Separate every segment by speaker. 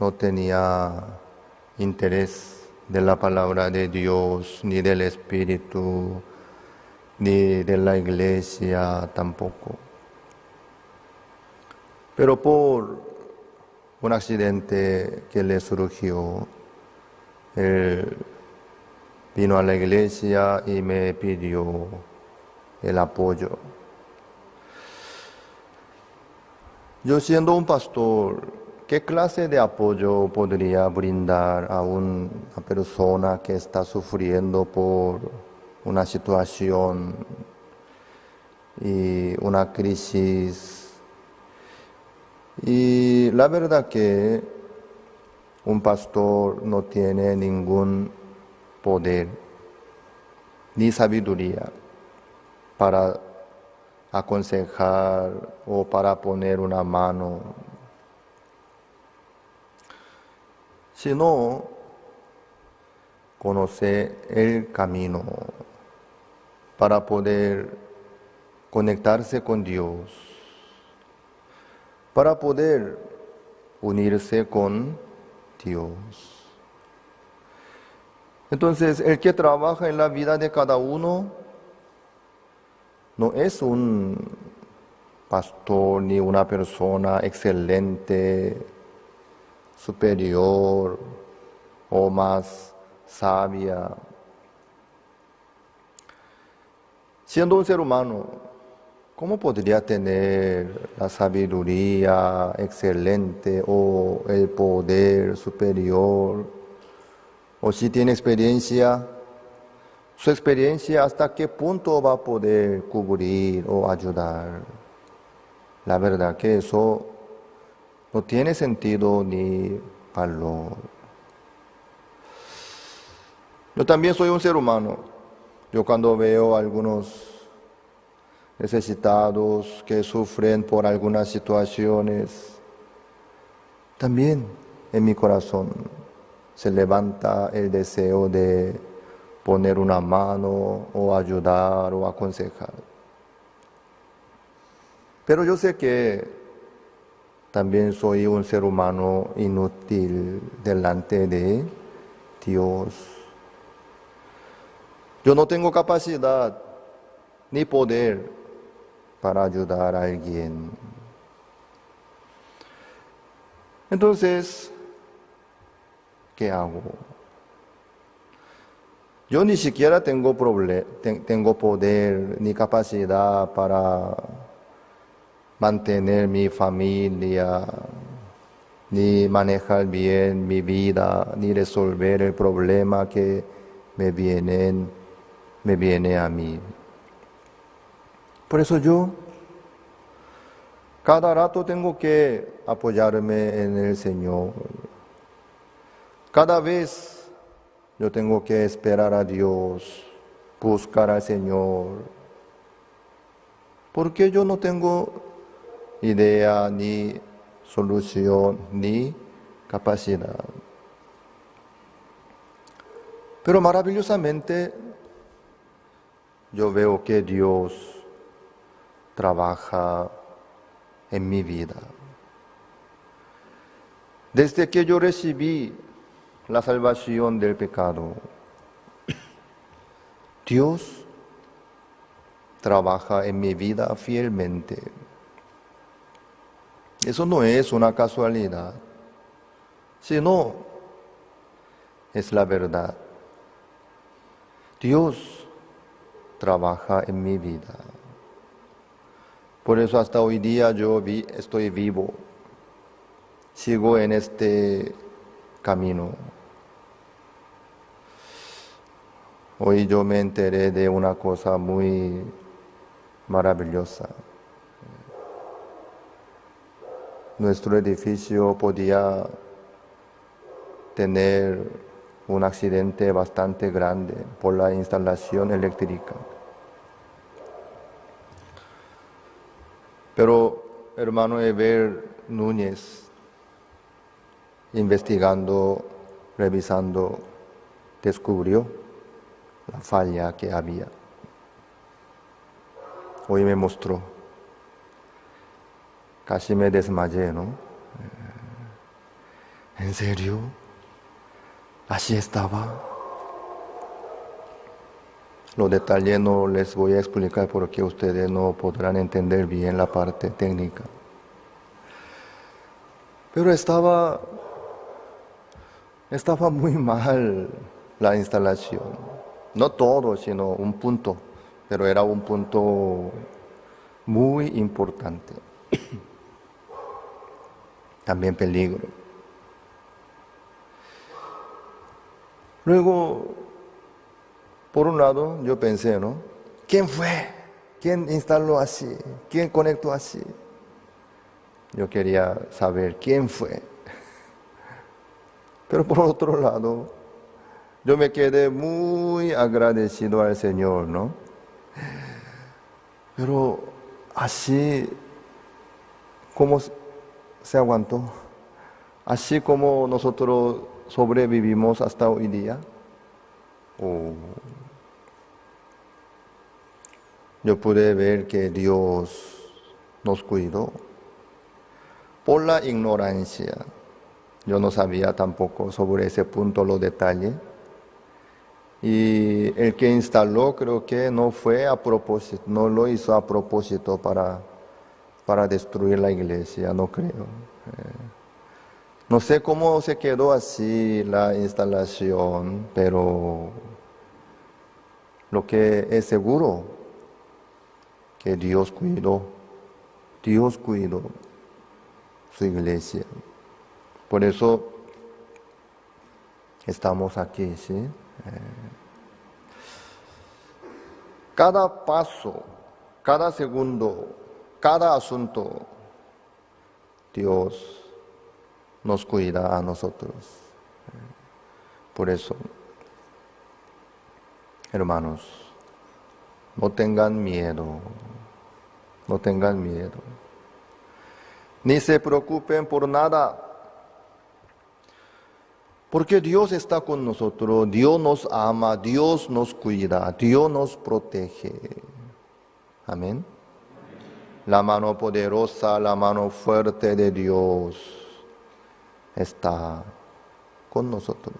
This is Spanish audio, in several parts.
Speaker 1: no tenía interés de la palabra de Dios, ni del Espíritu, ni de la iglesia tampoco. Pero por un accidente que le surgió, él vino a la iglesia y me pidió el apoyo. Yo, siendo un pastor, ¿qué clase de apoyo podría brindar a una persona que está sufriendo por una situación y una crisis? Y la verdad que un pastor no tiene ningún poder ni sabiduría para aconsejar o para poner una mano, sino conocer el camino para poder conectarse con Dios, para poder unirse con Dios. Entonces, el que trabaja en la vida de cada uno no es un pastor ni una persona excelente, superior o más sabia. Siendo un ser humano, ¿cómo podría tener la sabiduría excelente o el poder superior? O si tiene experiencia, su experiencia hasta qué punto va a poder cubrir o ayudar. La verdad que eso no tiene sentido ni valor. Yo también soy un ser humano. Yo cuando veo a algunos necesitados que sufren por algunas situaciones, también en mi corazón se levanta el deseo de poner una mano o ayudar o aconsejar. Pero yo sé que también soy un ser humano inútil delante de Dios. Yo no tengo capacidad ni poder para ayudar a alguien. Entonces, ¿qué hago? Yo ni siquiera tengo poder ni capacidad para mantener mi familia, ni manejar bien mi vida, ni resolver el problema que me viene a mí. Por eso yo cada rato tengo que apoyarme en el Señor. Cada vez yo tengo que esperar a Dios, buscar al Señor. Porque yo no tengo idea, ni solución, ni capacidad. Pero maravillosamente yo veo que Dios trabaja en mi vida. Desde que yo recibí la salvación del pecado, Dios trabaja en mi vida fielmente. Eso no es una casualidad, sino es la verdad. Dios trabaja en mi vida. Por eso hasta hoy día yo estoy vivo, sigo en este camino. Hoy yo me enteré de una cosa muy maravillosa. Nuestro edificio podía tener un accidente bastante grande por la instalación eléctrica. Pero hermano Eber Núñez, investigando, revisando, descubrió la falla que había. Hoy me mostró. Casi me desmayé, ¿no? ¿En serio? Así estaba. Los detalles no les voy a explicar porque ustedes no podrán entender bien la parte técnica. Pero estaba muy mal la instalación. No todo, sino un punto. Pero era un punto muy importante. También peligro. Luego, por un lado, yo pensé, ¿no? ¿Quién fue? ¿Quién instaló así? ¿Quién conectó así? Yo quería saber quién fue. Pero por otro lado, yo me quedé muy agradecido al Señor, ¿no? Pero así, ¿cómo se aguantó? Así como nosotros sobrevivimos hasta hoy día. Yo pude ver que Dios nos cuidó. por la ignorancia. Yo no sabía tampoco sobre ese punto los detalles. Y el que instaló creo que no fue a propósito, no lo hizo a propósito para destruir la iglesia, no creo. No sé cómo se quedó así la instalación, pero lo que es seguro, que Dios cuidó su iglesia. Por eso estamos aquí, ¿sí? Cada paso, cada segundo, cada asunto, Dios nos cuida a nosotros. Por eso, hermanos, no tengan miedo, no tengan miedo. Ni se preocupen por nada, porque Dios está con nosotros, Dios nos ama, Dios nos cuida, Dios nos protege. Amén. La mano poderosa, la mano fuerte de Dios está con nosotros.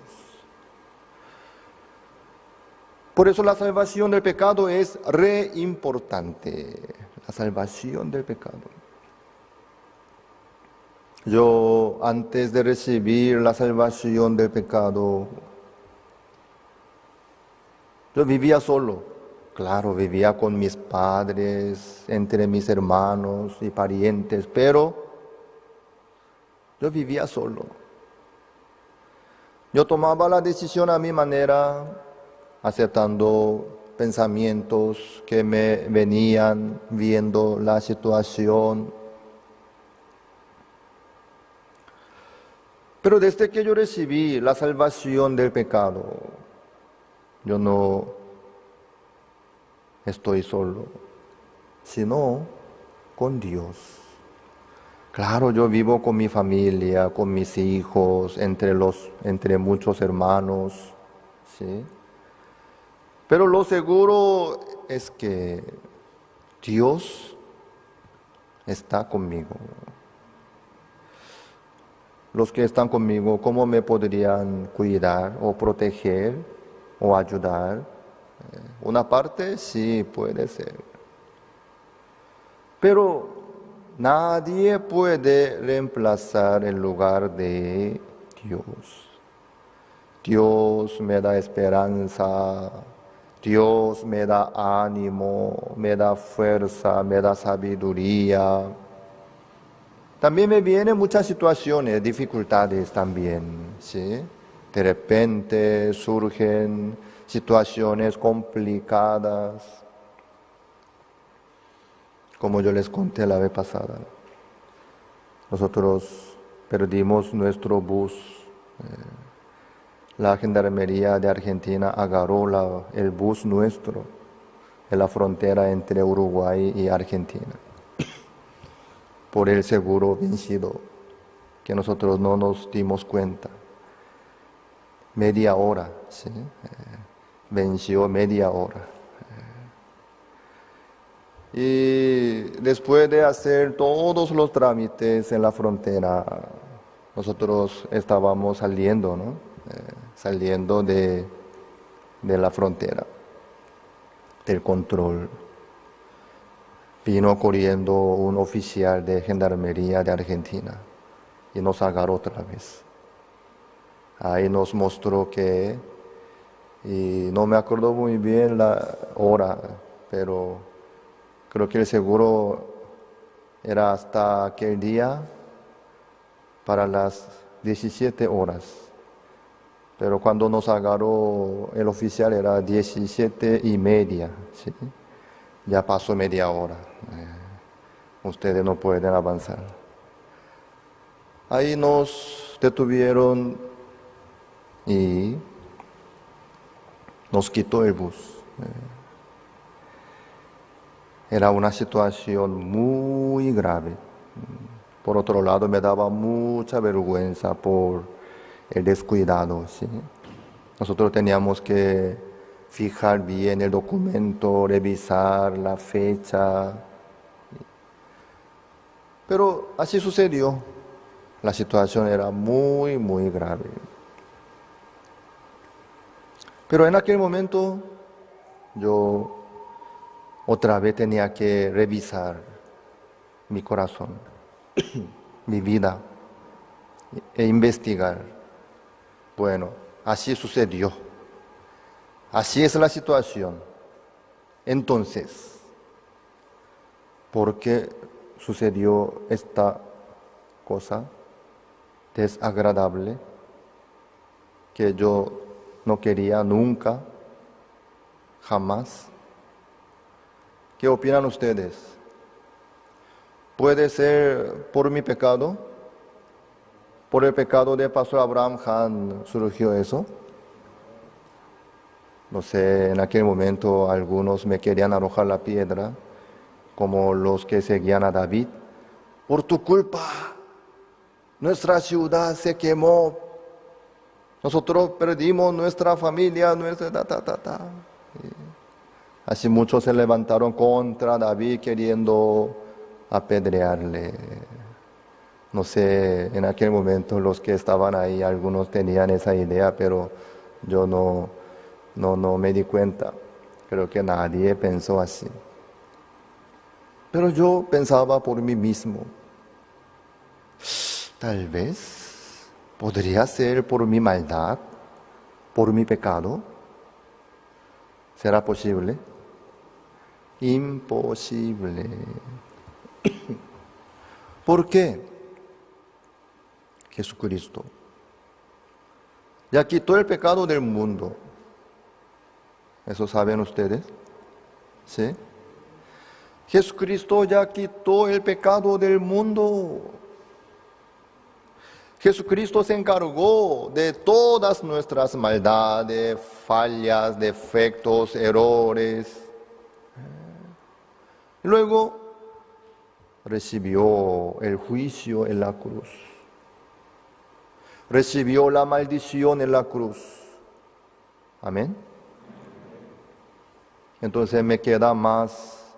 Speaker 1: Por eso la salvación del pecado es re importante. La salvación del pecado. Yo, antes de recibir la salvación del pecado, yo vivía solo. Claro, vivía con mis padres, entre mis hermanos y parientes, pero yo vivía solo. Yo tomaba la decisión a mi manera, aceptando pensamientos que me venían viendo la situación. Pero desde que yo recibí la salvación del pecado, yo no estoy solo, sino con Dios. Claro, yo vivo con mi familia, con mis hijos, entre muchos hermanos, ¿sí? Pero lo seguro es que Dios está conmigo. Los que están conmigo, ¿cómo me podrían cuidar o proteger o ayudar? Una parte sí puede ser. Pero nadie puede reemplazar el lugar de Dios. Dios me da esperanza, Dios me da ánimo, me da fuerza, me da sabiduría. También me vienen muchas situaciones, dificultades también, ¿sí? De repente surgen situaciones complicadas, como yo les conté la vez pasada. Nosotros perdimos nuestro bus. La Gendarmería de Argentina agarró el bus nuestro en la frontera entre Uruguay y Argentina, por el seguro vencido, que nosotros no nos dimos cuenta. Media hora, ¿sí? Venció media hora. Y después de hacer todos los trámites en la frontera, nosotros estábamos saliendo, ¿no? Saliendo de la frontera, del control. Vino corriendo un oficial de Gendarmería de Argentina y nos agarró otra vez. Ahí nos mostró y no me acuerdo muy bien la hora, pero creo que el seguro era hasta aquel día para las 17 horas. Pero cuando nos agarró el oficial era 17:30, ¿sí? Ya pasó media hora. Ustedes no pueden avanzar. Ahí nos detuvieron y nos quitó el bus. Era una situación muy grave. Por otro lado, me daba mucha vergüenza por el descuidado, ¿sí? Nosotros teníamos que fijar bien el documento, revisar la fecha. Pero así sucedió. La situación era muy, muy grave. Pero en aquel momento yo otra vez tenía que revisar mi corazón, mi vida, e investigar. Bueno, así sucedió. Así es la situación. Entonces, ¿por qué sucedió esta cosa desagradable que yo no quería nunca, jamás? ¿Qué opinan ustedes? ¿Puede ser por mi pecado? ¿Por el pecado de Pastor Abraham Han surgió eso? No sé, en aquel momento algunos me querían arrojar la piedra, como los que seguían a David. Por tu culpa, nuestra ciudad se quemó. Nosotros perdimos nuestra familia, nuestra Así muchos se levantaron contra David queriendo apedrearle. No sé, en aquel momento los que estaban ahí, algunos tenían esa idea, pero yo no me di cuenta. Creo que nadie pensó así. Pero yo pensaba por mí mismo, tal vez podría ser por mi maldad, por mi pecado. ¿Será posible? Imposible. ¿Por qué? Jesucristo ya quitó el pecado del mundo. ¿Eso saben ustedes? ¿Sí? Jesucristo ya quitó el pecado del mundo. Jesucristo se encargó de todas nuestras maldades, fallas, defectos, errores. Luego recibió el juicio en la cruz. Recibió la maldición en la cruz. Amén. Entonces me queda más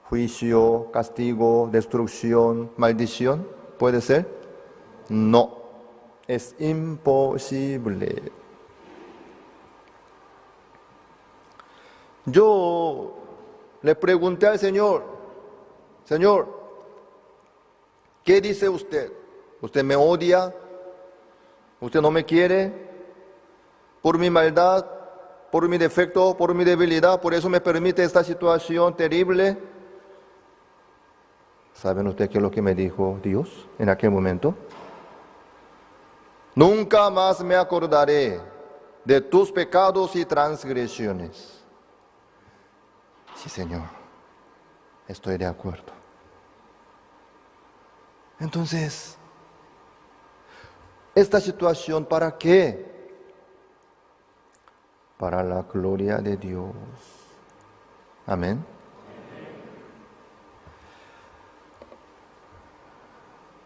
Speaker 1: juicio, castigo, destrucción, maldición. ¿Puede ser? No. Es imposible. Yo le pregunté al Señor, Señor, ¿qué dice usted? ¿Usted me odia? ¿Usted no me quiere? ¿Por mi maldad? ¿Por mi defecto? ¿Por mi debilidad? ¿Por eso me permite esta situación terrible? ¿Saben ustedes qué es lo que me dijo Dios en aquel momento? Nunca más me acordaré de tus pecados y transgresiones. Sí, Señor, estoy de acuerdo. Entonces, esta situación, ¿para qué? Para la gloria de Dios. Amén.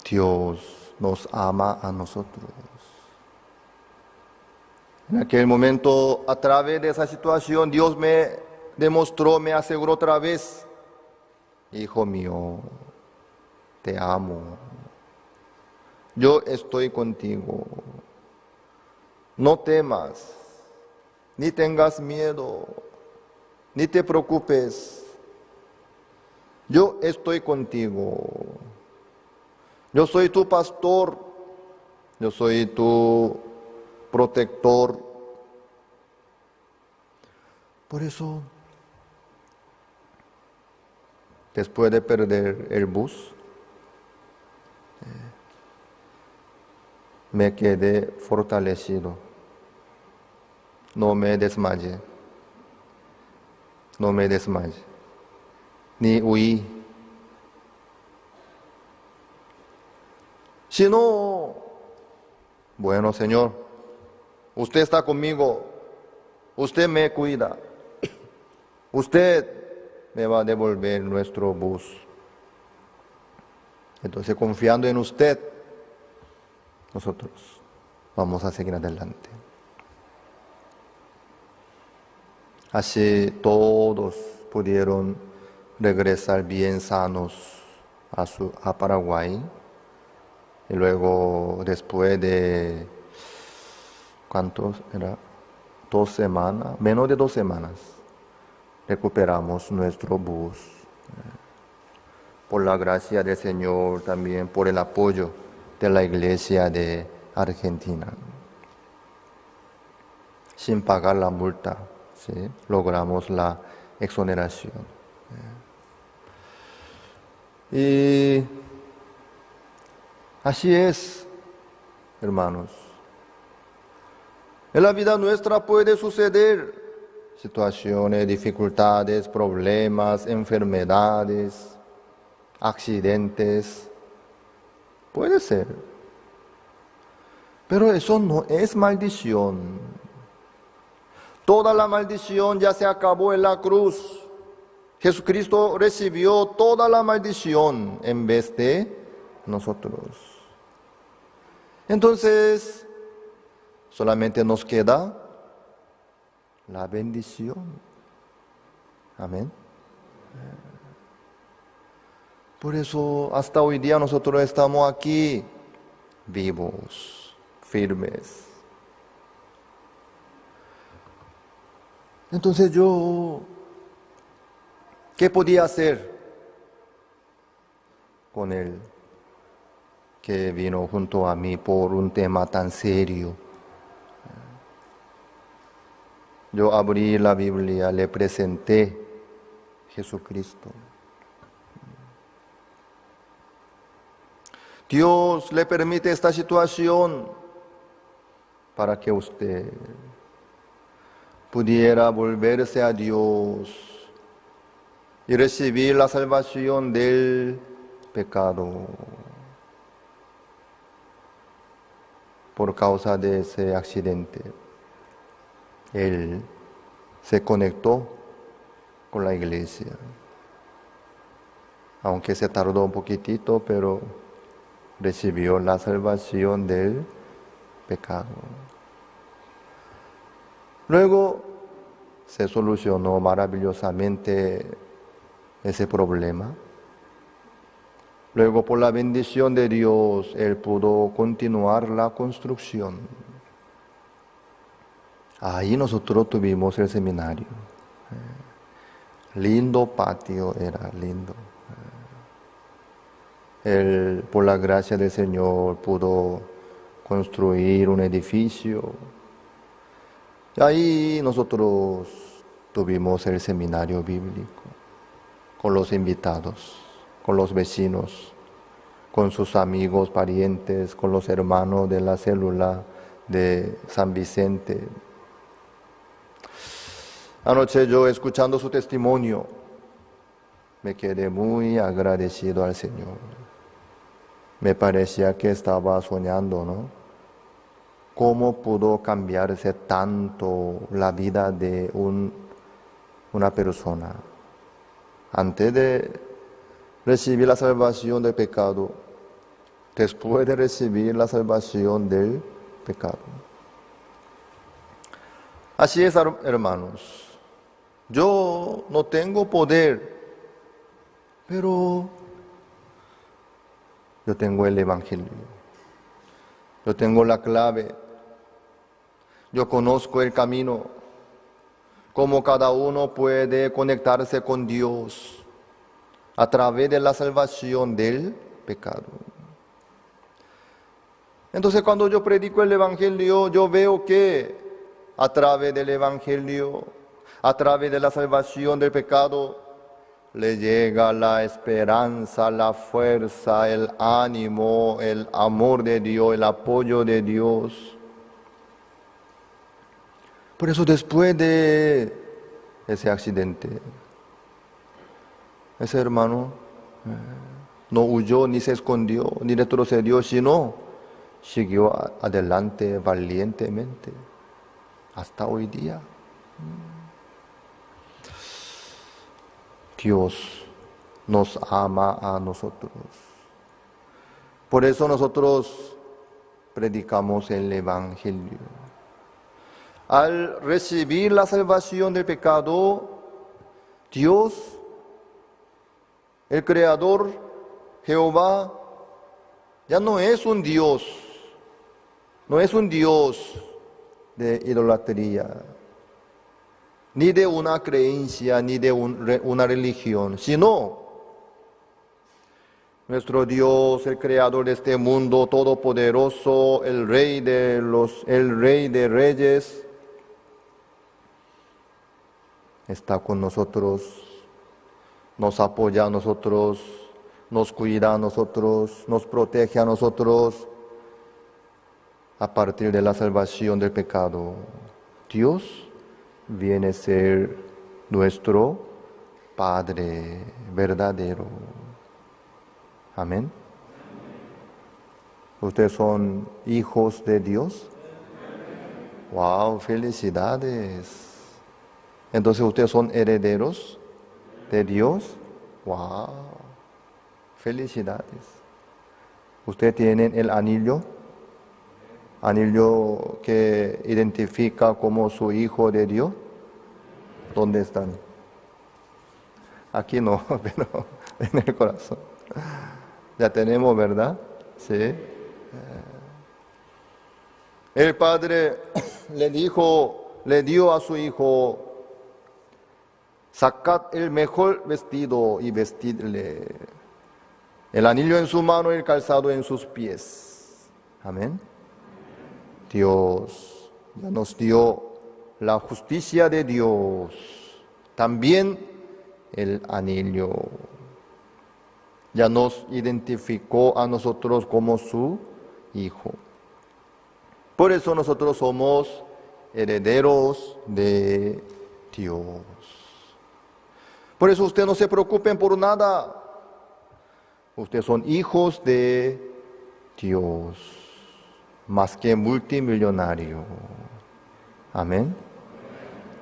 Speaker 1: Dios nos ama a nosotros. En aquel momento, a través de esa situación, Dios me demostró, me aseguró otra vez, hijo mío, te amo. Yo estoy contigo. No temas, ni tengas miedo, ni te preocupes. Yo estoy contigo. Yo soy tu pastor. Yo soy tu protector. Por eso, después de perder el bus, me quedé fortalecido. No me desmayé. No me desmayé. Ni huí. Sino, bueno, Señor, usted está conmigo. Usted me cuida. Usted me va a devolver nuestro bus. Entonces, confiando en usted, nosotros vamos a seguir adelante. Así todos pudieron regresar bien sanos a Paraguay. Y luego, después de, ¿cuántos era? 2 semanas, menos de 2 semanas, recuperamos nuestro bus. Por la gracia del Señor, también por el apoyo de la Iglesia de Argentina. Sin pagar la multa, ¿sí? Logramos la exoneración. Y así es, hermanos. En la vida nuestra puede suceder situaciones, dificultades, problemas, enfermedades, accidentes. Puede ser. Pero eso no es maldición. Toda la maldición ya se acabó en la cruz. Jesucristo recibió toda la maldición en vez de nosotros. Entonces, solamente nos queda la bendición. Amén. Por eso hasta hoy día nosotros estamos aquí vivos, firmes. Entonces yo, ¿qué podía hacer con él que vino junto a mí por un tema tan serio? Yo abrí la Biblia, le presenté Jesucristo. Dios le permite esta situación para que usted pudiera volverse a Dios y recibir la salvación del pecado por causa de ese accidente. Él se conectó con la iglesia, aunque se tardó un poquitito, pero recibió la salvación del pecado. Luego se solucionó maravillosamente ese problema. Luego, por la bendición de Dios, él pudo continuar la construcción. Ahí nosotros tuvimos el seminario. Lindo patio era, lindo. Él, por la gracia del Señor, pudo construir un edificio. Y ahí nosotros tuvimos el seminario bíblico, con los invitados, con los vecinos, con sus amigos, parientes, con los hermanos de la célula de San Vicente. Anoche yo, escuchando su testimonio, me quedé muy agradecido al Señor. Me parecía que estaba soñando, ¿no? ¿Cómo pudo cambiarse tanto la vida de una persona antes de recibir la salvación del pecado, después de recibir la salvación del pecado? Así es, hermanos. Yo no tengo poder, pero yo tengo el Evangelio. Yo tengo la clave. Yo conozco el camino. Cómo cada uno puede conectarse con Dios a través de la salvación del pecado. Entonces, cuando yo predico el Evangelio, yo veo que a través del Evangelio, a través de la salvación del pecado, le llega la esperanza, la fuerza, el ánimo, el amor de Dios, el apoyo de Dios. Por eso, después de ese accidente, ese hermano no huyó, ni se escondió, ni retrocedió, sino siguió adelante valientemente hasta hoy día. Dios nos ama a nosotros. Por eso nosotros predicamos el Evangelio. Al recibir la salvación del pecado, Dios, el Creador, Jehová, Ya no es un Dios, no es un Dios de idolatría, ni de una creencia, ni de una religión, sino nuestro Dios, el creador de este mundo todopoderoso, el Rey de reyes, está con nosotros, nos apoya a nosotros, nos cuida a nosotros, nos protege a nosotros a partir de la salvación del pecado. Dios viene a ser nuestro Padre verdadero. Amén. ¿Ustedes son hijos de Dios? ¡Wow! ¡Felicidades! Entonces, ¿ustedes son herederos de Dios? ¡Wow! ¡Felicidades! ¿Ustedes tienen el anillo? Anillo que identifica como su hijo de Dios. ¿Dónde están? Aquí no, pero en el corazón. Ya tenemos, ¿verdad? Sí. El padre le dio a su hijo, sacad el mejor vestido y vestidle, el anillo en su mano y el calzado en sus pies. Amén. Dios ya nos dio la justicia de Dios, también el anillo. Ya nos identificó a nosotros como su hijo. Por eso nosotros somos herederos de Dios. Por eso ustedes no se preocupen por nada. Ustedes son hijos de Dios, más que multimillonario. Amén.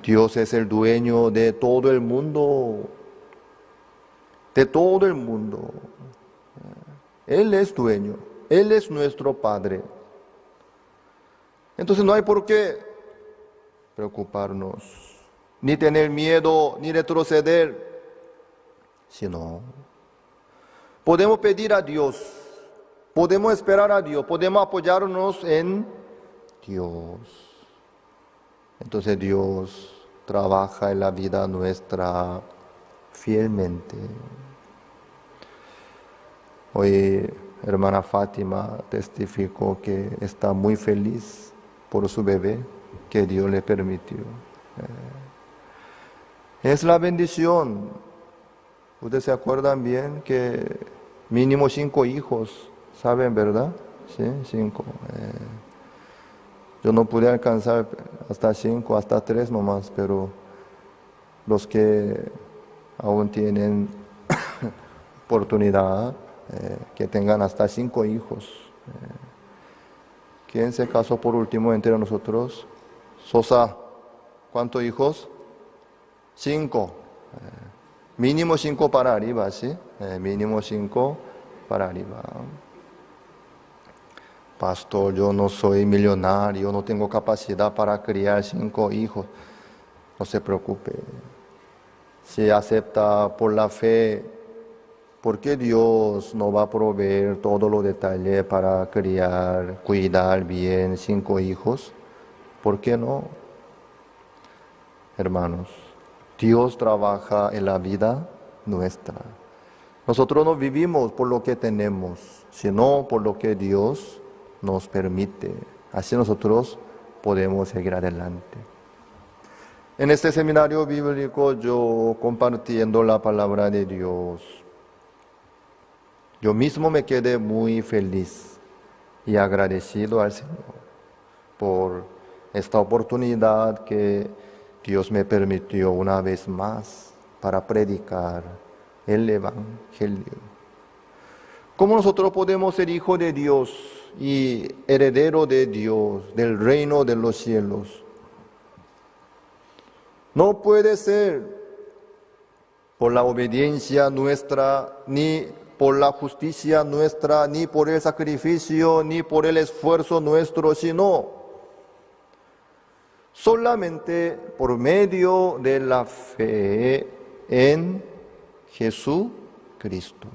Speaker 1: Dios es el dueño de todo el mundo. De todo el mundo. Él es dueño. Él es nuestro Padre. Entonces no hay por qué preocuparnos, ni tener miedo, ni retroceder, sino podemos pedir a Dios, podemos esperar a Dios, podemos apoyarnos en Dios. Entonces Dios trabaja en la vida nuestra fielmente. Hoy hermana Fátima testificó que está muy feliz por su bebé que Dios le permitió. Es la bendición. Ustedes se acuerdan bien que mínimo 5 hijos, ¿saben, verdad? Sí, 5. Yo no pude alcanzar hasta 5, hasta 3 nomás, pero los que aún tienen oportunidad, que tengan hasta 5 hijos. ¿Quién se casó por último entre nosotros? Sosa, ¿cuántos hijos? 5. Mínimo 5 para arriba, ¿sí? Mínimo 5 para arriba. Pastor, yo no soy millonario, no tengo capacidad para criar 5 hijos. No se preocupe. Si acepta por la fe, ¿por qué Dios no va a proveer todos los detalles para criar, cuidar bien 5 hijos? ¿Por qué no? Hermanos, Dios trabaja en la vida nuestra. Nosotros no vivimos por lo que tenemos, sino por lo que Dios nos permite. Así nosotros podemos seguir adelante. En este seminario bíblico yo compartiendo la palabra de Dios, yo mismo me quedé muy feliz y agradecido al Señor por esta oportunidad que Dios me permitió una vez más para predicar el Evangelio. ¿Cómo nosotros podemos ser hijos de Dios y herederos de Dios, del reino de los cielos? No puede ser por la obediencia nuestra, ni por la justicia nuestra, ni por el sacrificio, ni por el esfuerzo nuestro, sino solamente por medio de la fe en Jesucristo.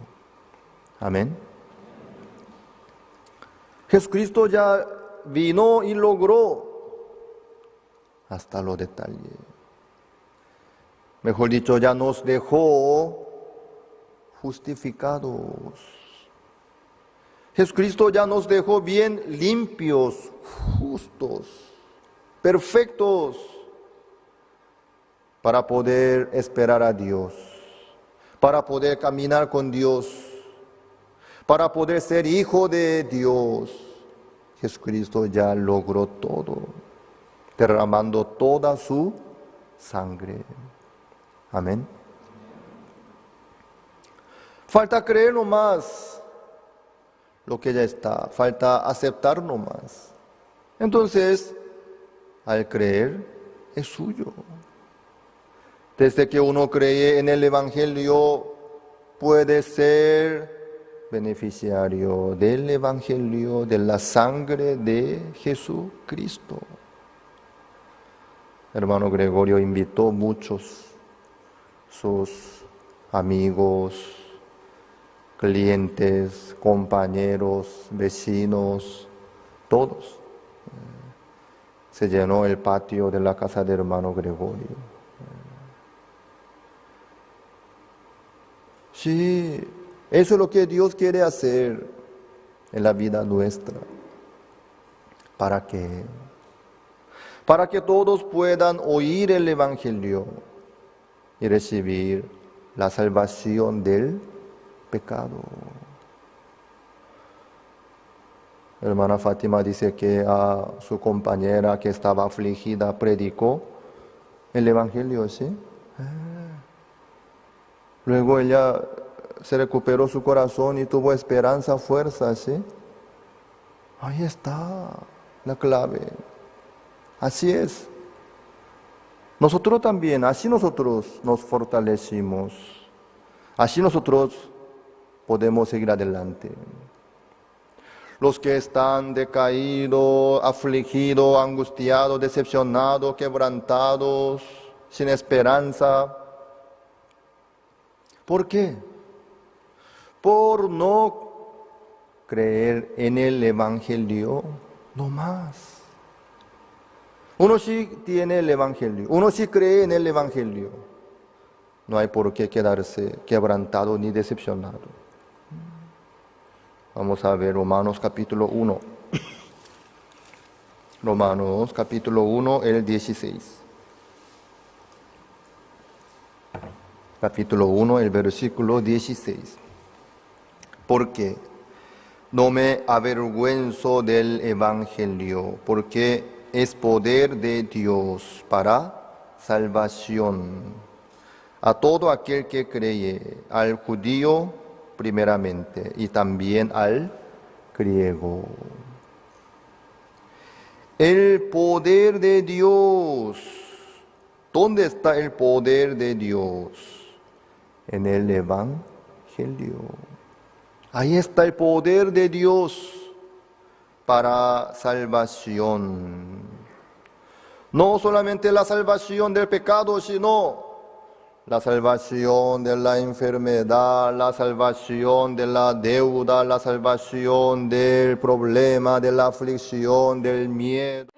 Speaker 1: Amén. Jesucristo ya vino y logró hasta los detalles. Mejor dicho, ya nos dejó justificados. Jesucristo ya nos dejó bien limpios, justos, perfectos, para poder esperar a Dios, para poder caminar con Dios, para poder ser hijo de Dios. Jesucristo ya logró todo, derramando toda su sangre. Amén. Falta creer nomás lo que ya está, falta aceptar nomás. Entonces, al creer, es suyo. Desde que uno cree en el Evangelio, puede ser beneficiario del Evangelio, de la sangre de Jesucristo. Hermano Gregorio invitó muchos sus amigos, clientes, compañeros, vecinos, todos. Se llenó el patio de la casa de hermano Gregorio. Sí, eso es lo que Dios quiere hacer en la vida nuestra. ¿Para qué? Para que todos puedan oír el Evangelio y recibir la salvación del pecado. Hermana Fátima dice que a su compañera que estaba afligida predicó el Evangelio, ¿sí? Luego ella se recuperó su corazón y tuvo esperanza, fuerza, ¿sí? Ahí está la clave. Así es. Nosotros también, así nosotros nos fortalecimos. Así nosotros podemos seguir adelante. Los que están decaídos, afligidos, angustiados, decepcionados, quebrantados, sin esperanza. ¿Por qué? Por no creer en el Evangelio, no más. Uno sí tiene el Evangelio, uno sí cree en el Evangelio. No hay por qué quedarse quebrantado ni decepcionado. Vamos a ver Romanos capítulo 1. Romanos capítulo 1, el 16. Capítulo 1, el versículo 16. Porque no me avergüenzo del Evangelio, porque es poder de Dios para salvación a todo aquel que cree, al judío primeramente y también al griego. El poder de Dios. ¿Dónde está el poder de Dios? En el Evangelio. Ahí está el poder de Dios para salvación. No solamente la salvación del pecado, sino la salvación de la enfermedad, la salvación de la deuda, la salvación del problema, de la aflicción, del miedo.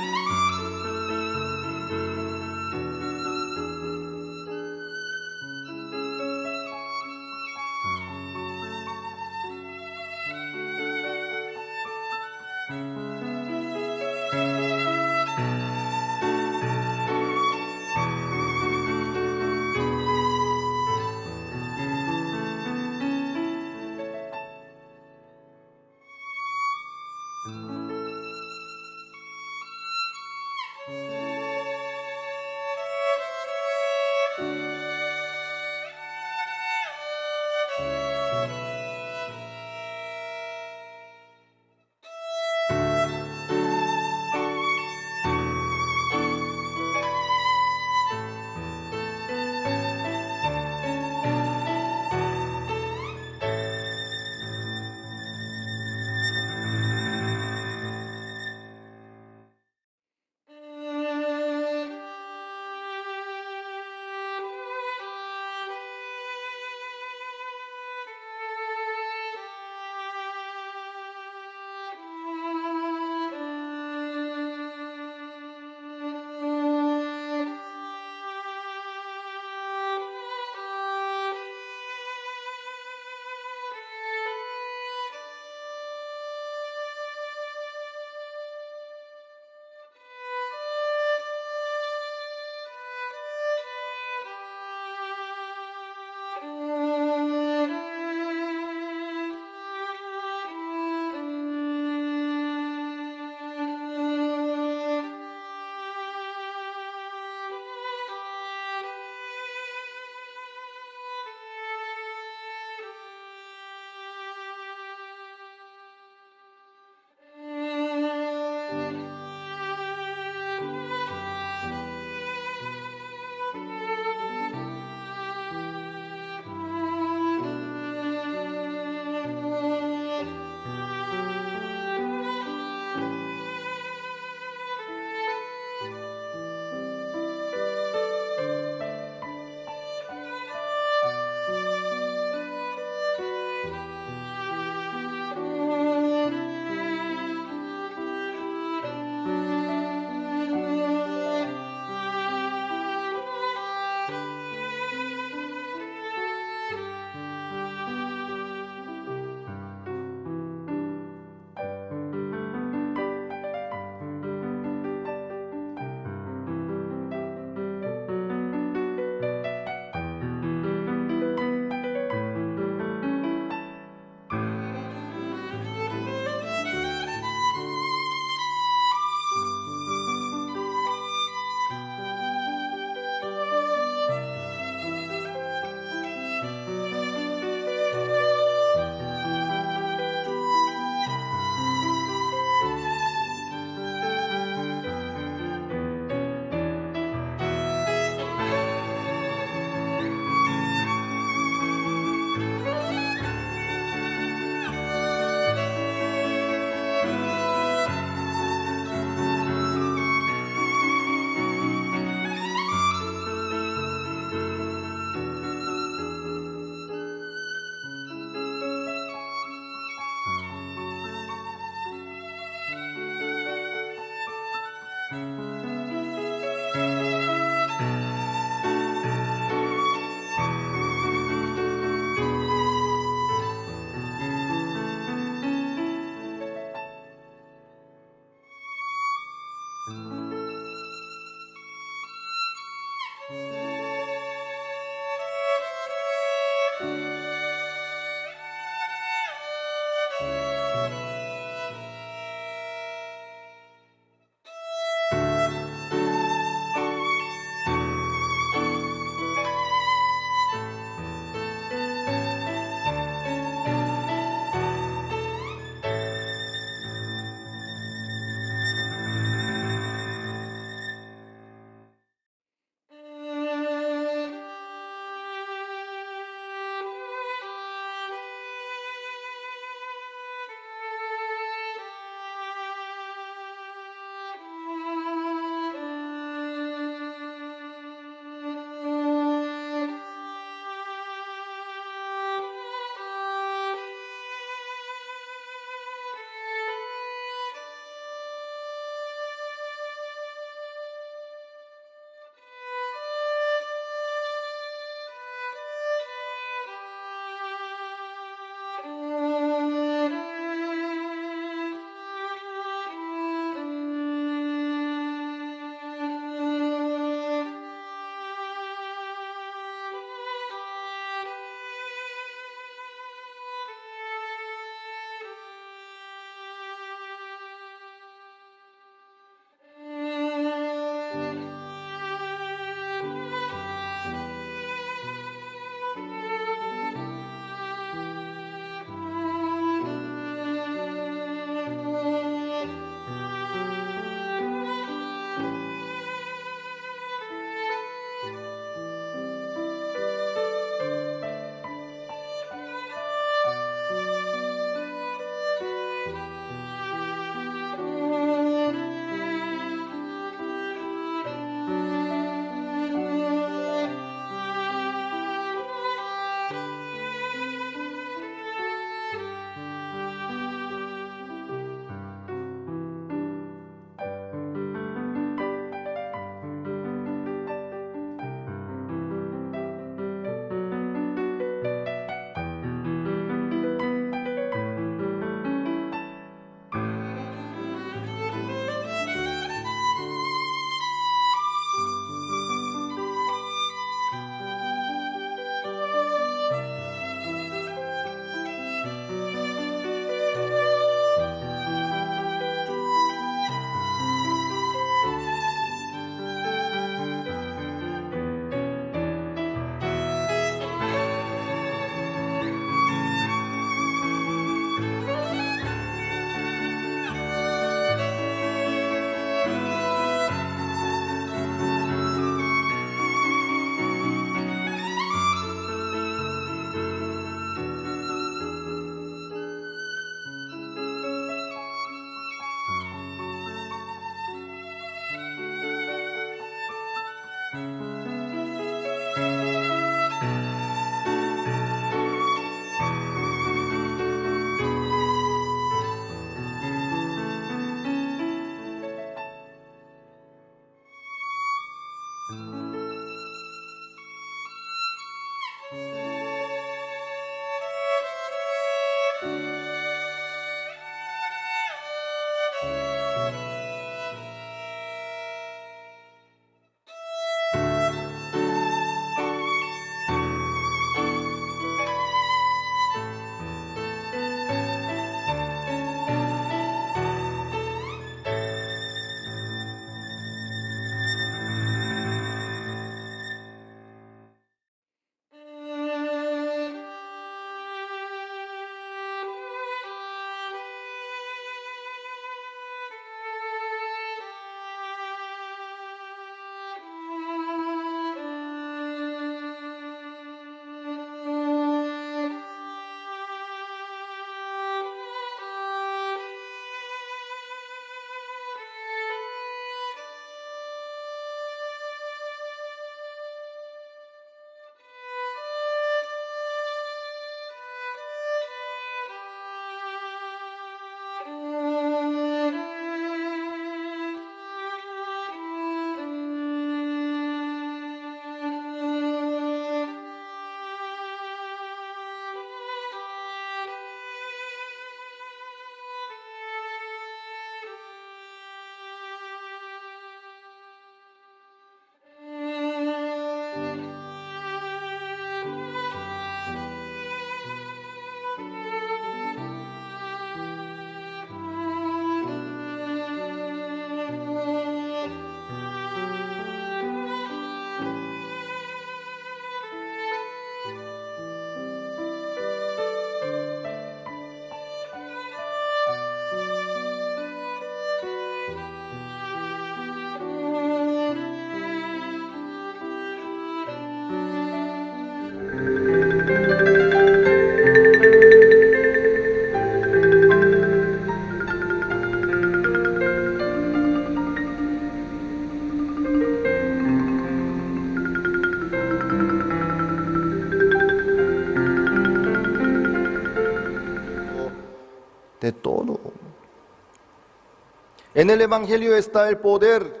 Speaker 1: En el Evangelio está el poder.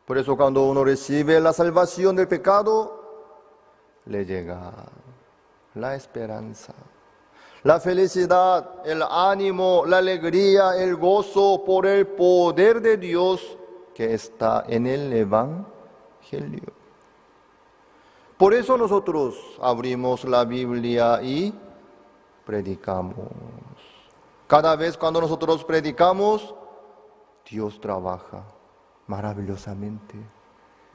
Speaker 1: Por eso cuando uno recibe la salvación del pecado, le llega la esperanza, la felicidad, el ánimo, la alegría, el gozo por el poder de Dios que está en el Evangelio. Por eso nosotros abrimos la Biblia y predicamos. Cada vez cuando nosotros predicamos, Dios trabaja maravillosamente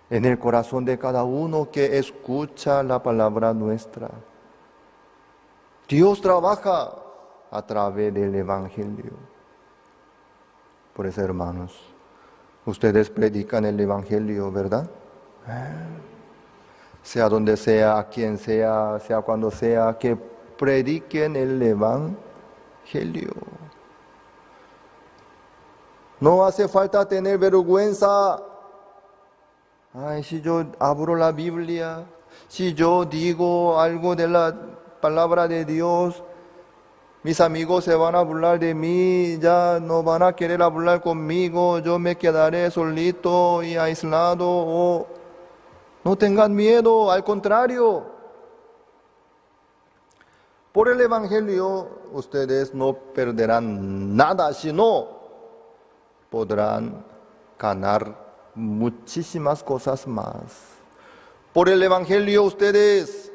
Speaker 1: en el corazón de cada uno que escucha la palabra nuestra. Dios trabaja a través del Evangelio. Por eso, hermanos, ustedes predican el Evangelio, ¿verdad? Sea donde sea, a quien sea, sea cuando sea, que prediquen el Evangelio. No hace falta tener vergüenza. Ay, si yo abro la Biblia, si yo digo algo de la palabra de Dios, mis amigos se van a burlar de mí, ya no van a querer hablar conmigo, yo me quedaré solito y aislado. No tengan miedo, al contrario. Por el Evangelio ustedes no perderán nada, sino podrán ganar muchísimas cosas más. Por el Evangelio ustedes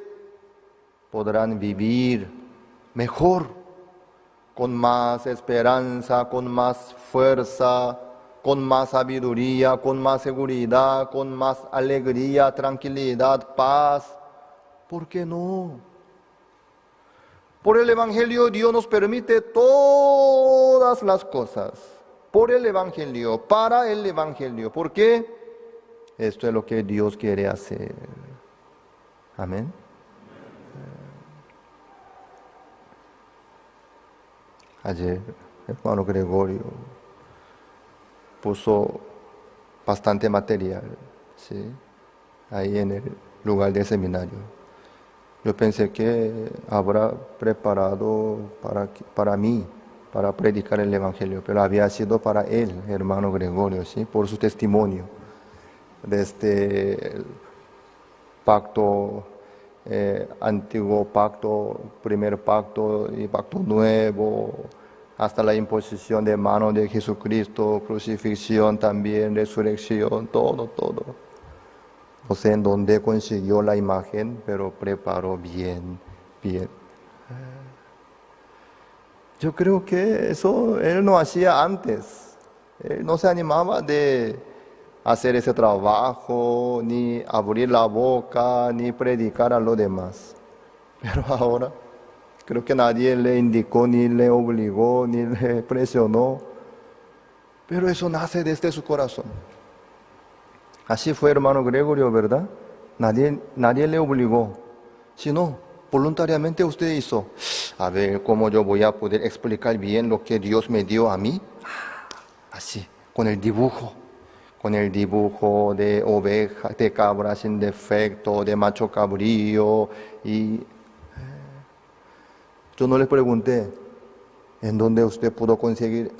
Speaker 1: podrán vivir mejor, con más esperanza, con más fuerza, con más sabiduría, con más seguridad, con más alegría, tranquilidad, paz. ¿Por qué no? Por el Evangelio Dios nos permite todas las cosas. Por el Evangelio, para el Evangelio. ¿Por qué? Esto es lo que Dios quiere hacer. Amén. Ayer, el hermano Gregorio puso bastante material, ¿sí?, ahí en el lugar del seminario. Yo pensé que habrá preparado para mí, para predicar el Evangelio, pero había sido para él, hermano Gregorio, ¿sí?, por su testimonio de este pacto, antiguo pacto, primer pacto y pacto nuevo, hasta la imposición de mano de Jesucristo, crucifixión también, resurrección, todo. No sé en dónde consiguió la imagen, pero preparó bien. Yo creo que eso él no hacía antes. Él no se animaba de hacer ese trabajo, ni abrir la boca, ni predicar a los demás. Pero ahora creo que nadie le indicó, ni le obligó, ni le presionó. Pero eso nace desde su corazón. Así fue, hermano Gregorio, ¿verdad? Nadie le obligó, sino voluntariamente usted hizo. A ver, ¿cómo yo voy a poder explicar bien lo que Dios me dio a mí? Así, con el dibujo de oveja, de cabra sin defecto, de macho cabrío. Y yo no le pregunté en dónde usted pudo conseguir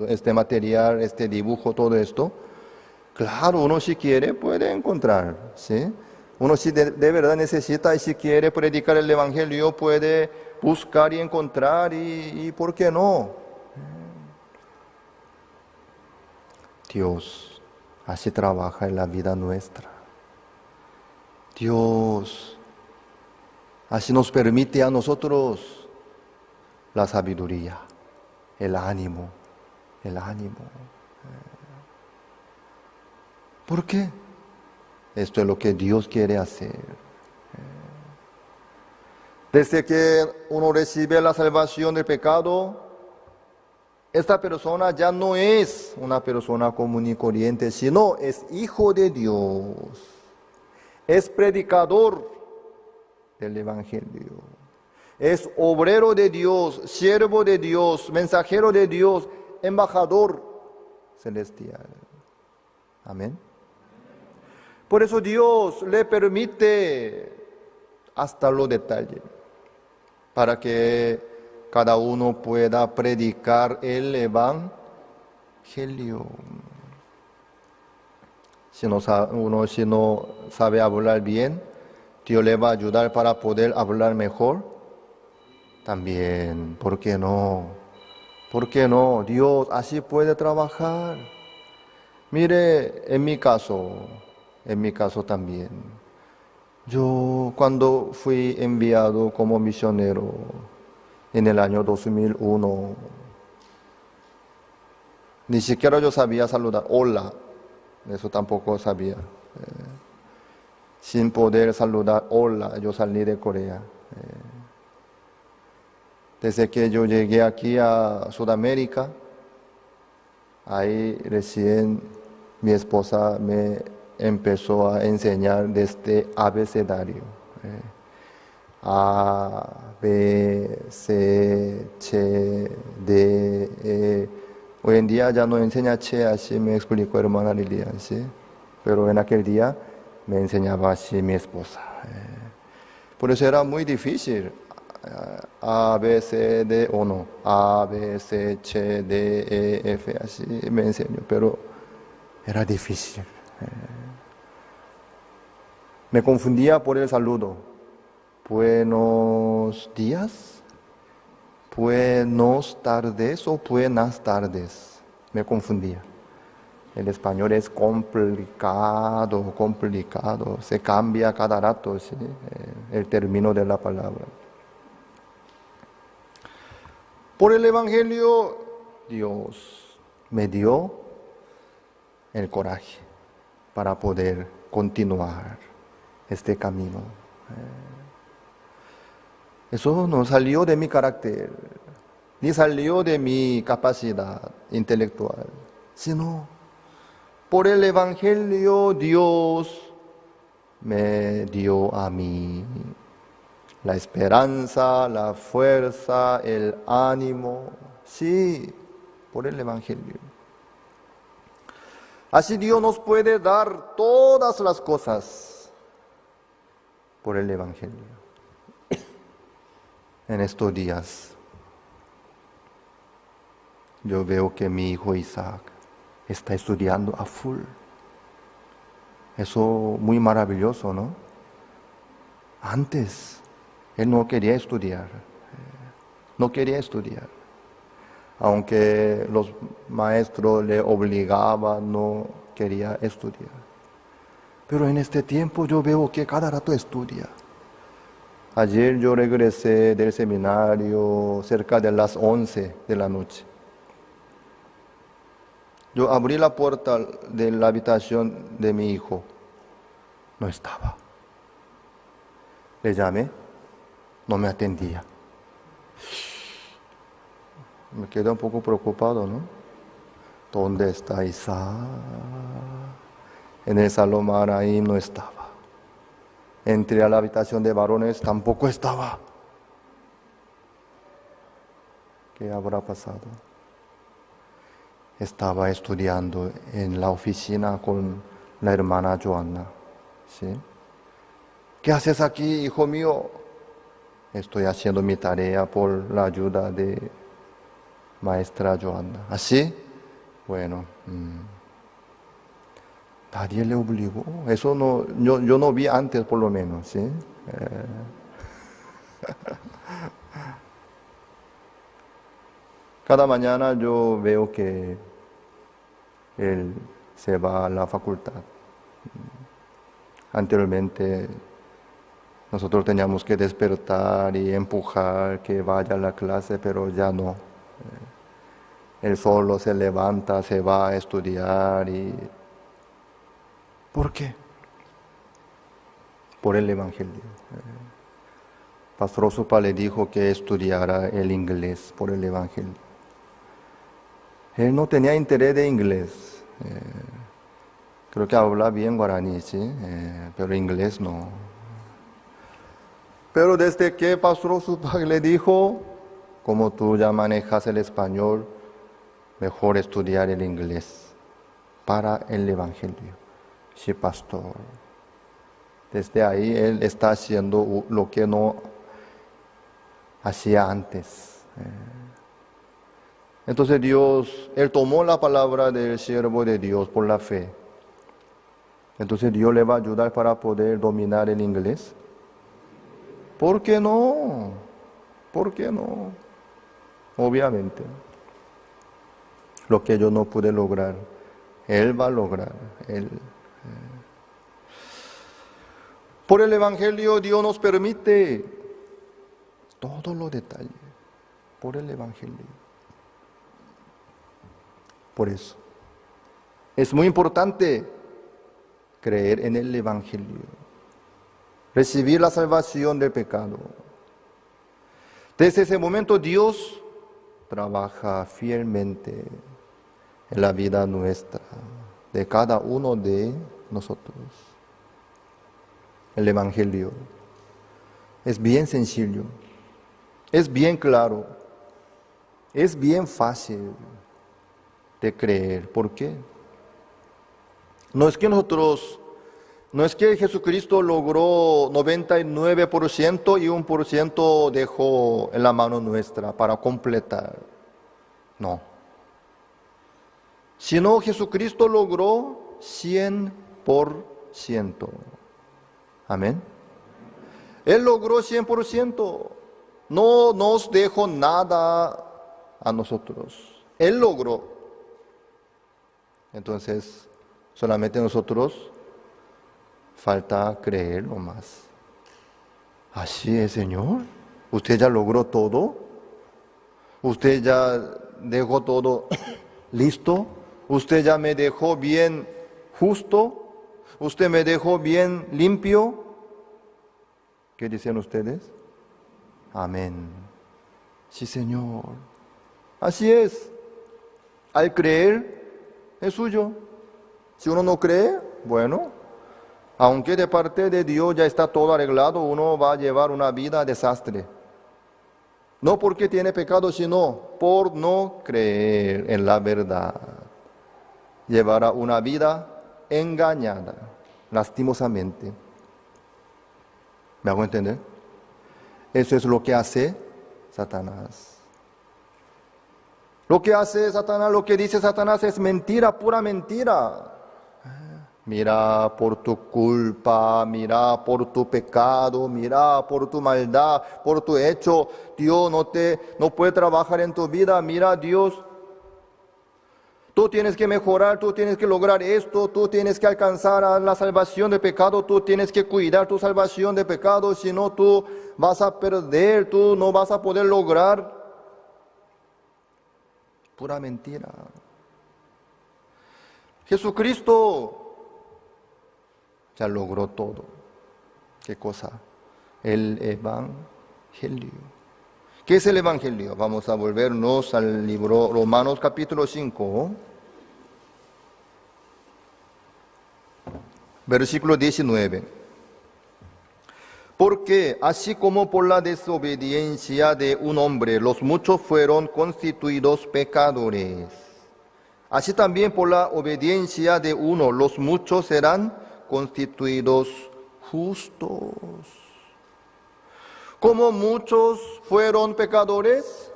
Speaker 1: este material, este dibujo, todo esto. Claro, uno si quiere puede encontrar, ¿sí? Uno si de verdad necesita y si quiere predicar el Evangelio puede buscar y encontrar y ¿por qué no? Dios así trabaja en la vida nuestra. Dios así nos permite a nosotros la sabiduría, el ánimo. ¿Por qué? Esto es lo que Dios quiere hacer. Desde que uno recibe la salvación del pecado, esta persona ya no es una persona común y corriente, sino es hijo de Dios. Es predicador del Evangelio. Es obrero de Dios, siervo de Dios, mensajero de Dios, embajador celestial. Amén. Por eso Dios le permite hasta los detalles, para que cada uno pueda predicar el Evangelio. Evangelio. Si no sabe hablar bien, Dios le va a ayudar para poder hablar mejor. También, ¿por qué no? ¿Por qué no? Dios así puede trabajar. Mire, en mi caso también. Yo cuando fui enviado como misionero en el año 2001, ni siquiera yo sabía saludar. Hola, eso tampoco sabía. Sin poder saludar, hola, yo salí de Corea. Desde que yo llegué aquí a Sudamérica, ahí recién mi esposa me empezó a enseñar desde abecedario. A, B, C, Ch, D, E. Hoy en día ya no enseña Che, así me explicó hermana Lilian, ¿sí? Pero en aquel día me enseñaba así mi esposa. Por eso era muy difícil. A, B, C, D, o no. A, B, C, Ch, D, E, F, así me enseñó, pero era difícil. Me confundía por el saludo. Buenos días, buenos tardes o buenas tardes. Me confundía. El español es complicado, se cambia cada rato, ¿sí? El término de la palabra. Por el Evangelio, Dios me dio el coraje para poder continuar este camino. Eso no salió de mi carácter, ni salió de mi capacidad intelectual, sino por el Evangelio Dios me dio a mí la esperanza, la fuerza, el ánimo, sí, por el Evangelio. Así Dios nos puede dar todas las cosas por el Evangelio. En estos días, yo veo que mi hijo Isaac está estudiando a full. Eso muy maravilloso, ¿no? Antes, él no quería estudiar. Aunque los maestros le obligaban, no quería estudiar. Pero en este tiempo yo veo que cada rato estudia. Ayer yo regresé del seminario cerca de las 11 de la noche. Yo abrí la puerta de la habitación de mi hijo. No estaba. Le llamé, no me atendía. Me quedé un poco preocupado, ¿no? ¿Dónde está Isaac? En el salón Maraim no estaba. Entré a la habitación de varones, tampoco estaba. ¿Qué habrá pasado? Estaba estudiando en la oficina con la hermana Joanna. ¿Sí? ¿Qué haces aquí, hijo mío? Estoy haciendo mi tarea por la ayuda de maestra Joanna. ¿Así? Bueno. Nadie le obligó. Eso no, yo no vi antes por lo menos, ¿sí? Cada mañana yo veo que él se va a la facultad. Anteriormente nosotros teníamos que despertar y empujar que vaya a la clase, pero ya no. Él solo se levanta, se va a estudiar y... ¿Por qué? Por el Evangelio. Pastor Osupa le dijo que estudiara el inglés por el Evangelio. Él no tenía interés de inglés. Creo que habla bien guaraní, ¿sí? Pero inglés no. Pero desde que Pastor Osupa le dijo, como tú ya manejas el español, mejor estudiar el inglés para el Evangelio. Sí, pastor. Desde ahí él está haciendo lo que no hacía antes. Entonces Dios, Él tomó la palabra del siervo de Dios por la fe. Entonces Dios le va a ayudar para poder dominar el inglés. ¿Por qué no? ¿Por qué no? Obviamente. Lo que yo no pude lograr, Él va a lograr. Por el Evangelio Dios nos permite todos los detalles. Por el Evangelio. Por eso. Es muy importante creer en el Evangelio. Recibir la salvación del pecado. Desde ese momento Dios trabaja fielmente en la vida nuestra, de cada uno de nosotros. El Evangelio es bien sencillo, es bien claro, es bien fácil de creer. ¿Por qué? No es que Jesucristo logró 99% y 1% dejó en la mano nuestra para completar. No. Sino Jesucristo logró 100%. Amén. Él logró 100%. No nos dejó nada a nosotros. Él logró. Entonces, solamente nosotros falta creer nomás. Así es, Señor. Usted ya logró todo. Usted ya dejó todo listo. Usted ya me dejó bien justo. Usted me dejó bien limpio. ¿Qué dicen ustedes? Amén. Sí, Señor. Así es. Al creer es suyo. Si uno no cree, bueno, aunque de parte de Dios ya está todo arreglado, uno va a llevar una vida desastre. No porque tiene pecado, sino por no creer en la verdad. Llevará una vida engañada, lastimosamente. ¿Me hago entender? Eso es lo que hace Satanás. Lo que hace Satanás, lo que dice Satanás es mentira, pura mentira. Mira por tu culpa, mira por tu pecado, mira por tu maldad, por tu hecho. Dios no puede trabajar en tu vida. Mira, Dios, tú tienes que mejorar, tú tienes que lograr esto, tú tienes que alcanzar a la salvación de pecado, tú tienes que cuidar tu salvación de pecado, si no tú vas a perder, tú no vas a poder lograr. Pura mentira. Jesucristo ya logró todo. ¿Qué cosa? El Evangelio. ¿Qué es el Evangelio? Vamos a volvernos al libro Romanos capítulo 5, versículo 19. Porque así como por la desobediencia de un hombre los muchos fueron constituidos pecadores, así también por la obediencia de uno los muchos serán constituidos justos. Como muchos fueron pecadores,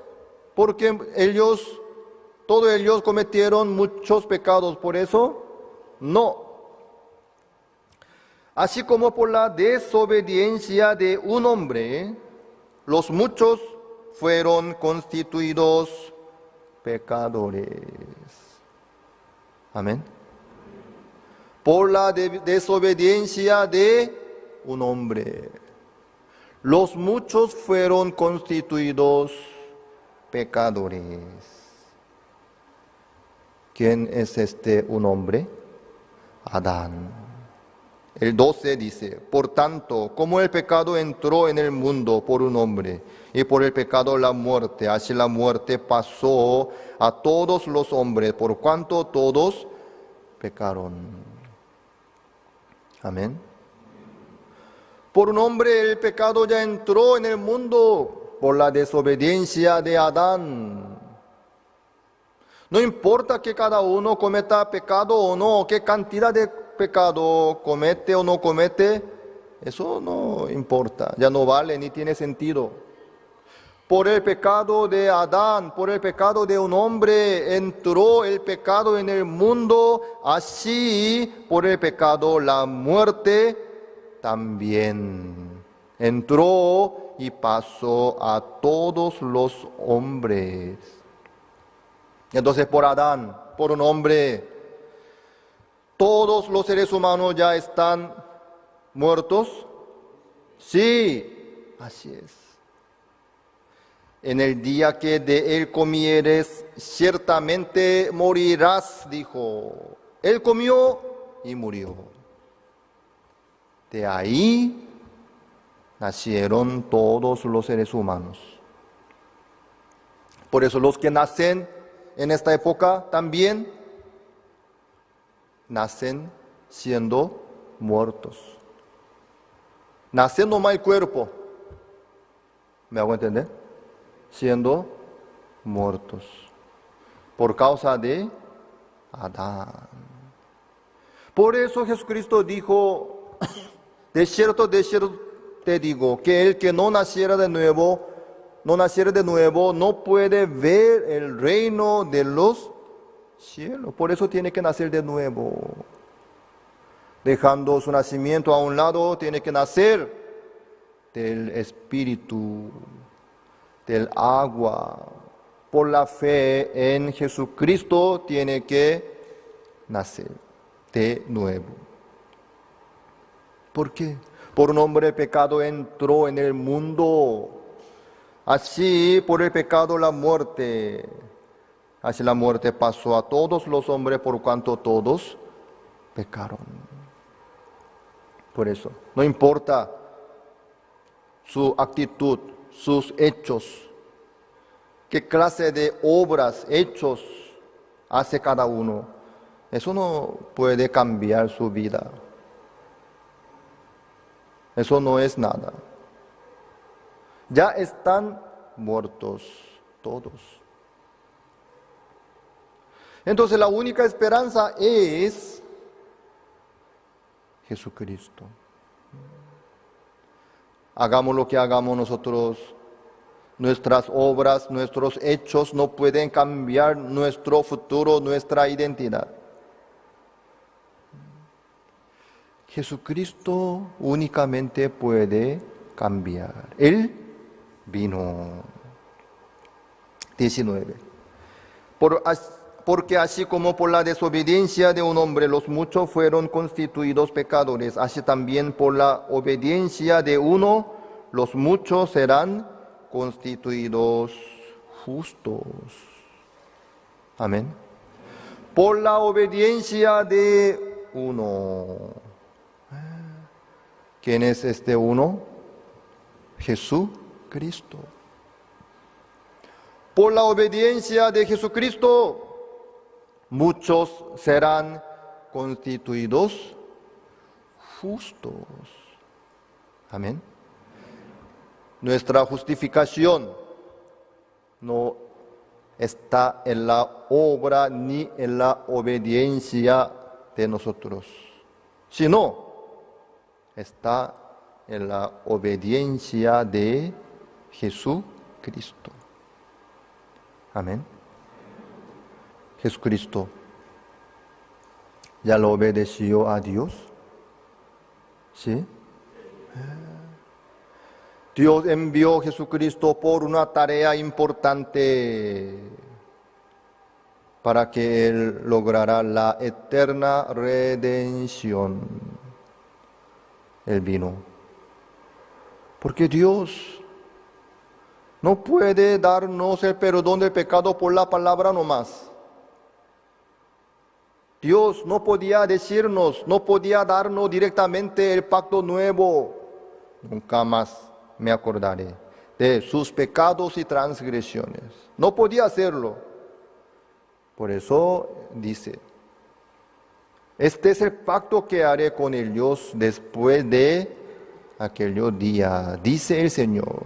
Speaker 1: porque todos ellos cometieron muchos pecados, por eso no. Así como por la desobediencia de un hombre, los muchos fueron constituidos pecadores. Amén. Por la desobediencia de un hombre, los muchos fueron constituidos pecadores. ¿Quién es un hombre? Adán. El 12 dice, por tanto, como el pecado entró en el mundo por un hombre, y por el pecado la muerte, así la muerte pasó a todos los hombres, por cuanto todos pecaron. Amén. Por un hombre el pecado ya entró en el mundo, por la desobediencia de Adán. No importa que cada uno cometa pecado o no, qué cantidad de pecado comete o no comete, eso no importa, ya no vale ni tiene sentido. por el pecado de Adán, por el pecado de un hombre, entró el pecado en el mundo, así por el pecado la muerte también entró y pasó a todos los hombres. Entonces por Adán, por un hombre, ¿todos los seres humanos ya están muertos? Sí, así es. En el día que de él comieres, ciertamente morirás, dijo. Él comió y murió. De ahí nacieron todos los seres humanos. Por eso los que nacen en esta época también nacen siendo muertos. Nacen nomás el cuerpo. ¿Me hago entender? Siendo muertos. Por causa de Adán. Por eso Jesucristo dijo, de cierto te digo, que el que no naciera de nuevo, no puede ver el reino de los cielos. Por eso tiene que nacer de nuevo. Dejando su nacimiento a un lado, tiene que nacer del Espíritu, del agua. Por la fe en Jesucristo tiene que nacer de nuevo. ¿Por qué? Por un hombre el pecado entró en el mundo. Así por el pecado la muerte. Así la muerte pasó a todos los hombres por cuanto todos pecaron. Por eso, no importa su actitud, sus hechos, qué clase de obras, hechos hace cada uno. Eso no puede cambiar su vida. Eso no es nada. Ya están muertos todos. Entonces la única esperanza es Jesucristo. Hagamos lo que hagamos nosotros, nuestras obras, nuestros hechos no pueden cambiar nuestro futuro, nuestra identidad. Jesucristo únicamente puede cambiar. Él vino. 19. Porque así como por la desobediencia de un hombre los muchos fueron constituidos pecadores, así también por la obediencia de uno los muchos serán constituidos justos. Amén. Por la obediencia de uno. ¿Quién es este uno? Jesucristo. Por la obediencia de Jesucristo, muchos serán constituidos justos. Amén. Nuestra justificación no está en la obra ni en la obediencia de nosotros, sino está en la obediencia de Jesucristo. Amén. Jesucristo ya lo obedeció a Dios. ¿Sí? Dios envió a Jesucristo por una tarea importante para que Él lograra la eterna redención. Él vino. Porque Dios no puede darnos el perdón del pecado por la palabra nomás. Dios no podía decirnos, no podía darnos directamente el pacto nuevo. Nunca más me acordaré de sus pecados y transgresiones. No podía hacerlo. Por eso dice, este es el pacto que haré con ellos después de aquel día, dice el Señor.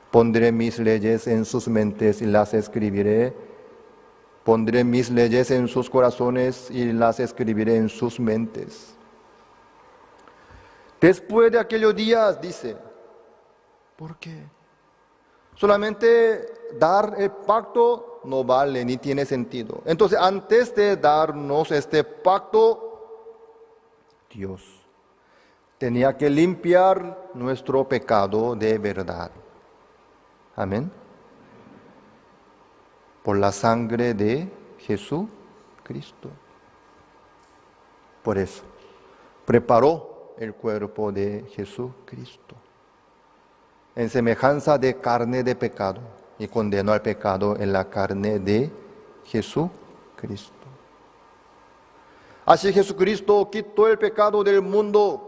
Speaker 1: Pondré mis leyes en sus mentes y las escribiré. Pondré mis leyes en sus corazones y las escribiré en sus mentes. Después de aquellos días, dice, ¿por qué? Solamente dar el pacto no vale ni tiene sentido. Entonces, antes de darnos este pacto, Dios tenía que limpiar nuestro pecado de verdad. Amén. Por la sangre de Jesucristo. Por eso, preparó el cuerpo de Jesucristo en semejanza de carne de pecado y condenó al pecado en la carne de Jesucristo. Así Jesucristo quitó el pecado del mundo,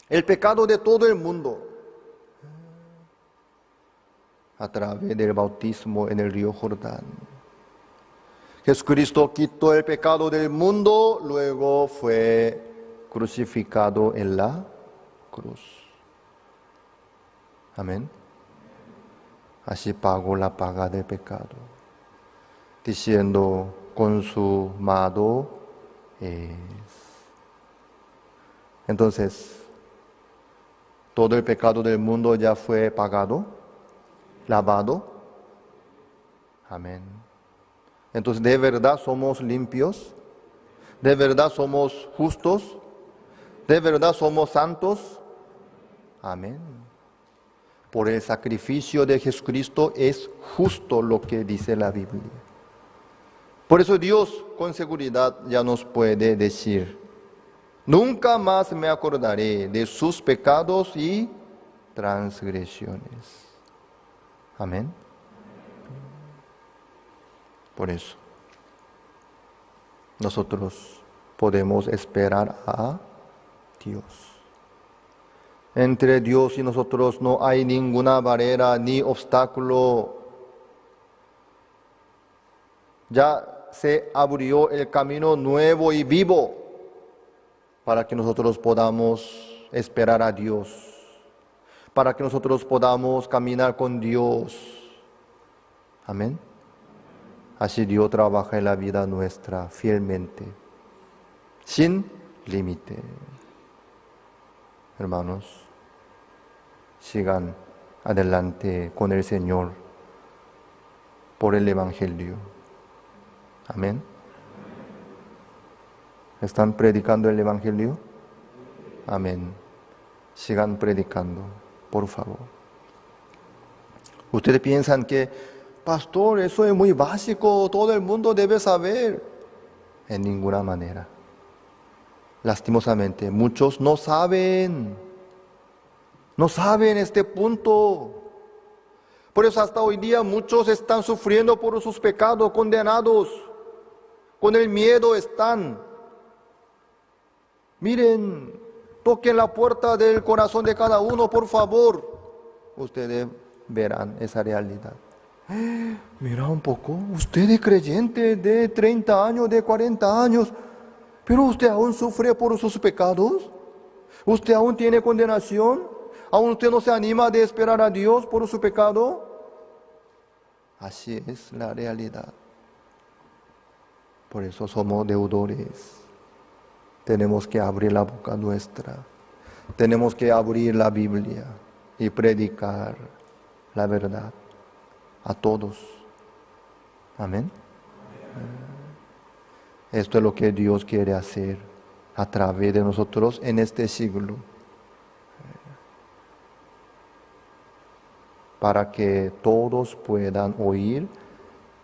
Speaker 1: el pecado de todo el mundo, a través del bautismo en el río Jordán. Jesucristo quitó el pecado del mundo, luego fue crucificado en la cruz. Amén. Así pagó la paga del pecado, diciendo, consumado es. Entonces, todo el pecado del mundo ya fue pagado, lavado. Amén. Entonces, ¿de verdad somos limpios? ¿De verdad somos justos? ¿De verdad somos santos? Amén. Por el sacrificio de Jesucristo es justo lo que dice la Biblia. Por eso Dios con seguridad ya nos puede decir, nunca más me acordaré de sus pecados y transgresiones. Amén. Por eso, nosotros podemos esperar a Dios. Entre Dios y nosotros no hay ninguna barrera ni obstáculo. Ya se abrió el camino nuevo y vivo para que nosotros podamos esperar a Dios, para que nosotros podamos caminar con Dios. Amén. Así Dios trabaja en la vida nuestra fielmente, sin límite. Hermanos, sigan adelante con el Señor por el Evangelio. Amén. ¿Están predicando el Evangelio? Amén. Sigan predicando, por favor. Ustedes piensan que, pastor, eso es muy básico, todo el mundo debe saber. En ninguna manera. Lastimosamente, muchos no saben este punto. Por eso hasta hoy día muchos están sufriendo por sus pecados, condenados, con el miedo están. Miren, toquen la puerta del corazón de cada uno, por favor. Ustedes verán esa realidad. Mira un poco, usted es creyente de 30 años, de 40 años, pero usted aún sufre por sus pecados. Usted aún tiene condenación. Aún usted no se anima de esperar a Dios por su pecado. Así es la realidad. Por eso somos deudores. Tenemos que abrir la boca nuestra. Tenemos que abrir la Biblia y predicar la verdad a todos. Amén. Esto es lo que Dios quiere hacer a través de nosotros en este siglo. Para que todos puedan oír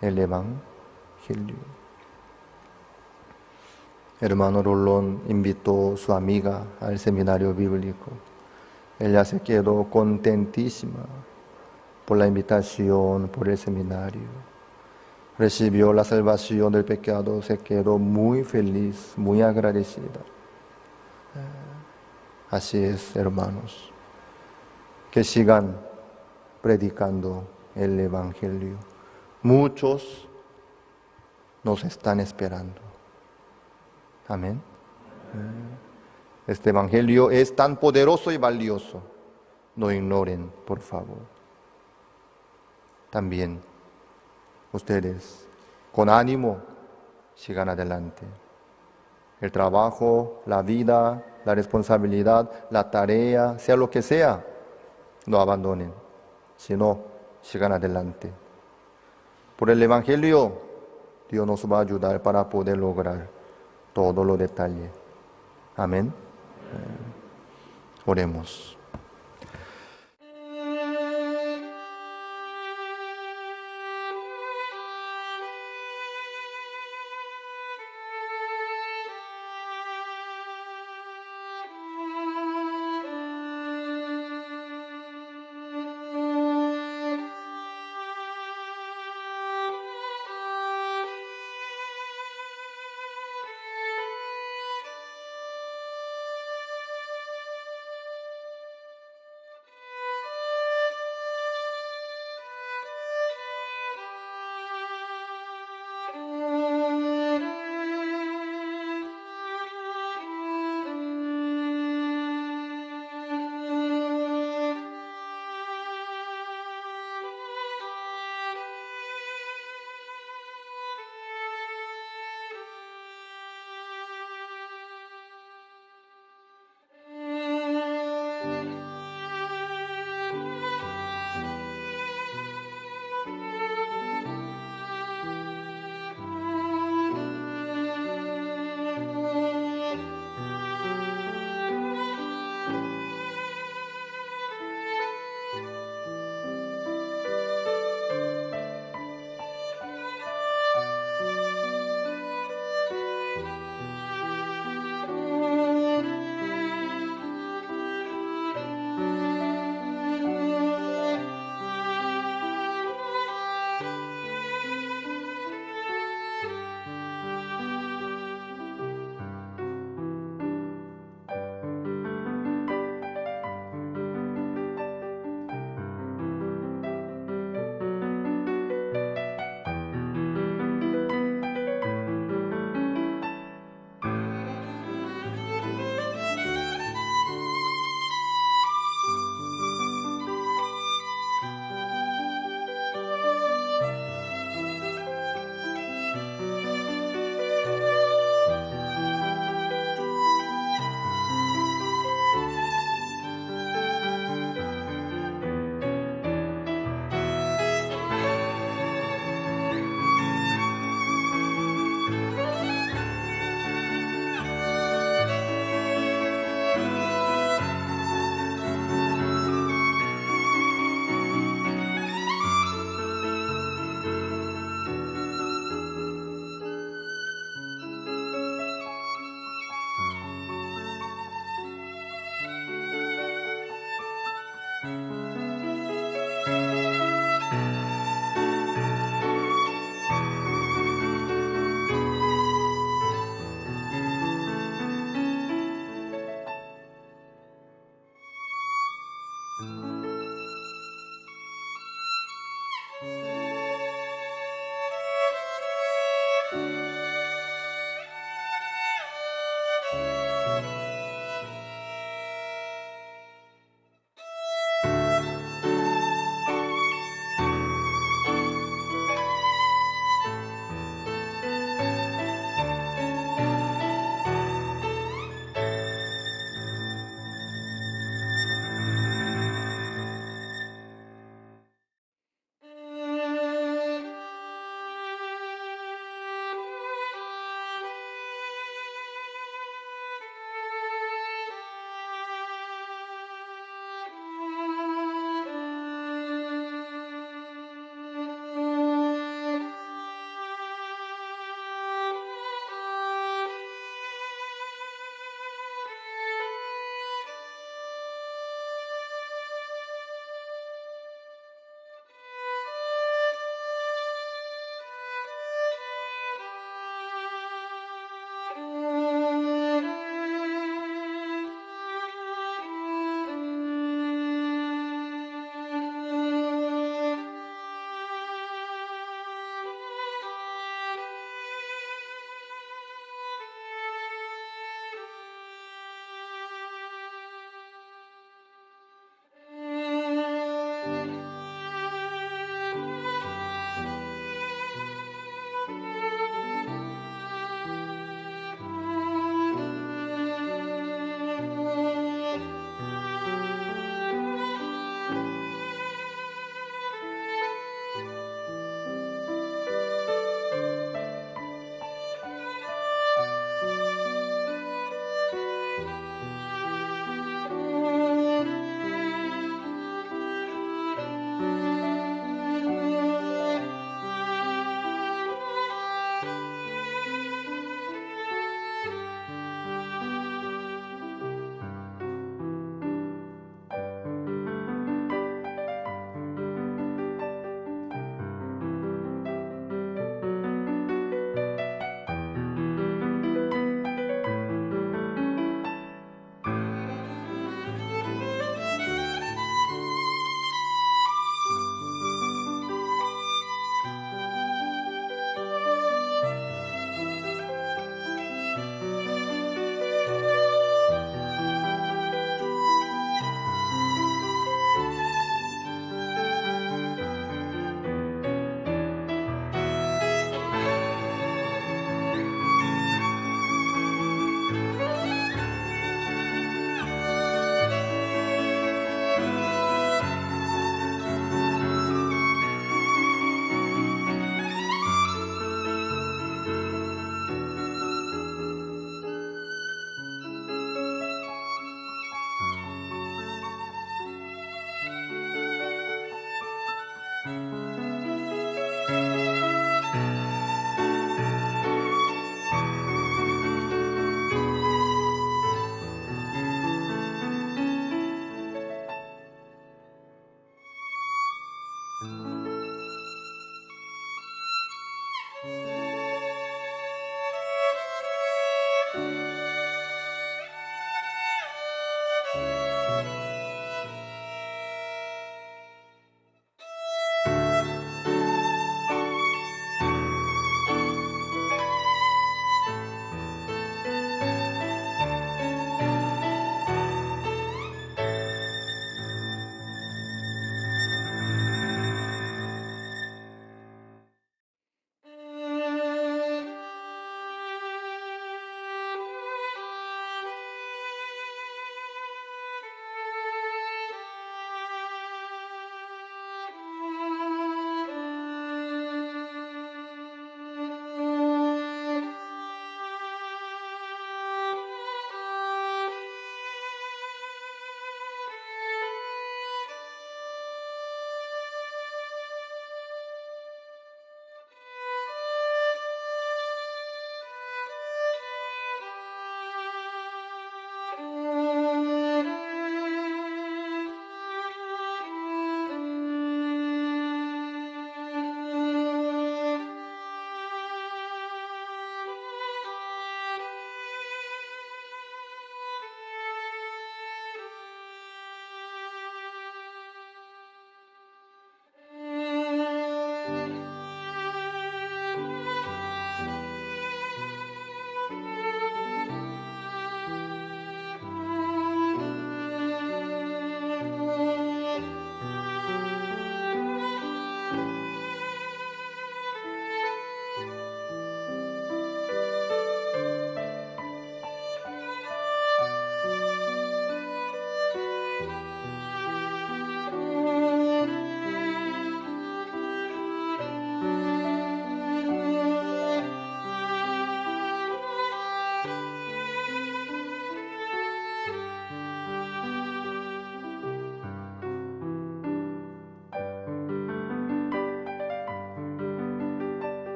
Speaker 1: el Evangelio. Hermano Rolón invitó a su amiga al seminario bíblico. Ella se quedó contentísima por la invitación, por el seminario. Recibió la salvación del pecado, se quedó muy feliz, muy agradecida. Así es, hermanos. Que sigan predicando el Evangelio. Muchos nos están esperando. Amén. Este Evangelio es tan poderoso y valioso. No ignoren, por favor. También ustedes, con ánimo, sigan adelante. El trabajo, la vida, la responsabilidad, la tarea, sea lo que sea, no abandonen. sino sigan adelante. Por el Evangelio, Dios nos va a ayudar para poder lograr todos los detalles. Amén. Oremos.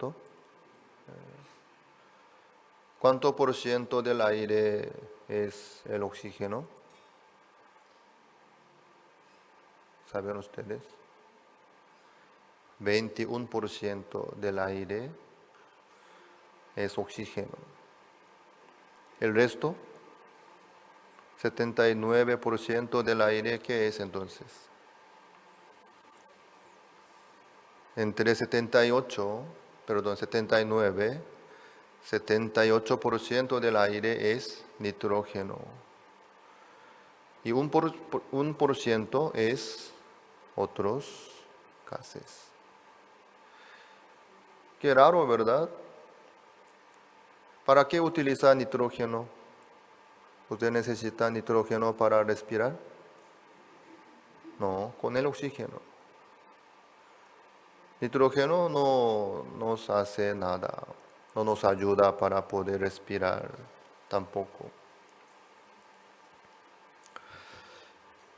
Speaker 1: ¿cierto? ¿Cuánto por ciento del aire es el oxígeno? ¿Saben ustedes? 21% del aire es oxígeno. El resto, 79% del aire, ¿qué es entonces? Entre 79, 78% del aire es nitrógeno. Y un por ciento es otros gases. Qué raro, ¿verdad? ¿Para qué utiliza nitrógeno? ¿Usted necesita nitrógeno para respirar? No, con el oxígeno. Nitrógeno no nos hace nada, no nos ayuda para poder respirar tampoco.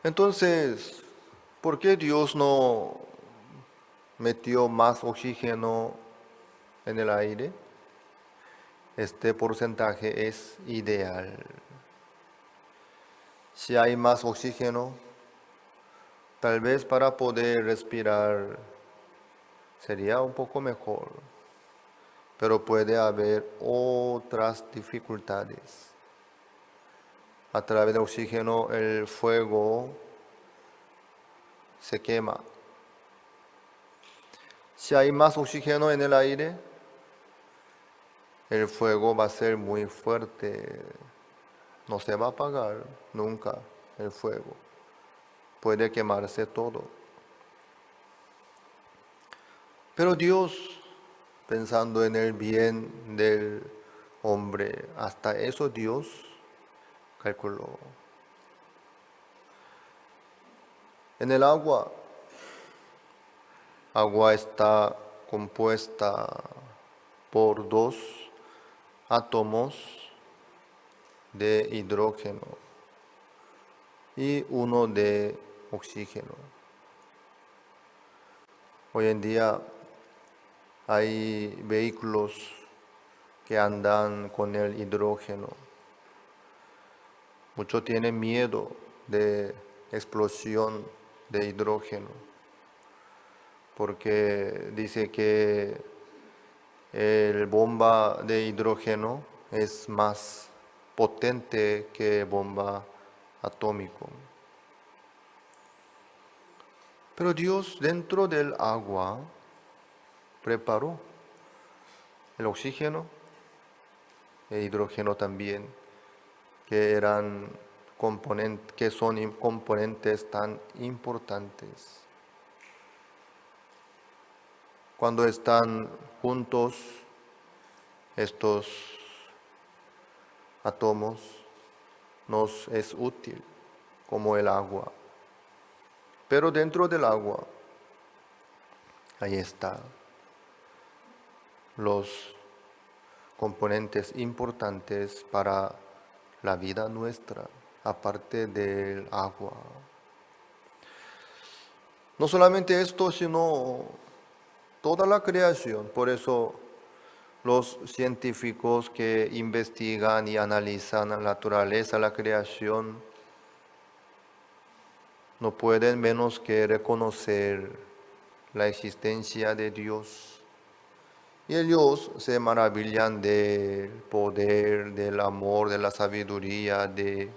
Speaker 1: Entonces, ¿por qué Dios no metió más oxígeno en el aire? Este porcentaje es ideal. Si hay más oxígeno, tal vez para poder respirar sería un poco mejor, pero puede haber otras dificultades. A través del oxígeno el fuego se quema. Si hay más oxígeno en el aire, el fuego va a ser muy fuerte. No se va a apagar nunca el fuego. Puede quemarse todo. Pero Dios, pensando en el bien del hombre, hasta eso Dios calculó. En el agua está compuesta por 2 átomos de hidrógeno y 1 de oxígeno. Hoy en día hay vehículos que andan con el hidrógeno. Muchos tienen miedo de explosión de hidrógeno, porque dice que el bomba de hidrógeno es más potente que bomba atómico. Pero Dios dentro del agua preparó el oxígeno e hidrógeno también, que son componentes tan importantes. Cuando están juntos estos átomos, nos es útil como el agua. Pero dentro del agua, ahí están los componentes importantes para la vida nuestra, aparte del agua. No solamente esto, sino toda la creación. Por eso los científicos que investigan y analizan la naturaleza, la creación, no pueden menos que reconocer la existencia de Dios. Y ellos se maravillan del poder, del amor, de la sabiduría del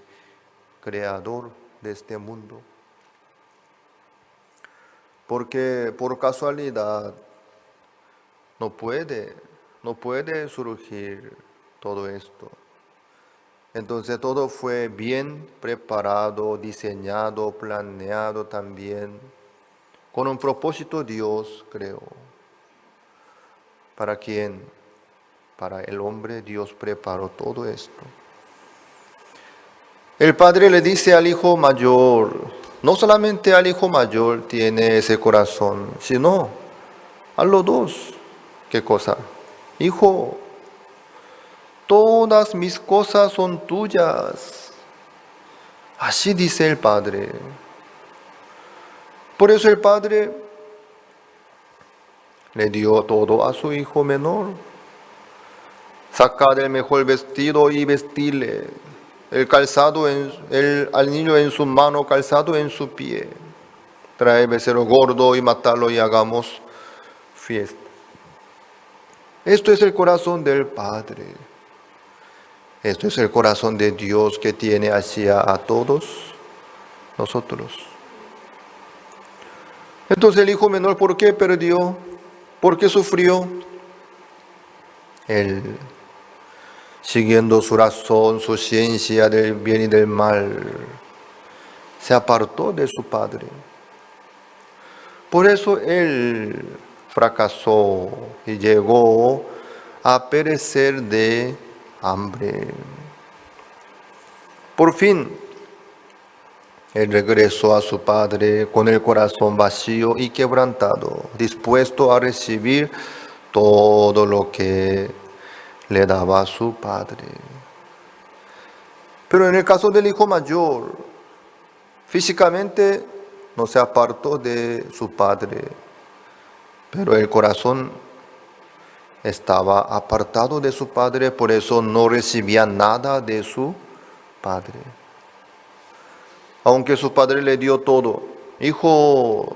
Speaker 1: Creador de este mundo. Porque por casualidad no puede surgir todo esto. Entonces todo fue bien preparado, diseñado, planeado también. Con un propósito Dios creó. ¿Para quién? Para el hombre Dios preparó todo esto. El padre le dice al hijo mayor, no solamente al hijo mayor tiene ese corazón, sino a los dos. ¿Qué cosa? Hijo, todas mis cosas son tuyas. Así dice el padre. Por eso el padre le dio todo a su hijo menor. Sacad el mejor vestido y vestirle, el calzado al niño en su mano, calzado en su pie. Trae becerro gordo y matalo y hagamos fiesta. Esto es el corazón del Padre. Esto es el corazón de Dios que tiene hacia a todos nosotros. Entonces el hijo menor, ¿por qué perdió? ¿Por qué sufrió? Él, siguiendo su razón, su ciencia del bien y del mal, se apartó de su padre. Por eso él fracasó y llegó a perecer de hambre. Por fin, él regresó a su padre con el corazón vacío y quebrantado, dispuesto a recibir todo lo que le daba su padre. Pero en el caso del hijo mayor, físicamente no se apartó de su padre, pero el corazón estaba apartado de su padre, por eso no recibía nada de su padre. Aunque su padre le dio todo, hijo,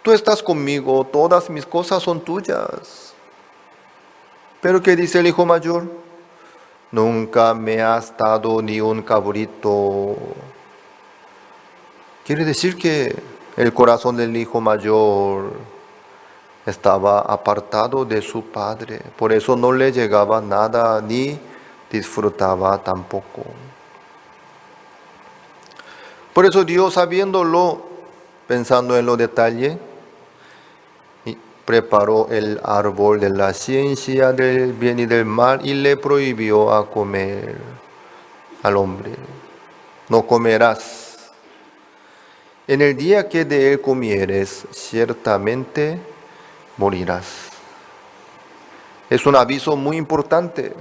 Speaker 1: tú estás conmigo, todas mis cosas son tuyas. Pero ¿qué dice el hijo mayor? Nunca me has dado ni un cabrito. Quiere decir que el corazón del hijo mayor estaba apartado de su padre, por eso no le llegaba nada ni disfrutaba tampoco. Por eso Dios, sabiéndolo, pensando en los detalles, preparó el árbol de la ciencia del bien y del mal y le prohibió a comer al hombre. No comerás. En el día que de él comieres, ciertamente morirás. Es un aviso muy importante.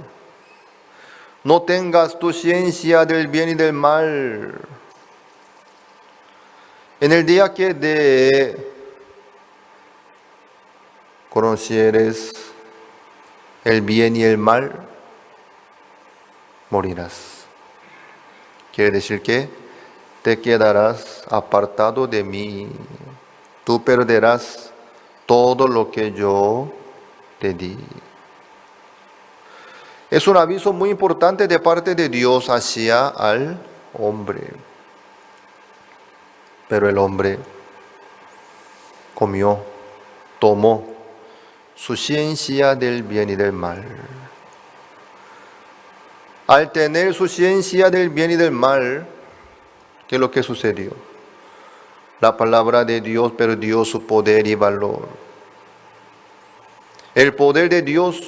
Speaker 1: No tengas tu ciencia del bien y del mal. En el día que de conocieres el bien y el mal, morirás. Quiere decir que te quedarás apartado de mí. Tú perderás todo lo que yo te di. Es un aviso muy importante de parte de Dios hacia al hombre. Pero el hombre comió, tomó su ciencia del bien y del mal. Al tener su ciencia del bien y del mal, ¿qué es lo que sucedió? La palabra de Dios perdió su poder y valor. El poder de Dios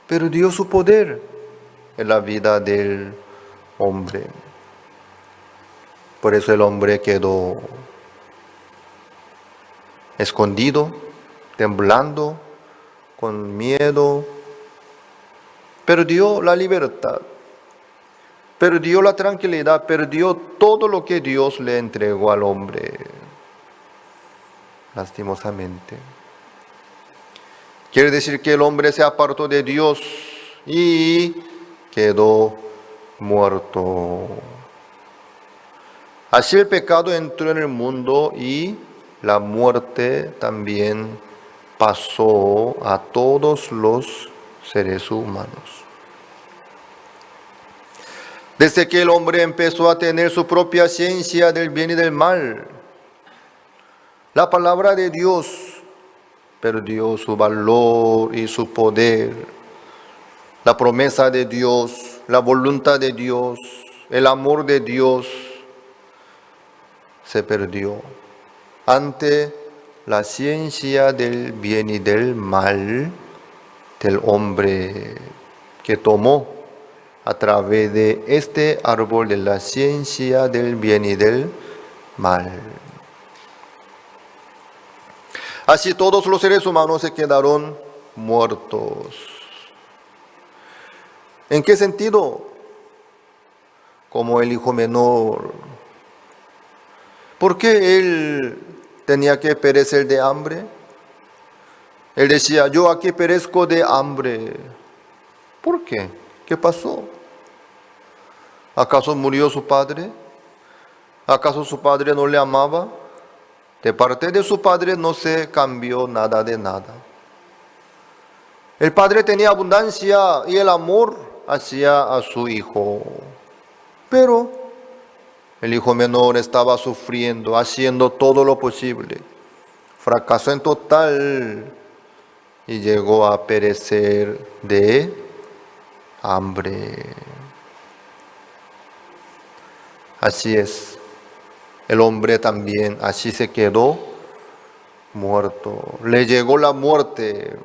Speaker 1: perdió su poder en la vida del hombre. Por eso el hombre quedó escondido, temblando, con miedo. Perdió la libertad, perdió la tranquilidad, perdió todo lo que Dios le entregó al hombre, lastimosamente. Quiere decir que el hombre se apartó de Dios y quedó muerto. Así el pecado entró en el mundo y la muerte también pasó a todos los seres humanos. Desde que el hombre empezó a tener su propia ciencia del bien y del mal, la palabra de Dios perdió su valor y su poder. La promesa de Dios, la voluntad de Dios, el amor de Dios se perdió ante la ciencia del bien y del mal del hombre que tomó a través de este árbol de la ciencia del bien y del mal. Así todos los seres humanos se quedaron muertos. ¿En qué sentido? Como el hijo menor. ¿Por qué él tenía que perecer de hambre? Él decía, yo aquí perezco de hambre. ¿Por qué? ¿Qué pasó? ¿Acaso murió su padre? ¿Acaso su padre no le amaba? De parte de su padre no se cambió nada de nada. El padre tenía abundancia y el amor hacia a su hijo. Pero el hijo menor estaba sufriendo, haciendo todo lo posible. Fracasó en total y llegó a perecer de hambre. Así es. El hombre también así se quedó muerto. Le llegó la muerte.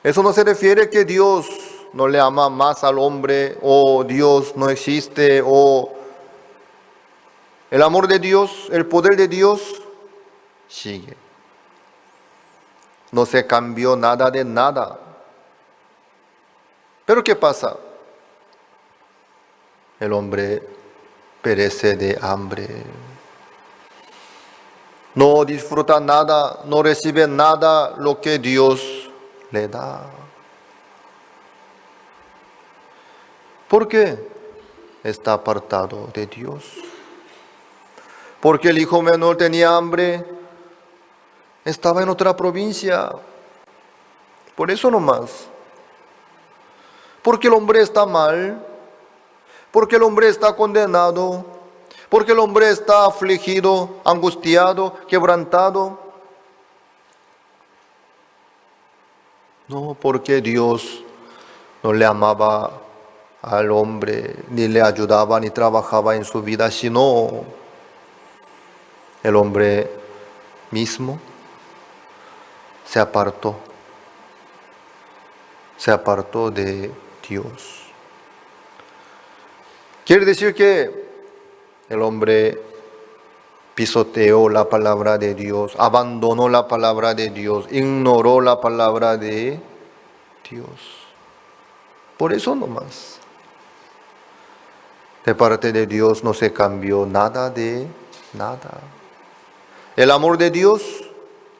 Speaker 1: Eso no se refiere que Dios no le ama más al hombre, o Dios no existe, o el amor de Dios, el poder de Dios sigue. No se cambió nada de nada. Pero ¿qué pasa? El hombre perece de hambre. No disfruta nada, no recibe nada lo que Dios le da. ¿Por qué? Está apartado de Dios. Porque el hijo menor tenía hambre, estaba en otra provincia. Por eso nomás. Porque el hombre está mal, porque el hombre está condenado, porque el hombre está afligido, angustiado, quebrantado. No, porque Dios no le amaba al hombre, ni le ayudaba, ni trabajaba en su vida, sino el hombre mismo se apartó de Dios. Quiere decir que el hombre pisoteó la palabra de Dios, abandonó la palabra de Dios, ignoró la palabra de Dios. Por eso nomás. De parte de Dios no se cambió nada de nada. El amor de Dios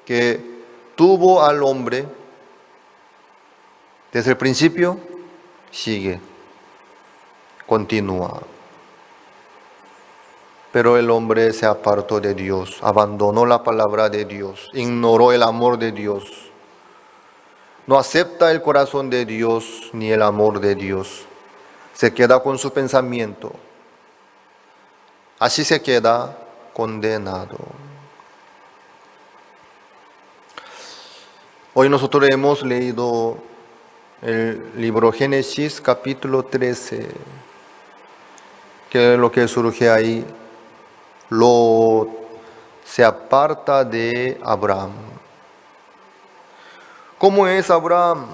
Speaker 1: que tuvo al hombre desde el principio sigue, continúa. Pero el hombre se apartó de Dios, abandonó la palabra de Dios, ignoró el amor de Dios. No acepta el corazón de Dios ni el amor de Dios. Se queda con su pensamiento. Así se queda condenado. Hoy nosotros hemos leído el libro Génesis capítulo 13, que es lo que surge ahí. Lot se aparta de Abraham. ¿Cómo es Abraham?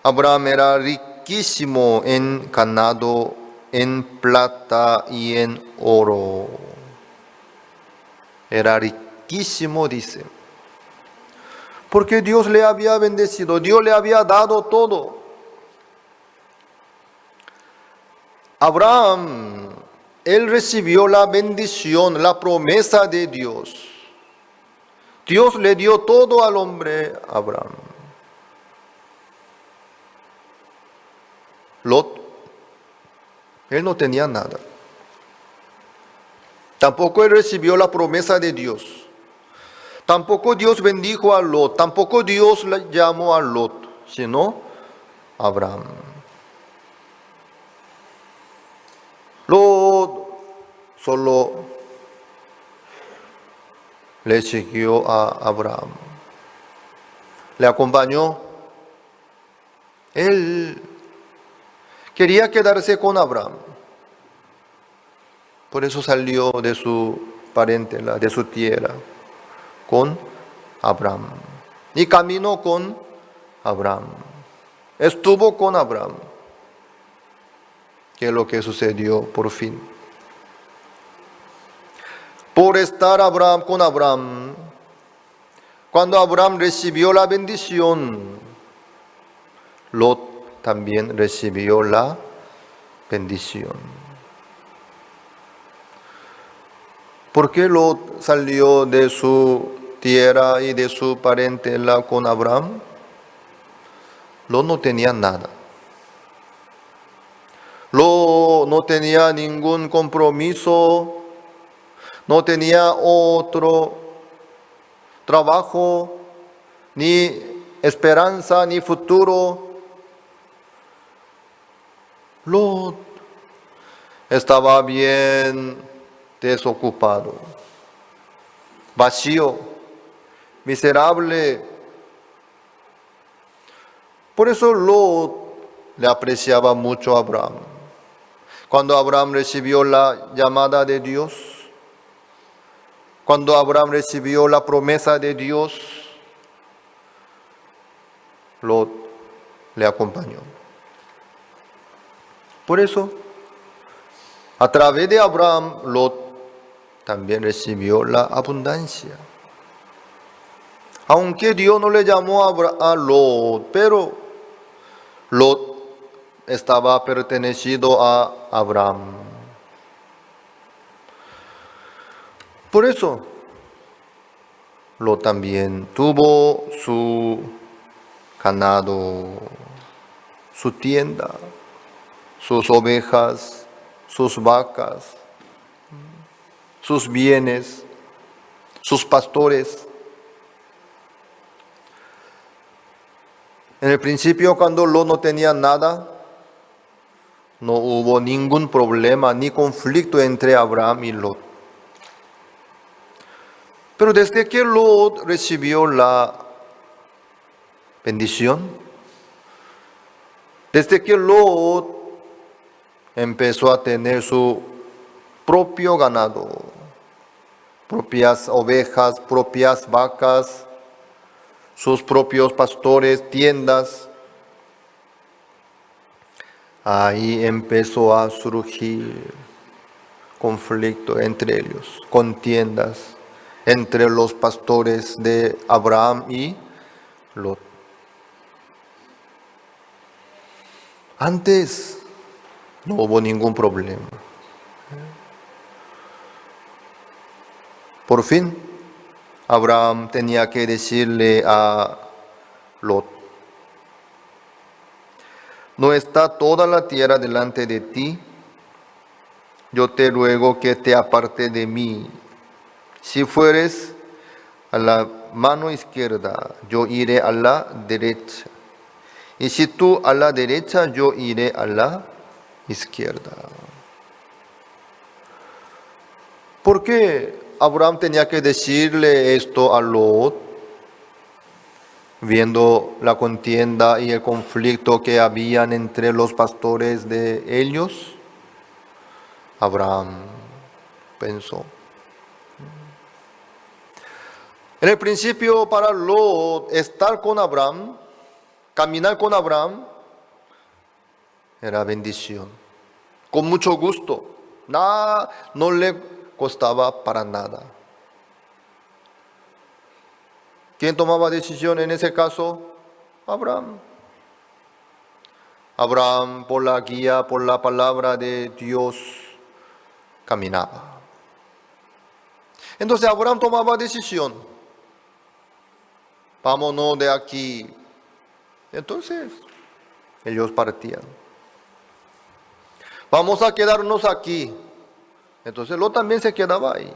Speaker 1: Abraham era riquísimo en ganado, en plata y en oro. Era riquísimo, dice. Porque Dios le había bendecido, Dios le había dado todo. Abraham, él recibió la bendición, la promesa de Dios. Dios le dio todo al hombre Abraham. Lot, él no tenía nada. Tampoco él recibió la promesa de Dios. Tampoco Dios bendijo a Lot. Tampoco Dios le llamó a Lot, sino Abraham. Lot solo le siguió a Abraham. Le acompañó. Él quería quedarse con Abraham. Por eso salió de su parentela, de su tierra, con Abraham. Y caminó con Abraham. Estuvo con Abraham. ¿Qué es lo que sucedió por fin? Por estar Abraham con Abraham, cuando Abraham recibió la bendición, Lot también recibió la bendición. ¿Por qué Lot salió de su tierra y de su parentela con Abraham, Lot no tenía nada. Lot no tenía ningún compromiso, no tenía otro trabajo, ni esperanza, ni futuro. Lot estaba bien desocupado, vacío, miserable. Por eso Lot le apreciaba mucho a Abraham. Cuando Abraham recibió la llamada de Dios, cuando Abraham recibió la promesa de Dios, Lot le acompañó. Por eso, a través de Abraham, Lot también recibió la abundancia. Aunque Dios no le llamó a Lot, pero Lot estaba pertenecido a Abraham. Por eso, Lot también tuvo su ganado, su tienda, sus ovejas, sus vacas, sus bienes, sus pastores. En el principio, cuando Lot no tenía nada, no hubo ningún problema ni conflicto entre Abraham y Lot. Pero desde que Lot recibió la bendición, desde que Lot empezó a tener su propio ganado, propias ovejas, propias vacas, sus propios pastores, tiendas, ahí empezó a surgir conflicto entre ellos, contiendas entre los pastores de Abraham y Lot. Antes no hubo ningún problema. Por fin, Abraham tenía que decirle a Lot: no está toda la tierra delante de ti, yo te ruego que te aparte de mí. Si fueres a la mano izquierda, yo iré a la derecha. Y si tú a la derecha, yo iré a la izquierda. ¿Por qué Abraham tenía que decirle esto a Lot? Viendo la contienda y el conflicto que habían entre los pastores de ellos, Abraham pensó. En el principio, para Lot, estar con Abraham, caminar con Abraham, era bendición. Con mucho gusto. Nada, no le costaba para nada. ¿Quién tomaba decisión en ese caso? Abraham. Abraham, por la guía, por la palabra de Dios, caminaba. Entonces Abraham tomaba decisión. Vámonos de aquí. Entonces, ellos partían. Vamos a quedarnos aquí. Entonces Lot también se quedaba ahí.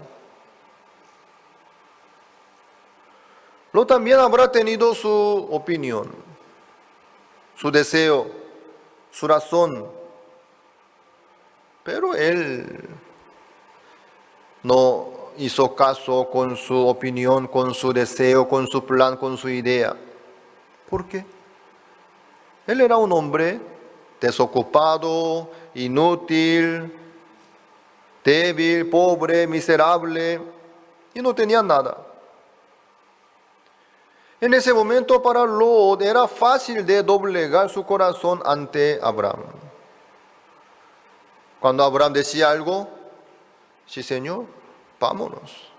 Speaker 1: Lot también habrá tenido su opinión, su deseo, su razón. Pero él no hizo caso con su opinión, con su deseo, con su plan, con su idea. ¿Por qué? Él era un hombre desocupado, inútil, débil, pobre, miserable, y no tenía nada. En ese momento para Lot era fácil de doblegar su corazón ante Abraham. Cuando Abraham decía algo, sí Señor, vámonos.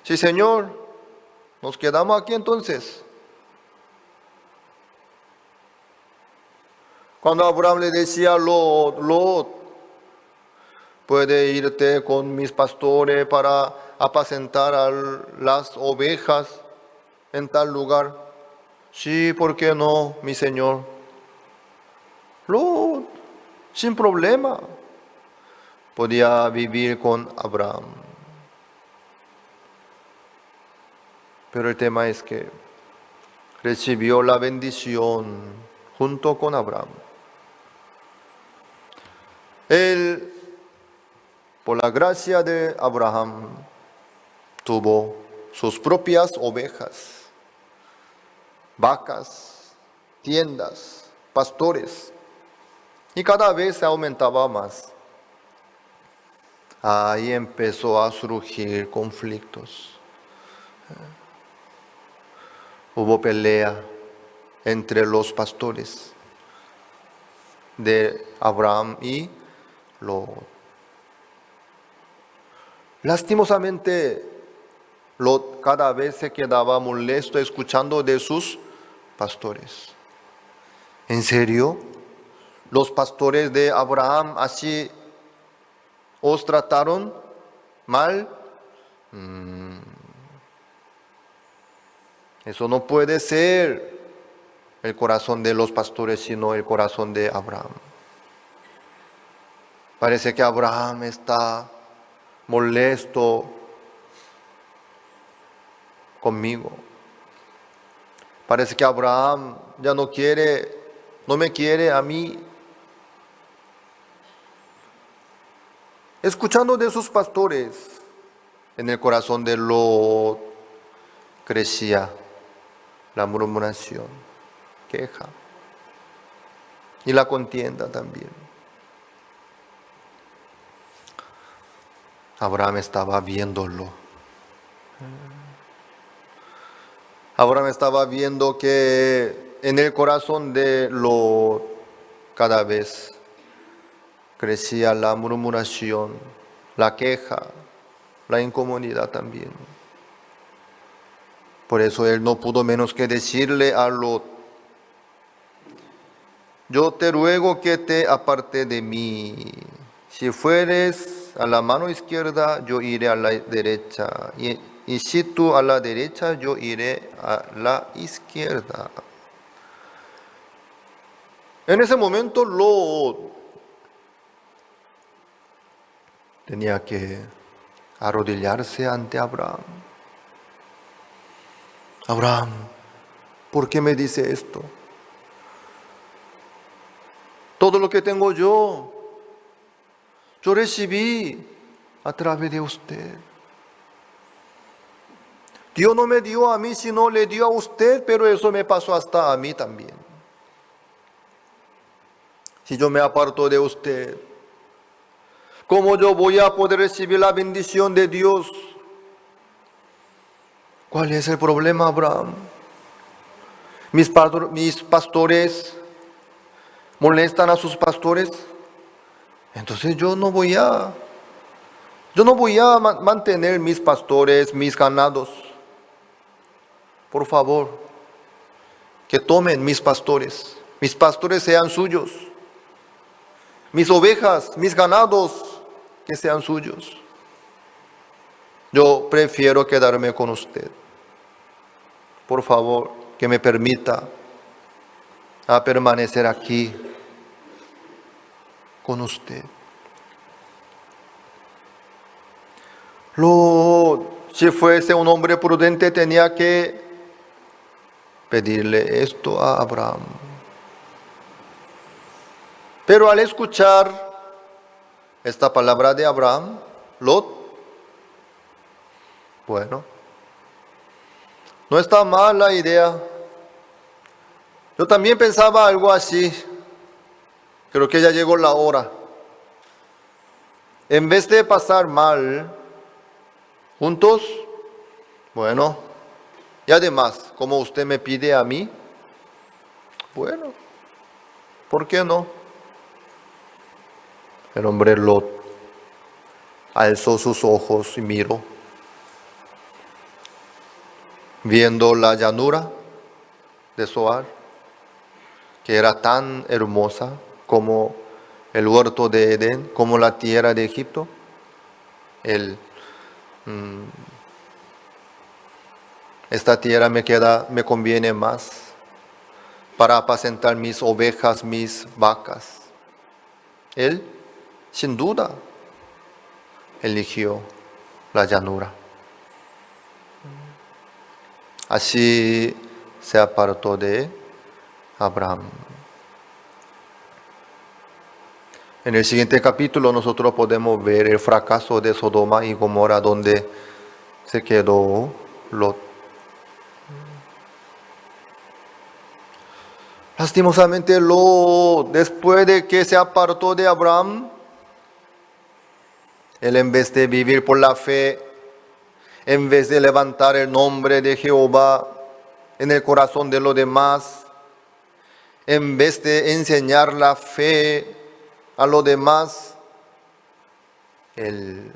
Speaker 1: Sí Señor, nos quedamos aquí entonces. Cuando Abraham le decía a Lot, puede irte con mis pastores para apacentar a las ovejas en tal lugar. Sí, ¿por qué no, mi señor? Lot, sin problema, podía vivir con Abraham. Pero el tema es que recibió la bendición junto con Abraham. Él, por la gracia de Abraham, tuvo sus propias ovejas, vacas, tiendas, pastores, y cada vez se aumentaba más. Ahí empezó a surgir conflictos. Hubo pelea entre los pastores de Abraham y Lot. Lastimosamente, Lot cada vez se quedaba molesto escuchando de sus pastores. ¿En serio? ¿Los pastores de Abraham así os trataron mal? Eso no puede ser el corazón de los pastores, sino el corazón de Abraham. Parece que Abraham está molesto conmigo. Parece que Abraham ya no me quiere a mí. Escuchando de sus pastores, en el corazón de Lot crecía la murmuración, queja y la contienda también. Abraham estaba viéndolo. Abraham estaba viendo que en el corazón de Lot cada vez crecía la murmuración, la queja, la incomodidad también. Por eso él no pudo menos que decirle a Lot: yo te ruego que te aparte de mí. Si fueres a la mano izquierda, yo iré a la derecha. Y si tú a la derecha, yo iré a la izquierda. En ese momento Lot tenía que arrodillarse ante Abraham. Abraham, ¿por qué me dice esto? Todo lo que tengo yo recibí a través de usted. Dios no me dio a mí, sino le dio a usted, pero eso me pasó hasta a mí también. Si yo me aparto de usted, ¿cómo yo voy a poder recibir la bendición de Dios? ¿Cuál es el problema, Abraham? Mis pastores molestan a sus pastores. Entonces yo no voy a mantener mis pastores, mis ganados. Por favor, que tomen mis pastores sean suyos. Mis ovejas, mis ganados, que sean suyos. Yo prefiero quedarme con usted. Por favor, que me permita a permanecer aquí con usted. Si fuese un hombre prudente, tenía que pedirle esto a Abraham. Pero al escuchar esta palabra de Abraham, Lot, bueno, no está mal la idea. Yo también pensaba algo así. Creo que ya llegó la hora. En vez de pasar mal juntos, bueno, y además, como usted me pide a mí, bueno, ¿por qué no? El hombre Lot alzó sus ojos y miró, viendo la llanura de Zoar, que era tan hermosa como el huerto de Edén, como la tierra de Egipto. Él Esta tierra me conviene más para apacentar mis ovejas, mis vacas. Él, sin duda, eligió la llanura. Así se apartó de Abraham. En el siguiente capítulo nosotros podemos ver el fracaso de Sodoma y Gomorra, donde se quedó Lot. Lastimosamente Lot, después de que se apartó de Abraham, él en vez de vivir por la fe, en vez de levantar el nombre de Jehová en el corazón de los demás, en vez de enseñar la fe a los demás, él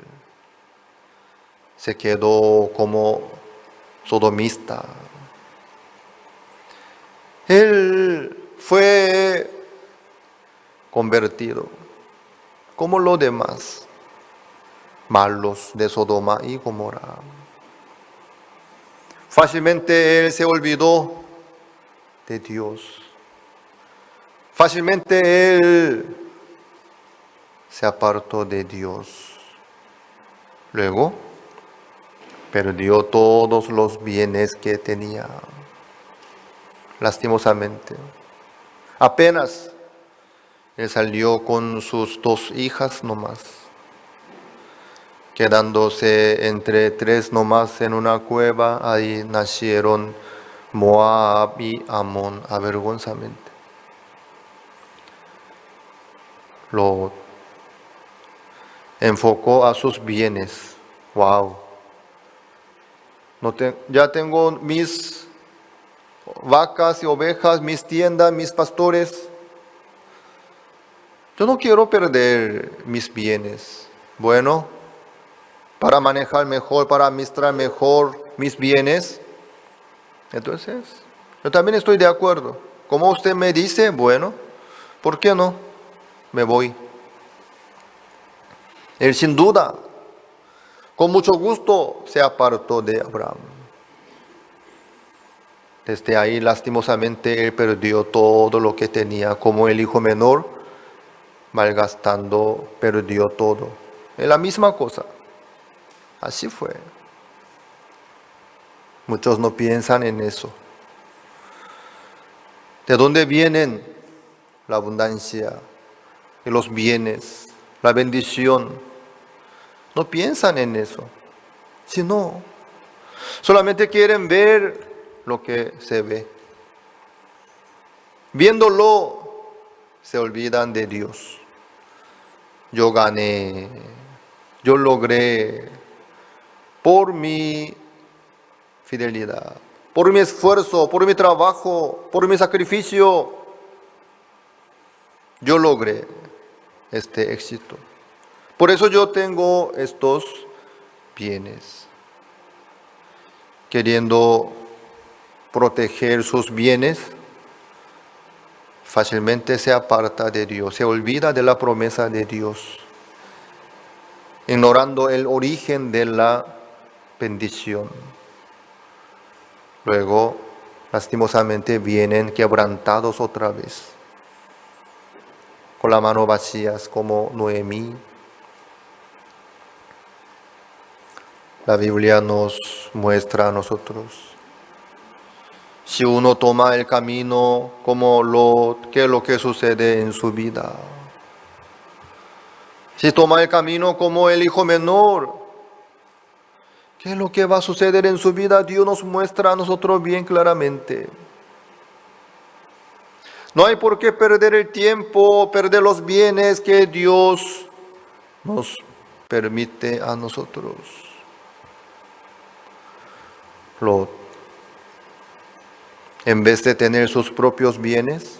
Speaker 1: se quedó como sodomista. Él fue convertido como los demás malos de Sodoma y Gomorra. Fácilmente él se olvidó de Dios. Fácilmente él se apartó de Dios. Luego perdió todos los bienes que tenía. Lastimosamente. Apenas él salió con sus 2 hijas nomás, quedándose entre 3 nomás en una cueva. Ahí nacieron Moab y Amón, avergonzadamente. Lo enfocó a sus bienes. Wow. Ya tengo mis vacas y ovejas, mis tiendas, mis pastores. Yo no quiero perder mis bienes. Bueno, para manejar mejor, para administrar mejor mis bienes, entonces yo también estoy de acuerdo. Como usted me dice, bueno, ¿por qué no? Me voy. Él sin duda, con mucho gusto, se apartó de Abraham. Desde ahí, lastimosamente, él perdió todo lo que tenía. Como el hijo menor, malgastando, perdió todo. Es la misma cosa. Así fue. Muchos no piensan en eso. ¿De dónde vienen la abundancia y los bienes, la bendición? No piensan en eso. Sino, solamente quieren ver lo que se ve. Viéndolo, se olvidan de Dios. Yo gané, yo logré por mi fidelidad, por mi esfuerzo, por mi trabajo, por mi sacrificio. Yo logré este éxito. Por eso yo tengo estos bienes. Queriendo proteger sus bienes, fácilmente se aparta de Dios, se olvida de la promesa de Dios, ignorando el origen de la bendición. Luego, lastimosamente, vienen quebrantados otra vez, con la mano vacías como Noemí. La Biblia nos muestra a nosotros. Si uno toma el camino como Lot, ¿qué es lo que sucede en su vida? Si toma el camino como el hijo menor, ¿qué es lo que va a suceder en su vida? Dios nos muestra a nosotros bien claramente. No hay por qué perder el tiempo, perder los bienes que Dios nos permite a nosotros. Lot, en vez de tener sus propios bienes,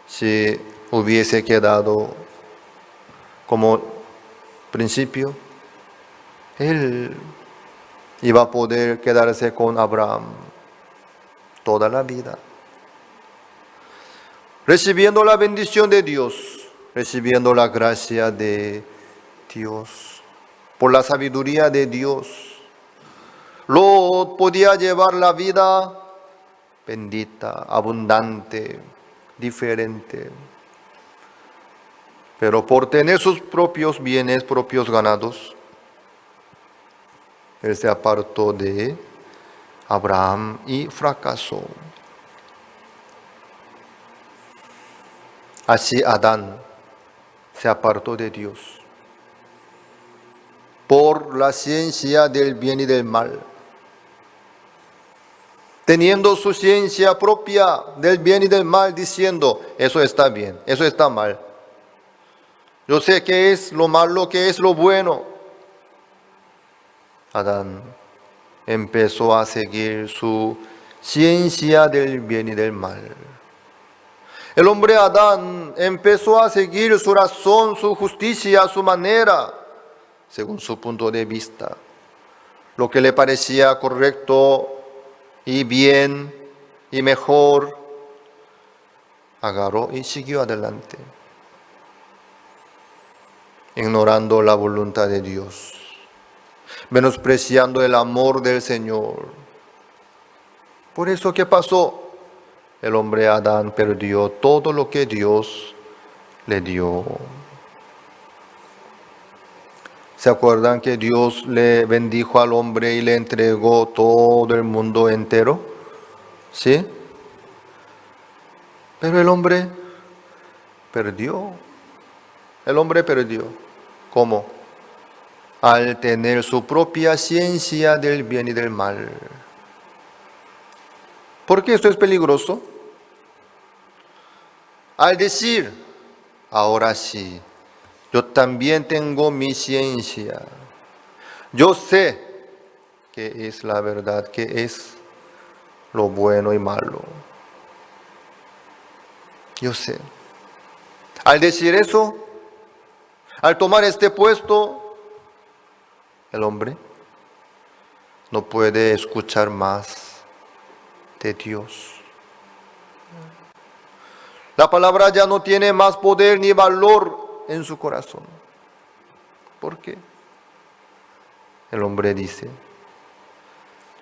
Speaker 1: si hubiese quedado como principio, él iba a poder quedarse con Abraham toda la vida, recibiendo la bendición de Dios, recibiendo la gracia de Dios. por la sabiduría de Dios, Lot podía llevar la vida bendita, abundante, diferente. Pero por tener sus propios bienes, propios ganados, él se apartó de Abraham y fracasó. Así Adán se apartó de Dios por la ciencia del bien y del mal. Teniendo su ciencia propia del bien y del mal, diciendo, eso está bien, eso está mal. Yo sé qué es lo malo, qué es lo bueno. Adán empezó a seguir su ciencia del bien y del mal. El hombre Adán empezó a seguir su razón, su justicia, su manera, según su punto de vista. Lo que le parecía correcto y bien y mejor, agarró y siguió adelante, ignorando la voluntad de Dios, menospreciando el amor del Señor. Por eso, ¿qué pasó? El hombre Adán perdió todo lo que Dios le dio. ¿Se acuerdan que Dios le bendijo al hombre y le entregó todo el mundo entero? ¿Sí? Pero el hombre perdió. El hombre perdió. ¿Cómo? Al tener su propia ciencia del bien y del mal. ¿Por qué esto es peligroso? Al decir, ahora sí, yo también tengo mi ciencia. Yo sé qué es la verdad, qué es lo bueno y malo. Yo sé. Al decir eso, al tomar este puesto, el hombre no puede escuchar más de Dios. La palabra ya no tiene más poder ni valor en su corazón. ¿Por qué? El hombre dice,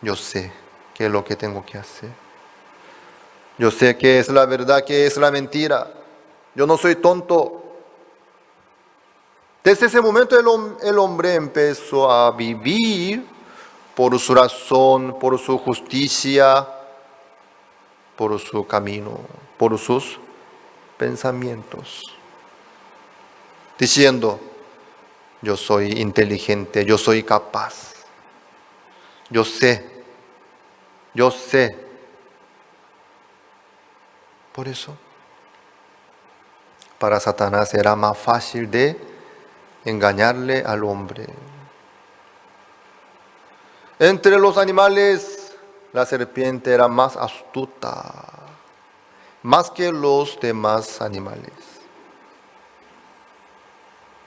Speaker 1: yo sé qué es lo que tengo que hacer. Yo sé qué es la verdad, qué es la mentira. Yo no soy tonto. Desde ese momento el hombre empezó a vivir por su razón, por su justicia, por su camino, por sus pensamientos, diciendo, yo soy inteligente, yo soy capaz, yo sé. Por eso, para Satanás era más fácil de engañarle al hombre. Entre los animales, la serpiente era más astuta, más que los demás animales.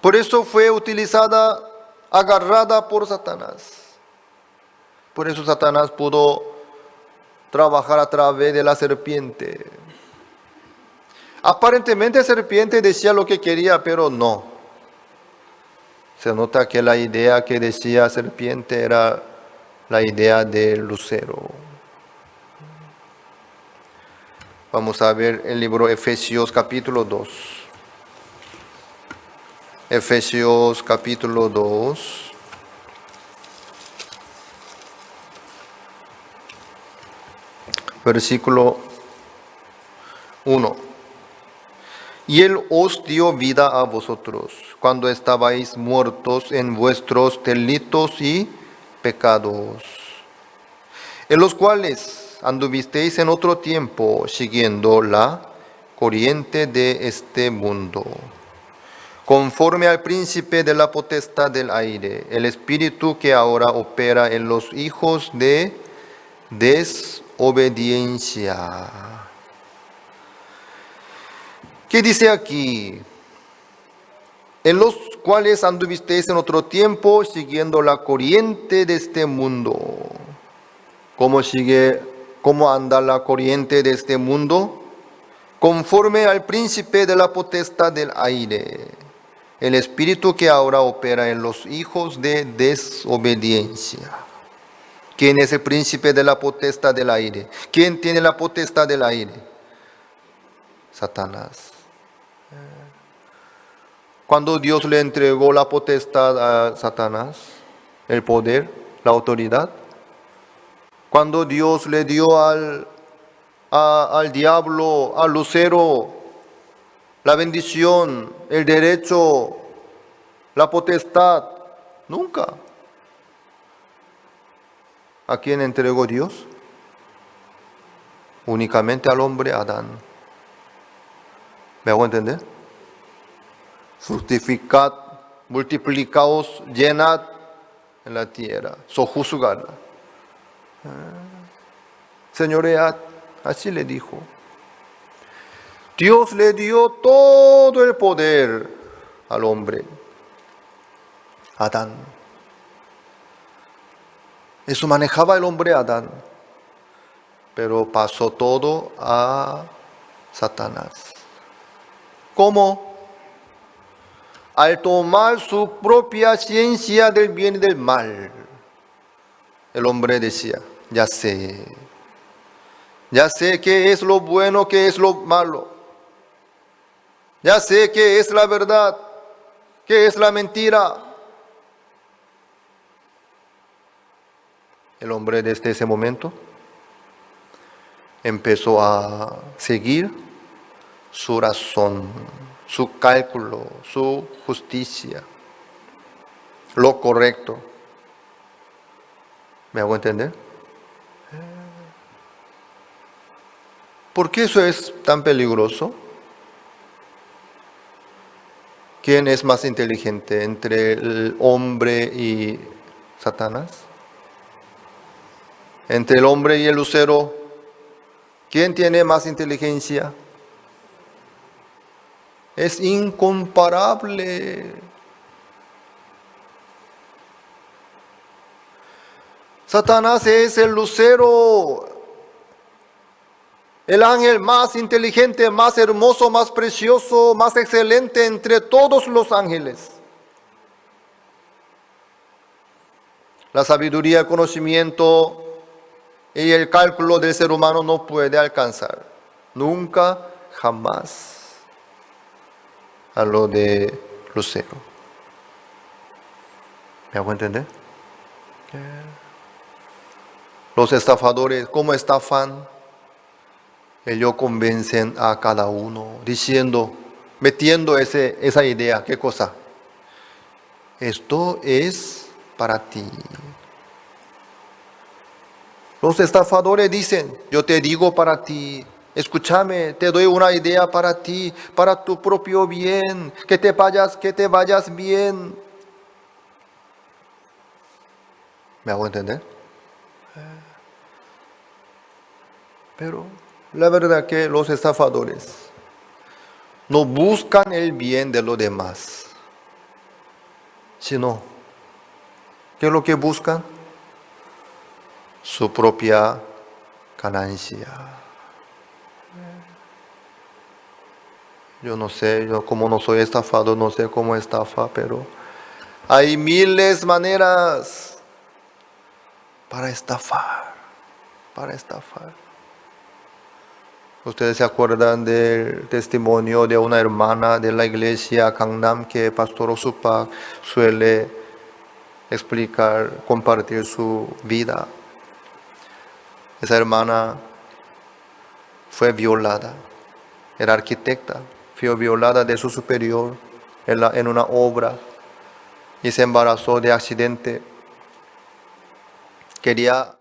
Speaker 1: Por eso fue utilizada, agarrada por Satanás. Por eso Satanás pudo trabajar a través de la serpiente. Aparentemente la serpiente decía lo que quería, pero no. Se nota que la idea que decía serpiente era la idea del lucero. Vamos a ver el libro Efesios capítulo 2. Efesios capítulo 2. Versículo 1. Y Él os dio vida a vosotros, cuando estabais muertos en vuestros delitos y pecados, en los cuales anduvisteis en otro tiempo, siguiendo la corriente de este mundo, conforme al príncipe de la potestad del aire, el espíritu que ahora opera en los hijos de desobediencia. ¿Qué dice aquí? En los cuales anduvisteis en otro tiempo, siguiendo la corriente de este mundo. ¿Cómo anda la corriente de este mundo? Conforme al príncipe de la potestad del aire, el espíritu que ahora opera en los hijos de desobediencia. ¿Quién es el príncipe de la potestad del aire? ¿Quién tiene la potestad del aire? Satanás. Cuando Dios le entregó la potestad a Satanás, el poder, la autoridad, cuando Dios le dio al diablo, al lucero, la bendición, el derecho, la potestad, nunca. ¿A quién entregó Dios? Únicamente al hombre Adán. ¿Me hago entender? Fructificad, multiplicaos, llenad en la tierra, sojuzgadla. Señoread, así le dijo. Dios le dio todo el poder al hombre, Adán. Eso manejaba el hombre Adán, pero pasó todo a Satanás. ¿Cómo? Al tomar su propia ciencia del bien y del mal. El hombre decía, ya sé qué es lo bueno, qué es lo malo. Ya sé qué es la verdad, qué es la mentira. El hombre desde ese momento empezó a seguir su razón, su cálculo, su justicia, lo correcto. ¿Me hago entender? ¿Por qué eso es tan peligroso? ¿Quién es más inteligente entre el hombre y Satanás? Entre el hombre y el lucero, ¿quién tiene más inteligencia? Es incomparable. Satanás es el lucero, el ángel más inteligente, más hermoso, más precioso, más excelente entre todos los ángeles. La sabiduría, el conocimiento y el cálculo del ser humano no puede alcanzar. Nunca, jamás. A lo de lucero. ¿Me hago entender? Los estafadores, ¿cómo estafan? Ellos convencen a cada uno diciendo, metiendo esa idea, ¿qué cosa? Esto es para ti. Los estafadores dicen, yo te digo para ti, escúchame, te doy una idea para ti, para tu propio bien, que te vayas bien. ¿Me hago entender? Pero la verdad que los estafadores no buscan el bien de los demás, sino, ¿qué es lo que buscan? Su propia ganancia. Yo no sé, yo como no soy estafado, no sé cómo estafa, pero hay miles de maneras para estafar. Ustedes se acuerdan del testimonio de una hermana de la iglesia Gangnam que Pastor Osupak suele explicar, compartir su vida. Esa hermana fue violada, era arquitecta, fue violada de su superior en una obra y se embarazó de accidente. Quería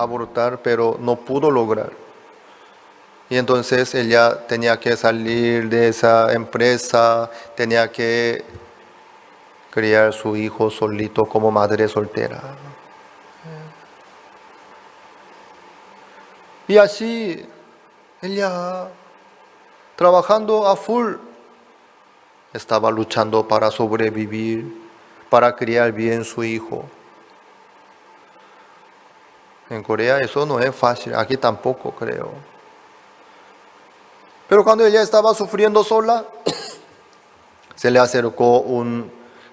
Speaker 1: abortar, pero no pudo lograr. Y entonces ella tenía que salir de esa empresa, tenía que criar su hijo solito como madre soltera. Y así ella, trabajando a full, estaba luchando para sobrevivir, para criar bien su hijo. En Corea eso no es fácil, aquí tampoco creo. Pero cuando ella estaba sufriendo sola, se le acercó un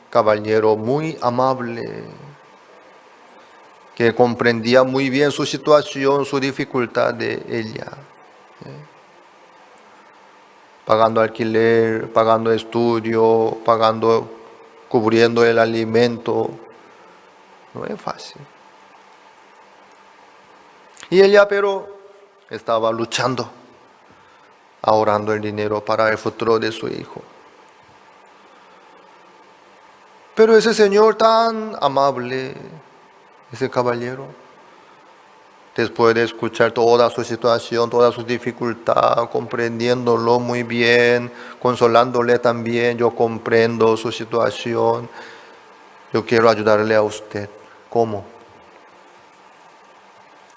Speaker 1: caballero muy amable, que comprendía muy bien su situación, su dificultad de ella. Pagando alquiler, pagando estudio, cubriendo el alimento. No es fácil. Y ella, pero, estaba luchando, ahorrando el dinero para el futuro de su hijo. Pero ese señor tan amable, ese caballero, después de escuchar toda su situación, toda su dificultad, comprendiéndolo muy bien, consolándole también, yo comprendo su situación, yo quiero ayudarle a usted. ¿Cómo?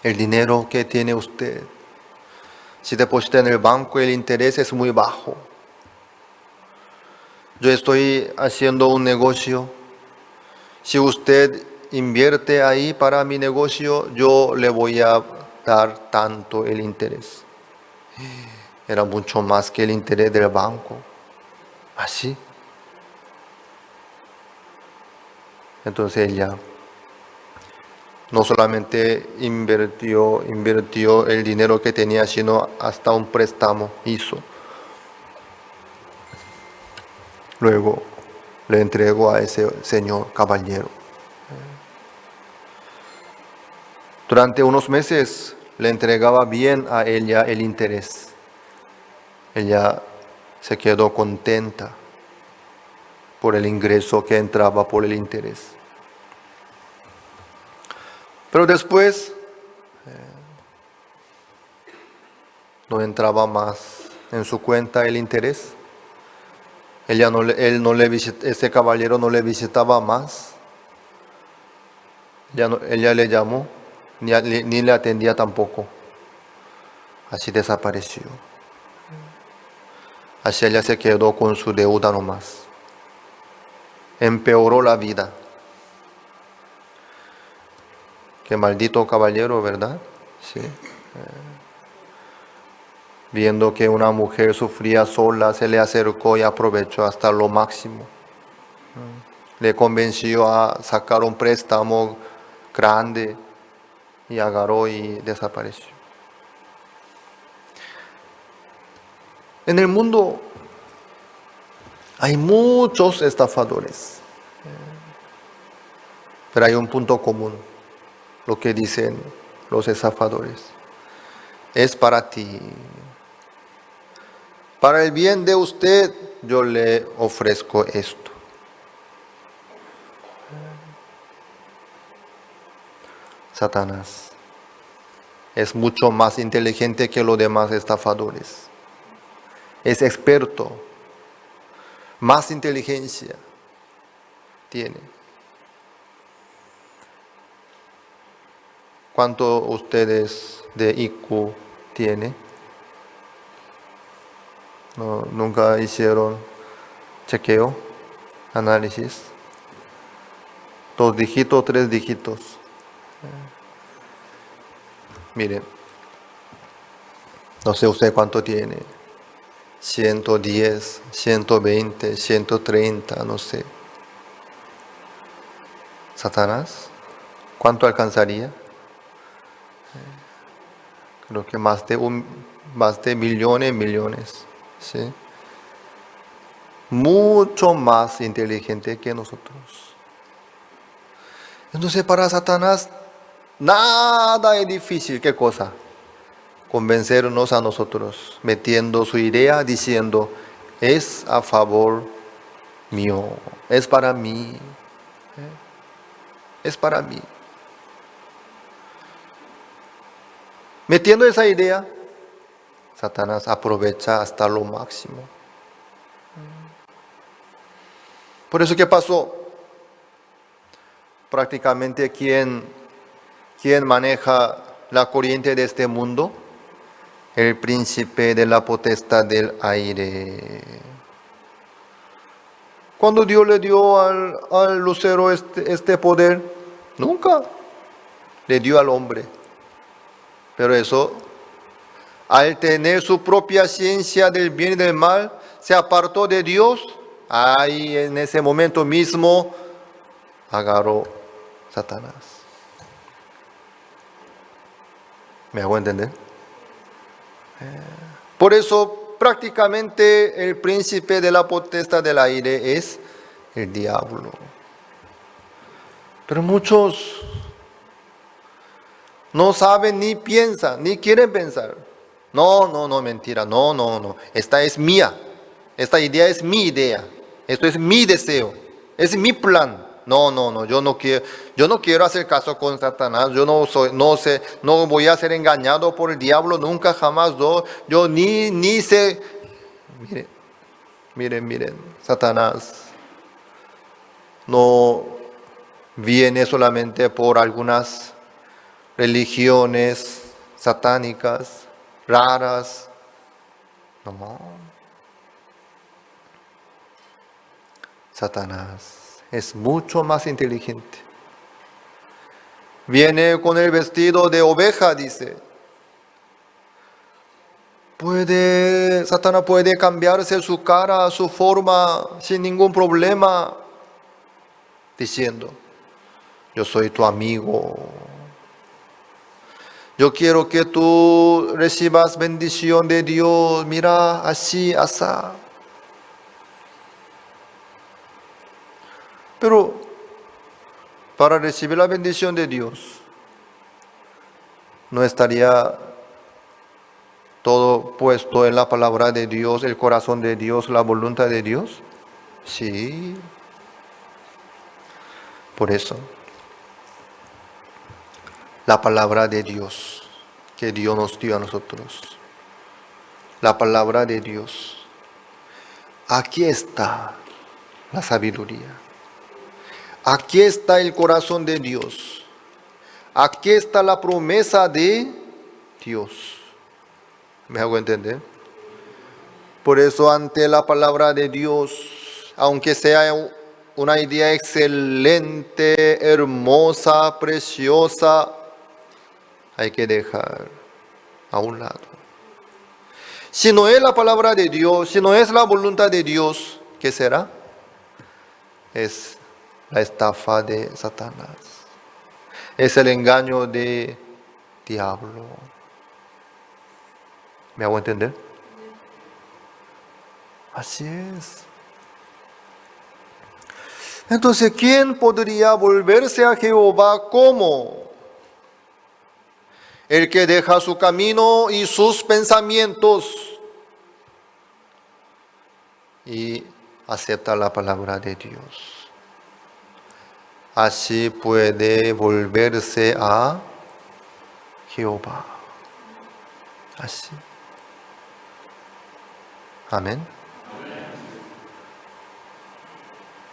Speaker 1: El dinero que tiene usted, si deposita en el banco, el interés es muy bajo. Yo estoy haciendo un negocio. Si usted invierte ahí para mi negocio, yo le voy a dar tanto el interés. Era mucho más que el interés del banco. Así. Entonces ella no solamente invirtió el dinero que tenía, sino hasta un préstamo hizo. Luego le entregó a ese señor caballero. Durante unos meses le entregaba bien a ella el interés. Ella se quedó contenta por el ingreso que entraba por el interés. Pero después no entraba más en su cuenta el interés. Ese caballero no le visitaba más. Ella le llamó, ni le atendía tampoco. Así desapareció. Así ella se quedó con su deuda nomás. Empeoró la vida. Qué maldito caballero, ¿verdad? Sí. Viendo que una mujer sufría sola, se le acercó y aprovechó hasta lo máximo. Le convenció a sacar un préstamo grande y agarró y desapareció. En el mundo hay muchos estafadores, pero hay un punto común, lo que dicen los estafadores. Es para ti. Para el bien de usted, yo le ofrezco esto. Satanás es mucho más inteligente que los demás estafadores. Es experto. Más inteligencia tiene. ¿Cuánto ustedes de IQ tiene? No, nunca hicieron chequeo, análisis. 2 dígitos, 3 dígitos. Miren, no sé usted cuánto tiene. 110, 120, 130, no sé. Satanás, ¿cuánto alcanzaría? Creo que más de millones. ¿Sí? Mucho más inteligente que nosotros. Entonces para Satanás nada es difícil. ¿Qué cosa? Convencernos a nosotros, metiendo su idea, diciendo, es a favor mío, es para mí, es para mí. Metiendo esa idea, Satanás aprovecha hasta lo máximo. Por eso, ¿qué pasó? Prácticamente quien maneja la corriente de este mundo, el príncipe de la potestad del aire. ¿Cuándo Dios le dio al lucero este poder? Nunca. Le dio al hombre. Pero eso, al tener su propia ciencia del bien y del mal, se apartó de Dios. Ahí en ese momento mismo agarró Satanás. ¿Me hago entender? Por eso prácticamente el príncipe de la potestad del aire es el diablo. Pero muchos no saben ni piensan, ni quieren pensar. No, mentira, no. Esta es mía. Esta idea es mi idea. Esto es mi deseo. Es mi plan. No, yo no quiero hacer caso con Satanás. Yo no voy a ser engañado por el diablo nunca, jamás. Yo ni sé. Miren, Satanás no viene solamente por algunas religiones satánicas, raras. No. Satanás es mucho más inteligente. Viene con el vestido de oveja, dice. Satanás puede cambiarse su cara, su forma, sin ningún problema, diciendo, yo soy tu amigo. Yo quiero que tú recibas bendición de Dios. Mira, así, asá. Pero para recibir la bendición de Dios, ¿no estaría todo puesto en la palabra de Dios, el corazón de Dios, la voluntad de Dios? Sí. Por eso, la palabra de Dios que Dios nos dio a nosotros, la palabra de Dios, aquí está la sabiduría. Aquí está el corazón de Dios. Aquí está la promesa de Dios. ¿Me hago entender? Por eso ante la palabra de Dios, aunque sea una idea excelente, hermosa, preciosa, hay que dejar a un lado. Si no es la palabra de Dios, si no es la voluntad de Dios, ¿qué será? Es la estafa de Satanás. Es el engaño de diablo. ¿Me hago entender? Así es. Entonces, ¿quién podría volverse a Jehová como? El que deja su camino y sus pensamientos y acepta la palabra de Dios. Así puede volverse a Jehová. Así. Amén.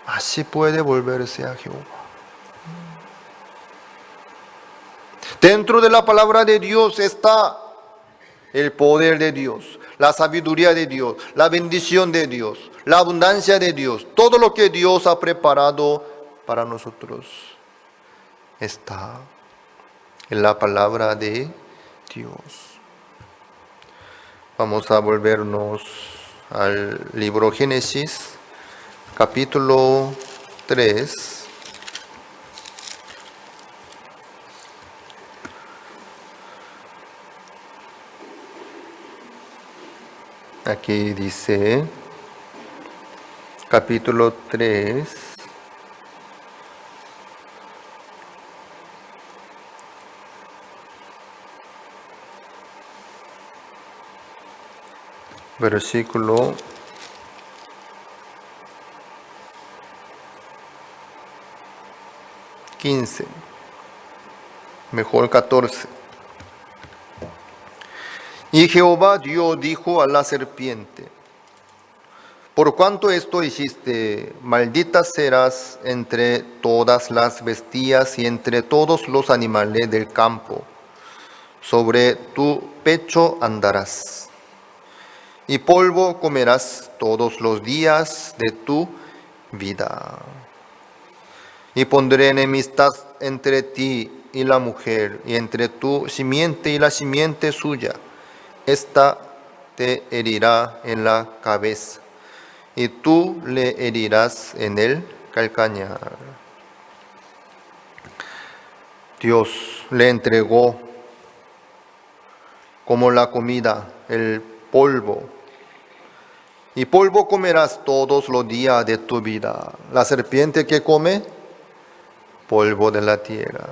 Speaker 1: Así puede volverse a Jehová. Dentro de la palabra de Dios está el poder de Dios, la sabiduría de Dios, la bendición de Dios, la abundancia de Dios. Todo lo que Dios ha preparado para nosotros está en la palabra de Dios. Vamos a volvernos al libro Génesis, capítulo 3. Aquí dice, capítulo 3, versículo 15, mejor 14. Y Jehová Dios dijo a la serpiente: por cuanto esto hiciste, maldita serás entre todas las bestias y entre todos los animales del campo. Sobre tu pecho andarás, y polvo comerás todos los días de tu vida. Y pondré enemistad entre ti y la mujer, y entre tu simiente y la simiente suya. Esta te herirá en la cabeza, y tú le herirás en el calcañar. Dios le entregó como la comida el polvo, y polvo comerás todos los días de tu vida. La serpiente que come polvo de la tierra.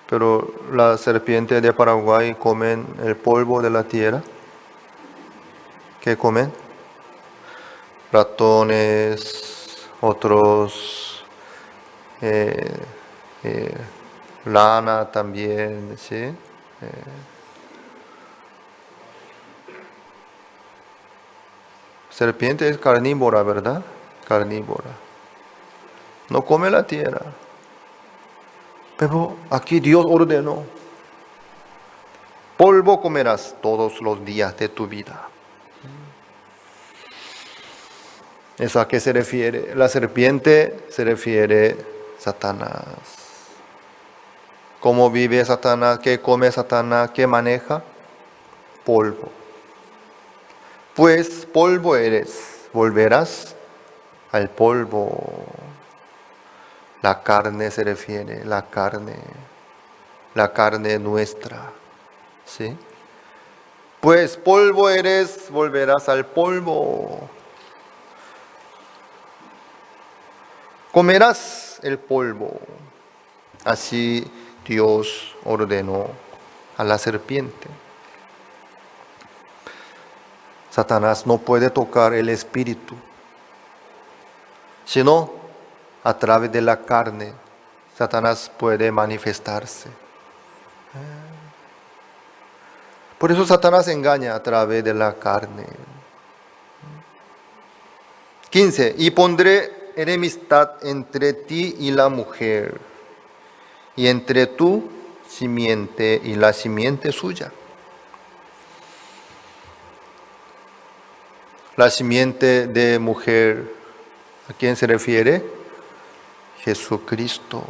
Speaker 1: Pero la serpiente de Paraguay comen el polvo de la tierra. ¿Qué comen? Ratones, otros, lana también, ¿sí? Serpiente es carnívora, ¿verdad? Carnívora. No come la tierra. Pero aquí Dios ordenó: polvo comerás todos los días de tu vida. ¿Eso a qué se refiere? La serpiente se refiere a Satanás. ¿Cómo vive Satanás? ¿Qué come Satanás? ¿Qué maneja? Polvo. Pues polvo eres, volverás al polvo. La carne se refiere, la carne nuestra, ¿sí? Pues polvo eres, volverás al polvo. Comerás el polvo. Así Dios ordenó a la serpiente. Satanás no puede tocar el espíritu, sino a través de la carne. Satanás puede manifestarse. Por eso Satanás engaña a través de la carne. 15. Y pondré enemistad entre ti y la mujer, y entre tu simiente y la simiente suya. La simiente de mujer, ¿a quién se refiere? Jesucristo.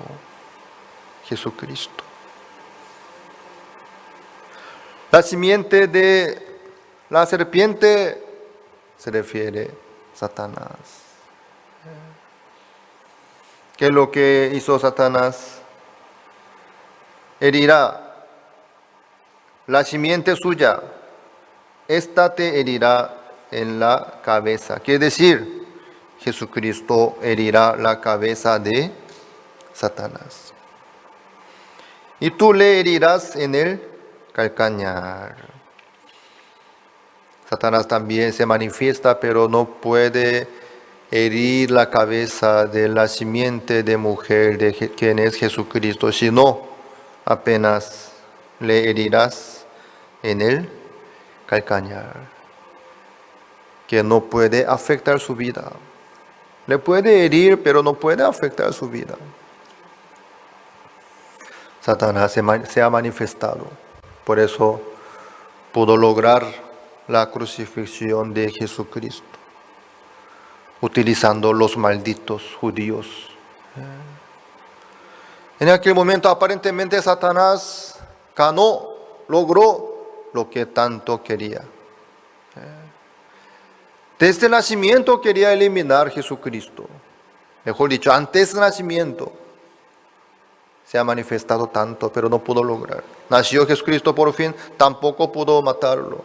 Speaker 1: Jesucristo. La simiente de la serpiente se refiere a Satanás. ¿Qué es lo que hizo Satanás? Herirá la simiente suya, esta te herirá en la cabeza. Quiere decir, Jesucristo herirá la cabeza de Satanás. Y tú le herirás en el calcañar. Satanás también se manifiesta, pero no puede herir la cabeza de la simiente de mujer, de quien es Jesucristo, sino apenas le herirás en el calcañar, que no puede afectar su vida. Le puede herir, pero no puede afectar su vida. Satanás se ha manifestado. Por eso pudo lograr la crucifixión de Jesucristo, utilizando los malditos judíos. En aquel momento aparentemente Satanás ganó, logró lo que tanto quería. Desde el nacimiento quería eliminar a Jesucristo. Mejor dicho, antes del nacimiento se ha manifestado tanto, pero no pudo lograr. Nació Jesucristo por fin, tampoco pudo matarlo.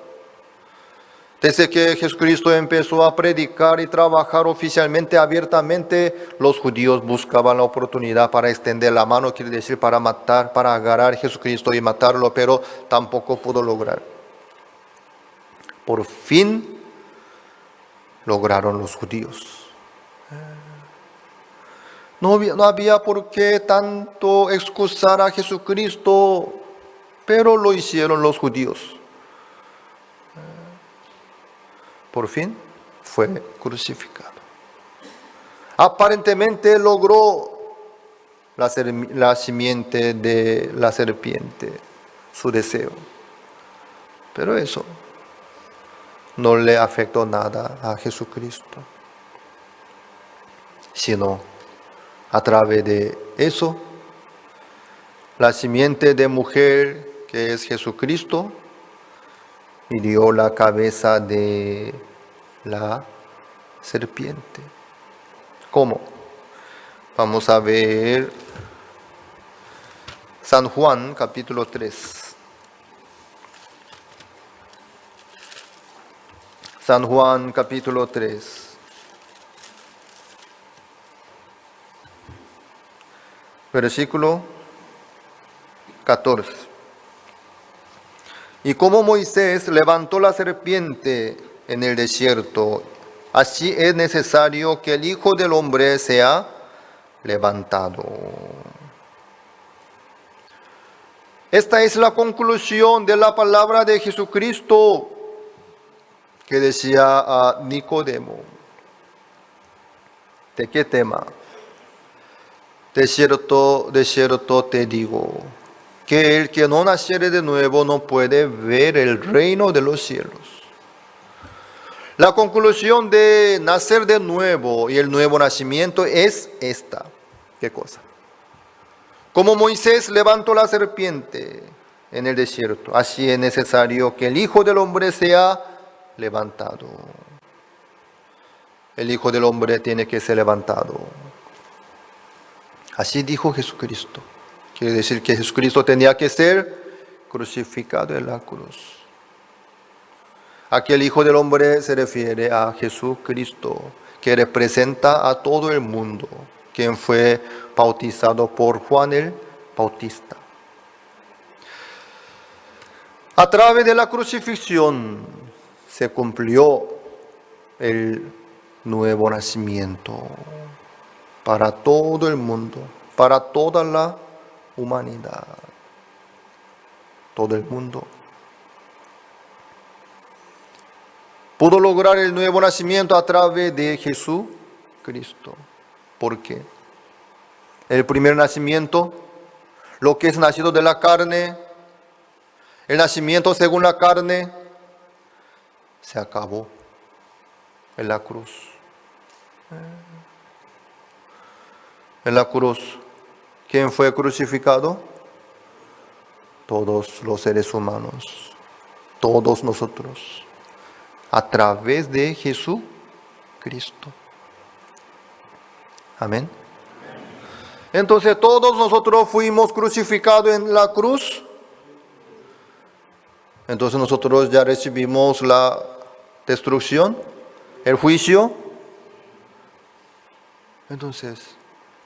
Speaker 1: Desde que Jesucristo empezó a predicar y trabajar oficialmente, abiertamente, los judíos buscaban la oportunidad para extender la mano, quiere decir para matar, para agarrar a Jesucristo y matarlo, pero tampoco pudo lograr. Por fin lograron los judíos. No había por qué tanto excusar a Jesucristo. pero lo hicieron los judíos. Por fin fue crucificado. Aparentemente logró la simiente de la serpiente, su deseo. Pero eso no le afectó nada a Jesucristo, sino a través de eso, la simiente de mujer que es Jesucristo hirió la cabeza de la serpiente. ¿Cómo? Vamos a ver San Juan capítulo 3. San Juan capítulo 3. Versículo 14. Y como Moisés levantó la serpiente en el desierto, así es necesario que el Hijo del Hombre sea levantado. Esta es la conclusión de la palabra de Jesucristo que decía a Nicodemo. ¿De qué tema? De cierto te digo, que el que no naciere de nuevo no puede ver el reino de los cielos. La conclusión de nacer de nuevo y el nuevo nacimiento es esta. ¿Qué cosa? Como Moisés levantó la serpiente en el desierto, así es necesario que el Hijo del Hombre sea levantado. El Hijo del Hombre tiene que ser levantado. Así dijo Jesucristo. Quiere decir que Jesucristo tenía que ser crucificado en la cruz. Aquí el Hijo del Hombre se refiere a Jesucristo, que representa a todo el mundo, quien fue bautizado por Juan el Bautista. A través de la crucifixión se cumplió el nuevo nacimiento para todo el mundo, para toda la humanidad, todo el mundo. Pudo lograr el nuevo nacimiento a través de Jesucristo. ¿Por qué? El primer nacimiento, lo que es nacido de la carne, el nacimiento según la carne, se acabó en la cruz. En la cruz, ¿quién fue crucificado? Todos los seres humanos, todos nosotros, a través de Jesucristo. Amén. Entonces todos nosotros fuimos crucificados en la cruz. Entonces nosotros ya recibimos la destrucción, el juicio. Entonces,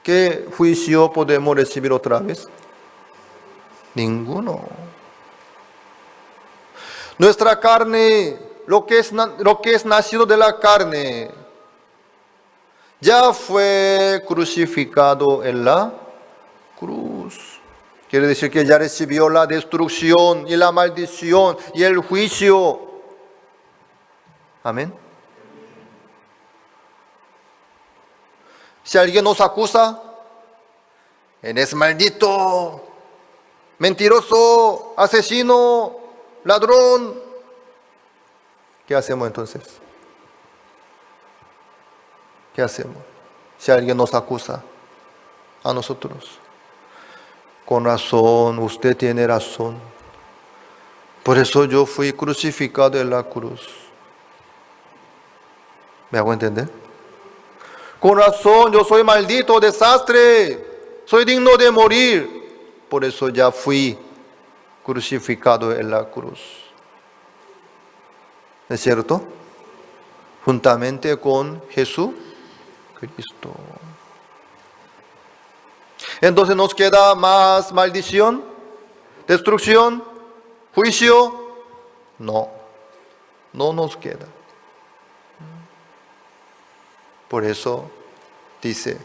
Speaker 1: ¿qué juicio podemos recibir otra vez? Ninguno. Nuestra carne, lo que es nacido de la carne, ya fue crucificado en la cruz. Quiere decir que ya recibió la destrucción y la maldición y el juicio. Amén. Si alguien nos acusa, él es maldito, mentiroso, asesino, ladrón. ¿Qué hacemos entonces? ¿Qué hacemos? Si alguien nos acusa a nosotros. Con razón, usted tiene razón. Por eso yo fui crucificado en la cruz. ¿Me hago entender? Con razón, yo soy maldito, desastre. Soy digno de morir. Por eso ya fui crucificado en la cruz. ¿Es cierto? Juntamente con Jesucristo. Entonces nos queda más maldición, destrucción, juicio. No nos queda. Por eso dice,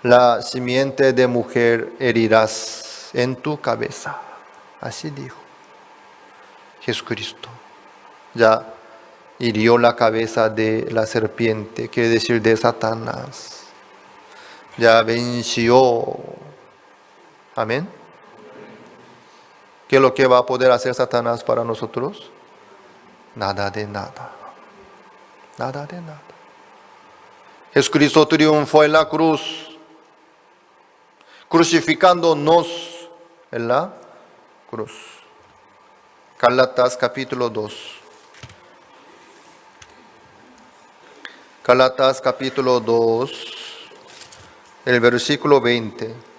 Speaker 1: la simiente de mujer herirás en tu cabeza. Así dijo Jesucristo. Ya hirió la cabeza de la serpiente, quiere decir de Satanás. Ya venció. Amén. ¿Qué es lo que va a poder hacer Satanás para nosotros? Nada de nada. Nada de nada. Jesucristo triunfó en la cruz, crucificándonos en la cruz. Gálatas capítulo 2. Gálatas capítulo 2, el versículo 20.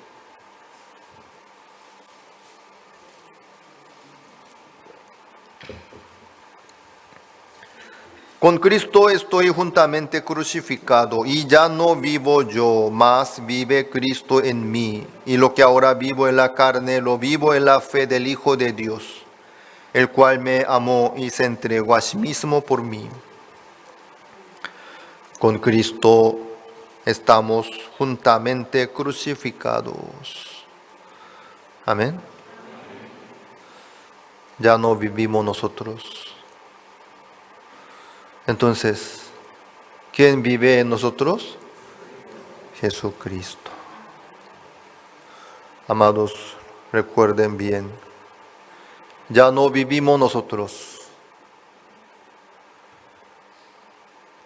Speaker 1: Con Cristo estoy juntamente crucificado y ya no vivo yo, mas vive Cristo en mí. Y lo que ahora vivo en la carne, lo vivo en la fe del Hijo de Dios, el cual me amó y se entregó a sí mismo por mí. Con Cristo estamos juntamente crucificados. Amén. Ya no vivimos nosotros. Entonces, ¿quién vive en nosotros? Jesucristo. Amados, recuerden bien, ya no vivimos nosotros.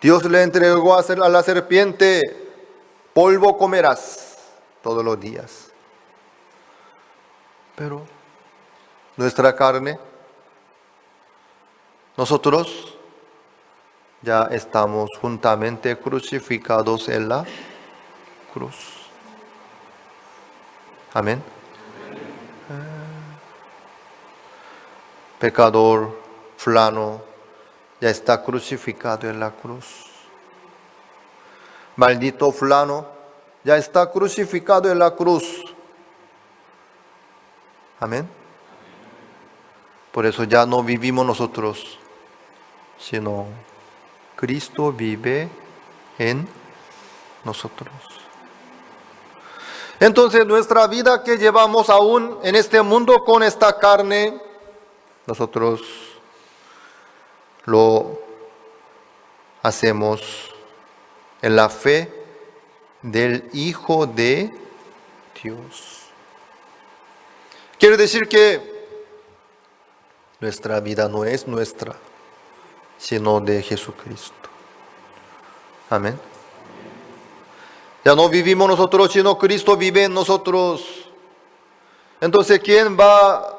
Speaker 1: Dios le entregó a la serpiente, polvo comerás todos los días. Pero nuestra carne, nosotros ya estamos juntamente crucificados en la cruz. Amén. Pecador, fulano, ya está crucificado en la cruz. Maldito fulano, ya está crucificado en la cruz. Amén. Por eso ya no vivimos nosotros, sino Cristo vive en nosotros. Entonces nuestra vida que llevamos aún en este mundo con esta carne, nosotros lo hacemos en la fe del Hijo de Dios. Quiere decir que nuestra vida no es nuestra, sino de Jesucristo. Amén. Ya no vivimos nosotros, sino Cristo vive en nosotros. Entonces, ¿quién va a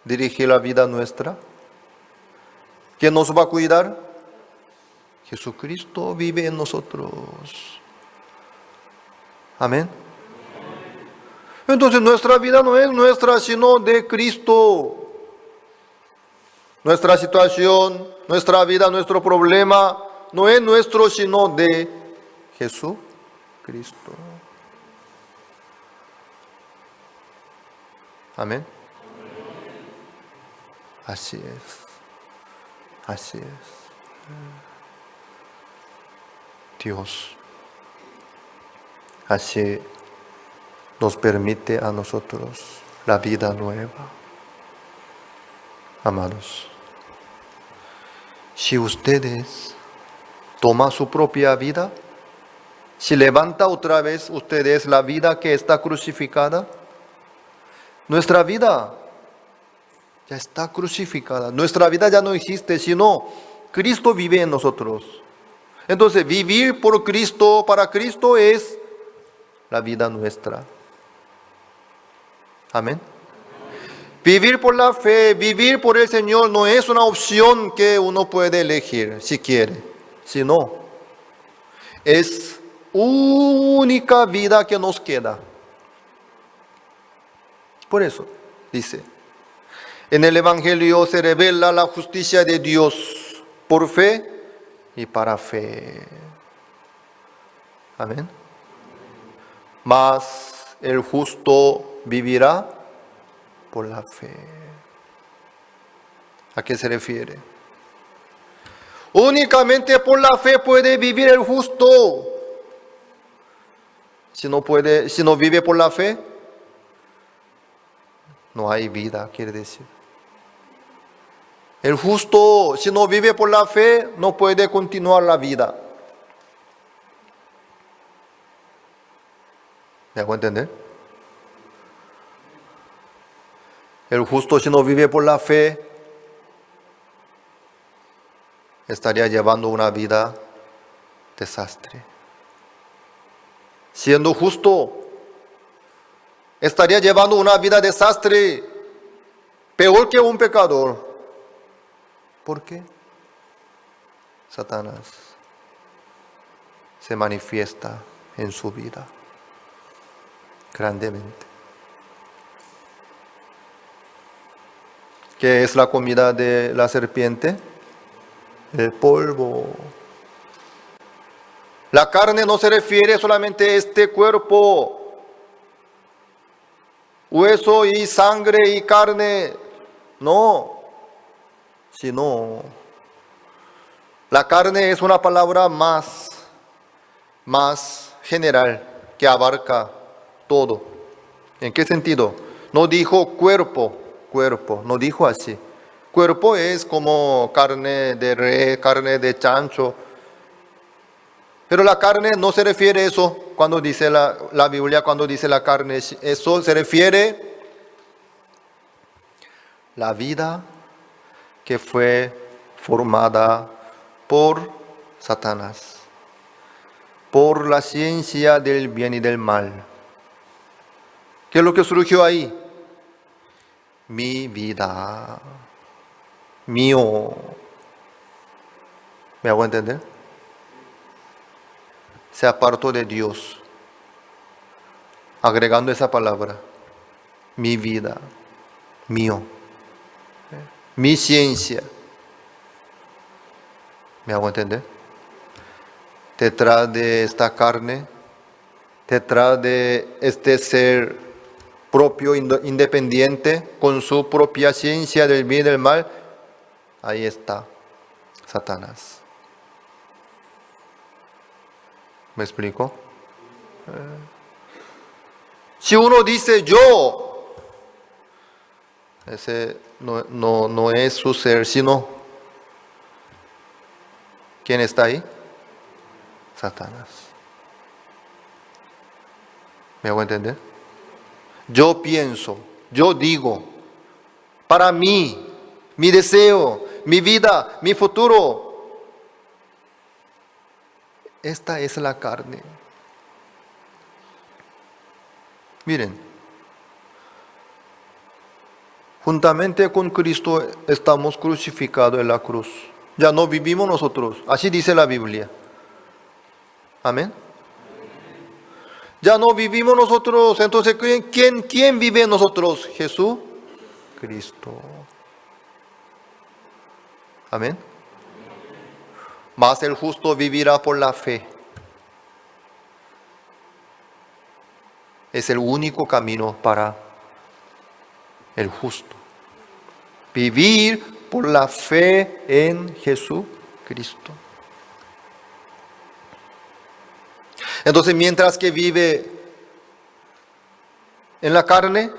Speaker 1: dirigir la vida nuestra? ¿Quién nos va a cuidar? Jesucristo vive en nosotros. Amén. Entonces, nuestra vida no es nuestra, sino de Cristo. Nuestra situación, nuestra vida, nuestro problema, no es nuestro, sino de Jesucristo. Amén. Así es. Así es. Dios así nos permite a nosotros la vida nueva. Amados, si ustedes toman su propia vida, si levanta otra vez ustedes la vida que está crucificada, nuestra vida ya está crucificada. Nuestra vida ya no existe, sino Cristo vive en nosotros. Entonces, vivir por Cristo, para Cristo es la vida nuestra. Amén. Vivir por la fe, vivir por el Señor no es una opción que uno puede elegir si quiere, sino es única vida que nos queda. Por eso dice, en el Evangelio se revela la justicia de Dios por fe y para fe. Amén. Mas el justo vivirá por la fe. ¿A qué se refiere? Únicamente por la fe puede vivir el justo. Si no vive por la fe, no hay vida, quiere decir. El justo, si no vive por la fe, no puede continuar la vida. ¿Me hago entender? El justo, si no vive por la fe, estaría llevando una vida desastre. Siendo justo, estaría llevando una vida desastre, peor que un pecador. ¿Por qué? Satanás se manifiesta en su vida grandemente. ¿Qué es la comida de la serpiente? El polvo. La carne no se refiere solamente a este cuerpo, hueso y sangre y carne, no, sino la carne es una palabra más general que abarca todo. ¿En qué sentido? No dijo cuerpo, no dijo así. Cuerpo es como carne de res, carne de chancho. Pero la carne no se refiere a eso cuando dice la Biblia, cuando dice la carne. Eso se refiere a la vida que fue formada por Satanás, por la ciencia del bien y del mal. ¿Qué es lo que surgió ahí? Mi vida, mío. ¿Me hago entender? Se apartó de Dios, agregando esa palabra, mi vida, mío, mi ciencia. ¿Me hago entender? Detrás de esta carne, detrás de este ser propio, independiente, con su propia ciencia del bien y del mal, ahí está Satanás. ¿Me explico? Si uno dice yo, ese no es su ser, sino ¿quién está ahí? Satanás. ¿Me hago entender? Yo pienso, yo digo, para mí, mi deseo, mi vida, mi futuro. Esta es la carne. Miren, juntamente con Cristo estamos crucificados en la cruz. Ya no vivimos nosotros, así dice la Biblia. Amén. Ya no vivimos nosotros, entonces ¿quién vive en nosotros? Jesús, Cristo. Amén. Mas el justo vivirá por la fe. Es el único camino para el justo. Vivir por la fe en Jesucristo. Entonces, mientras que vive en la carne,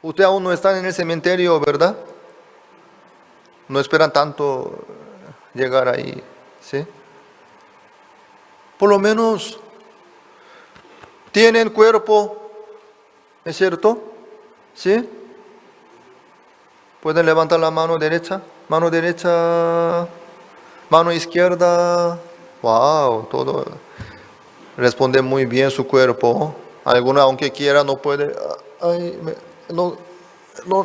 Speaker 1: usted aún no está en el cementerio, ¿verdad? No esperan tanto llegar ahí, ¿sí? Por lo menos tienen cuerpo, ¿es cierto? ¿Sí? Pueden levantar la mano derecha, mano izquierda. Wow, todo responde muy bien su cuerpo. Alguna, aunque quiera, no puede. Ay, no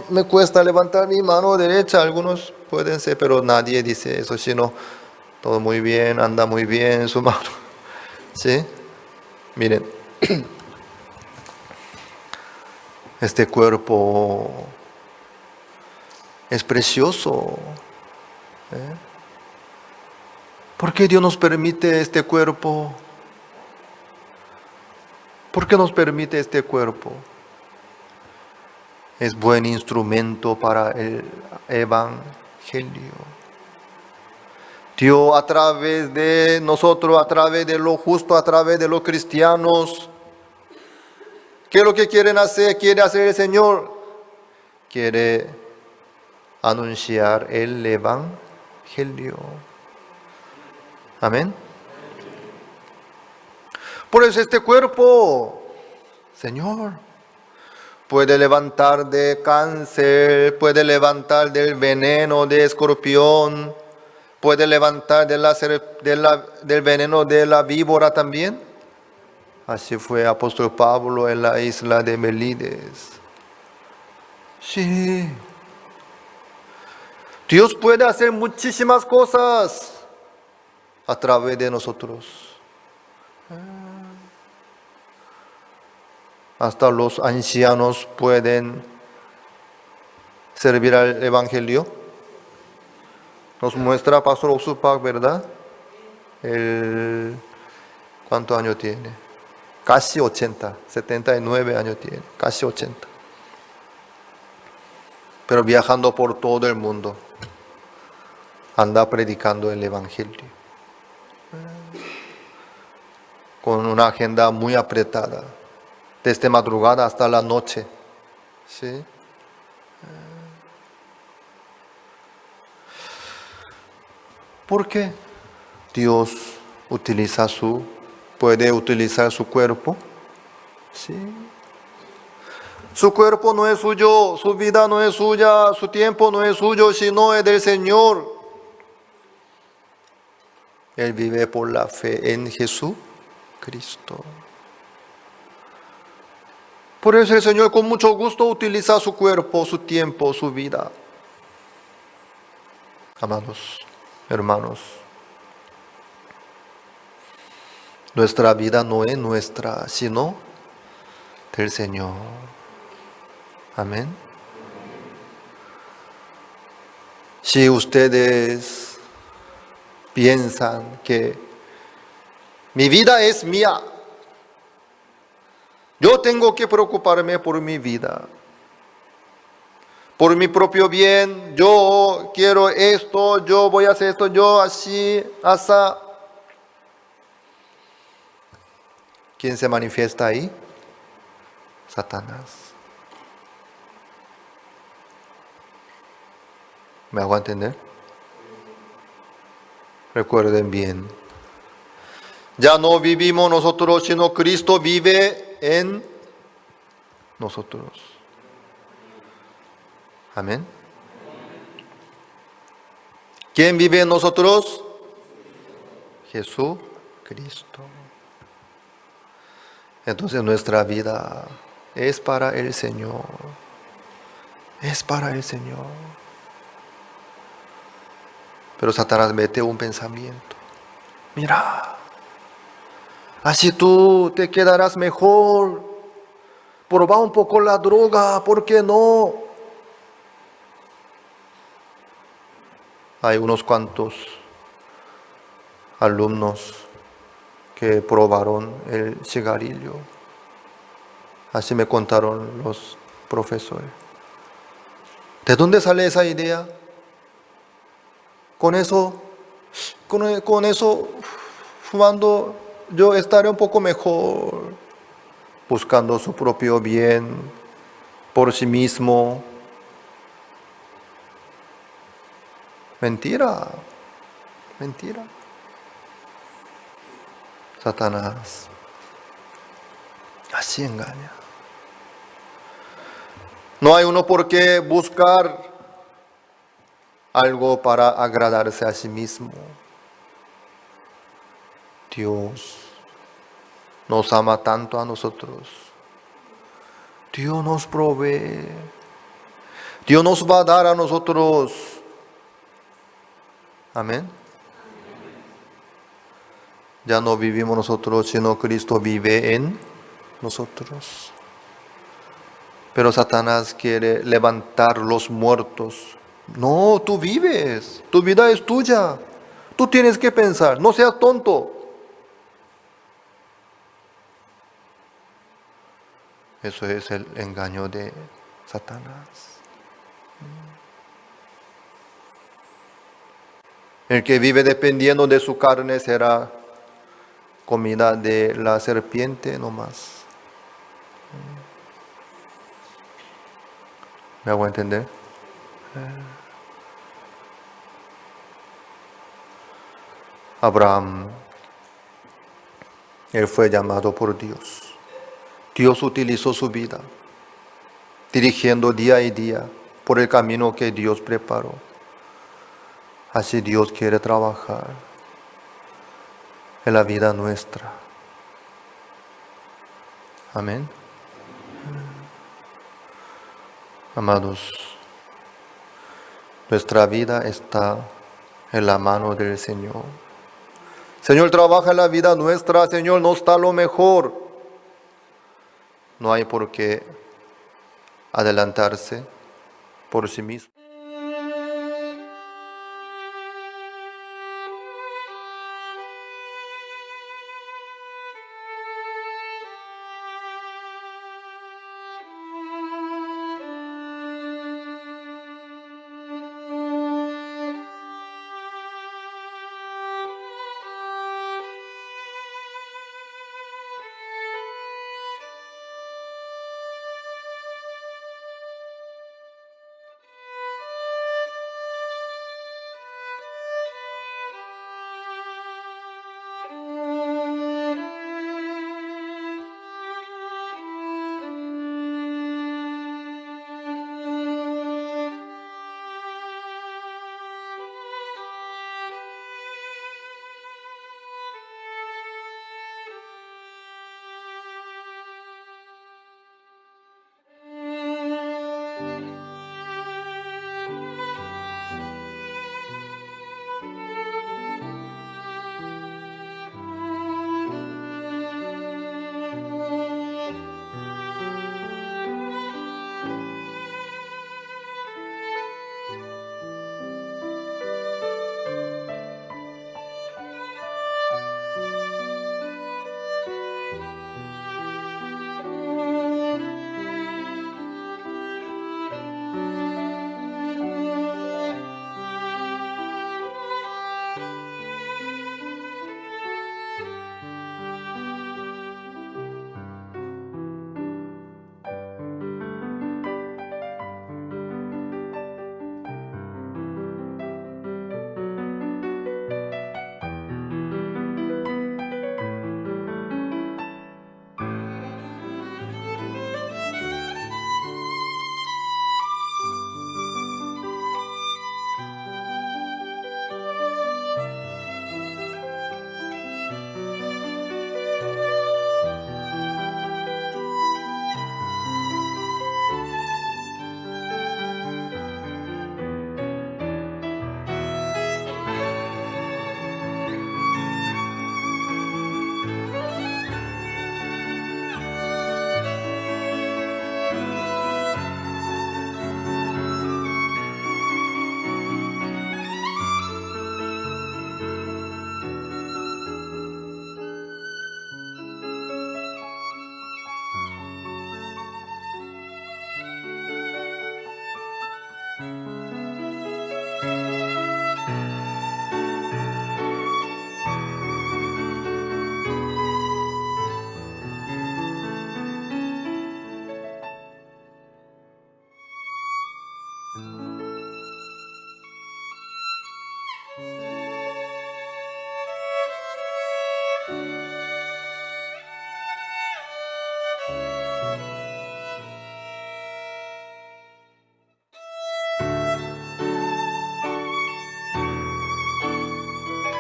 Speaker 1: me cuesta levantar mi mano derecha. Algunos pueden ser, pero nadie dice eso, sino todo muy bien, anda muy bien su mano. ¿Sí? Miren, este cuerpo es precioso. ¿Por qué Dios nos permite este cuerpo? ¿Por qué nos permite este cuerpo? Es buen instrumento para el evangelio. Dios a través de nosotros, a través de lo justo, a través de los cristianos, ¿Qué es lo que quieren hacer? Quiere hacer el Señor. Quiere anunciar el Evangelio. Amén. Por eso este cuerpo, Señor, puede levantar de cáncer, puede levantar del veneno de escorpión, puede levantar del veneno de la víbora también. Así fue apóstol Pablo en la isla de Melídes. Sí. Dios puede hacer muchísimas cosas a través de nosotros. Hasta los ancianos pueden servir al Evangelio. Nos muestra Pastor Oxupak, ¿verdad? ¿Cuántos años tiene? Casi 80, 79 años tiene, casi 80. Pero viajando por todo el mundo, anda predicando el Evangelio. Con una agenda muy apretada, desde madrugada hasta la noche. ¿Sí? ¿Por qué Dios puede utilizar su cuerpo? Sí. Su cuerpo no es suyo, su vida no es suya, su tiempo no es suyo, sino es del Señor. Él vive por la fe en Jesucristo. Por eso el Señor con mucho gusto utiliza su cuerpo, su tiempo, su vida. Amados hermanos, nuestra vida no es nuestra, sino del Señor. Amén. Si ustedes piensan que mi vida es mía, yo tengo que preocuparme por mi vida, por mi propio bien, yo quiero esto, yo voy a hacer esto, yo así, asá. ¿Quién se manifiesta ahí? Satanás. ¿Me hago entender? Recuerden bien. Ya no vivimos nosotros, sino Cristo vive en nosotros. Amén. ¿Quién vive en nosotros? Jesucristo. Entonces nuestra vida es para el Señor. Es para el Señor. Pero Satanás mete un pensamiento. Mira, así tú te quedarás mejor. Proba un poco la droga, ¿por qué no? Hay unos cuantos alumnos que probaron el cigarrillo. Así me contaron los profesores. ¿De dónde sale esa idea? Con eso, fumando, yo estaré un poco mejor, buscando su propio bien, por sí mismo. Mentira, mentira. Satanás así engaña. No hay uno por qué buscar algo para agradarse a sí mismo. Dios nos ama tanto a nosotros. Dios nos provee. Dios nos va a dar a nosotros. Amén. Ya no vivimos nosotros, sino Cristo vive en nosotros. Pero Satanás quiere levantar los muertos. No, tú vives, tu vida es tuya. Tú tienes que pensar, no seas tonto. Eso es el engaño de Satanás. El que vive dependiendo de su carne será comida de la serpiente nomás. ¿Me hago entender? Abraham, él fue llamado por Dios. Dios utilizó su vida, dirigiendo día y día por el camino que Dios preparó. Así Dios quiere trabajar en la vida nuestra. Amén. Amados, nuestra vida está en la mano del Señor. Señor, trabaja en la vida nuestra. Señor, nos da lo mejor. No hay por qué adelantarse por sí mismo.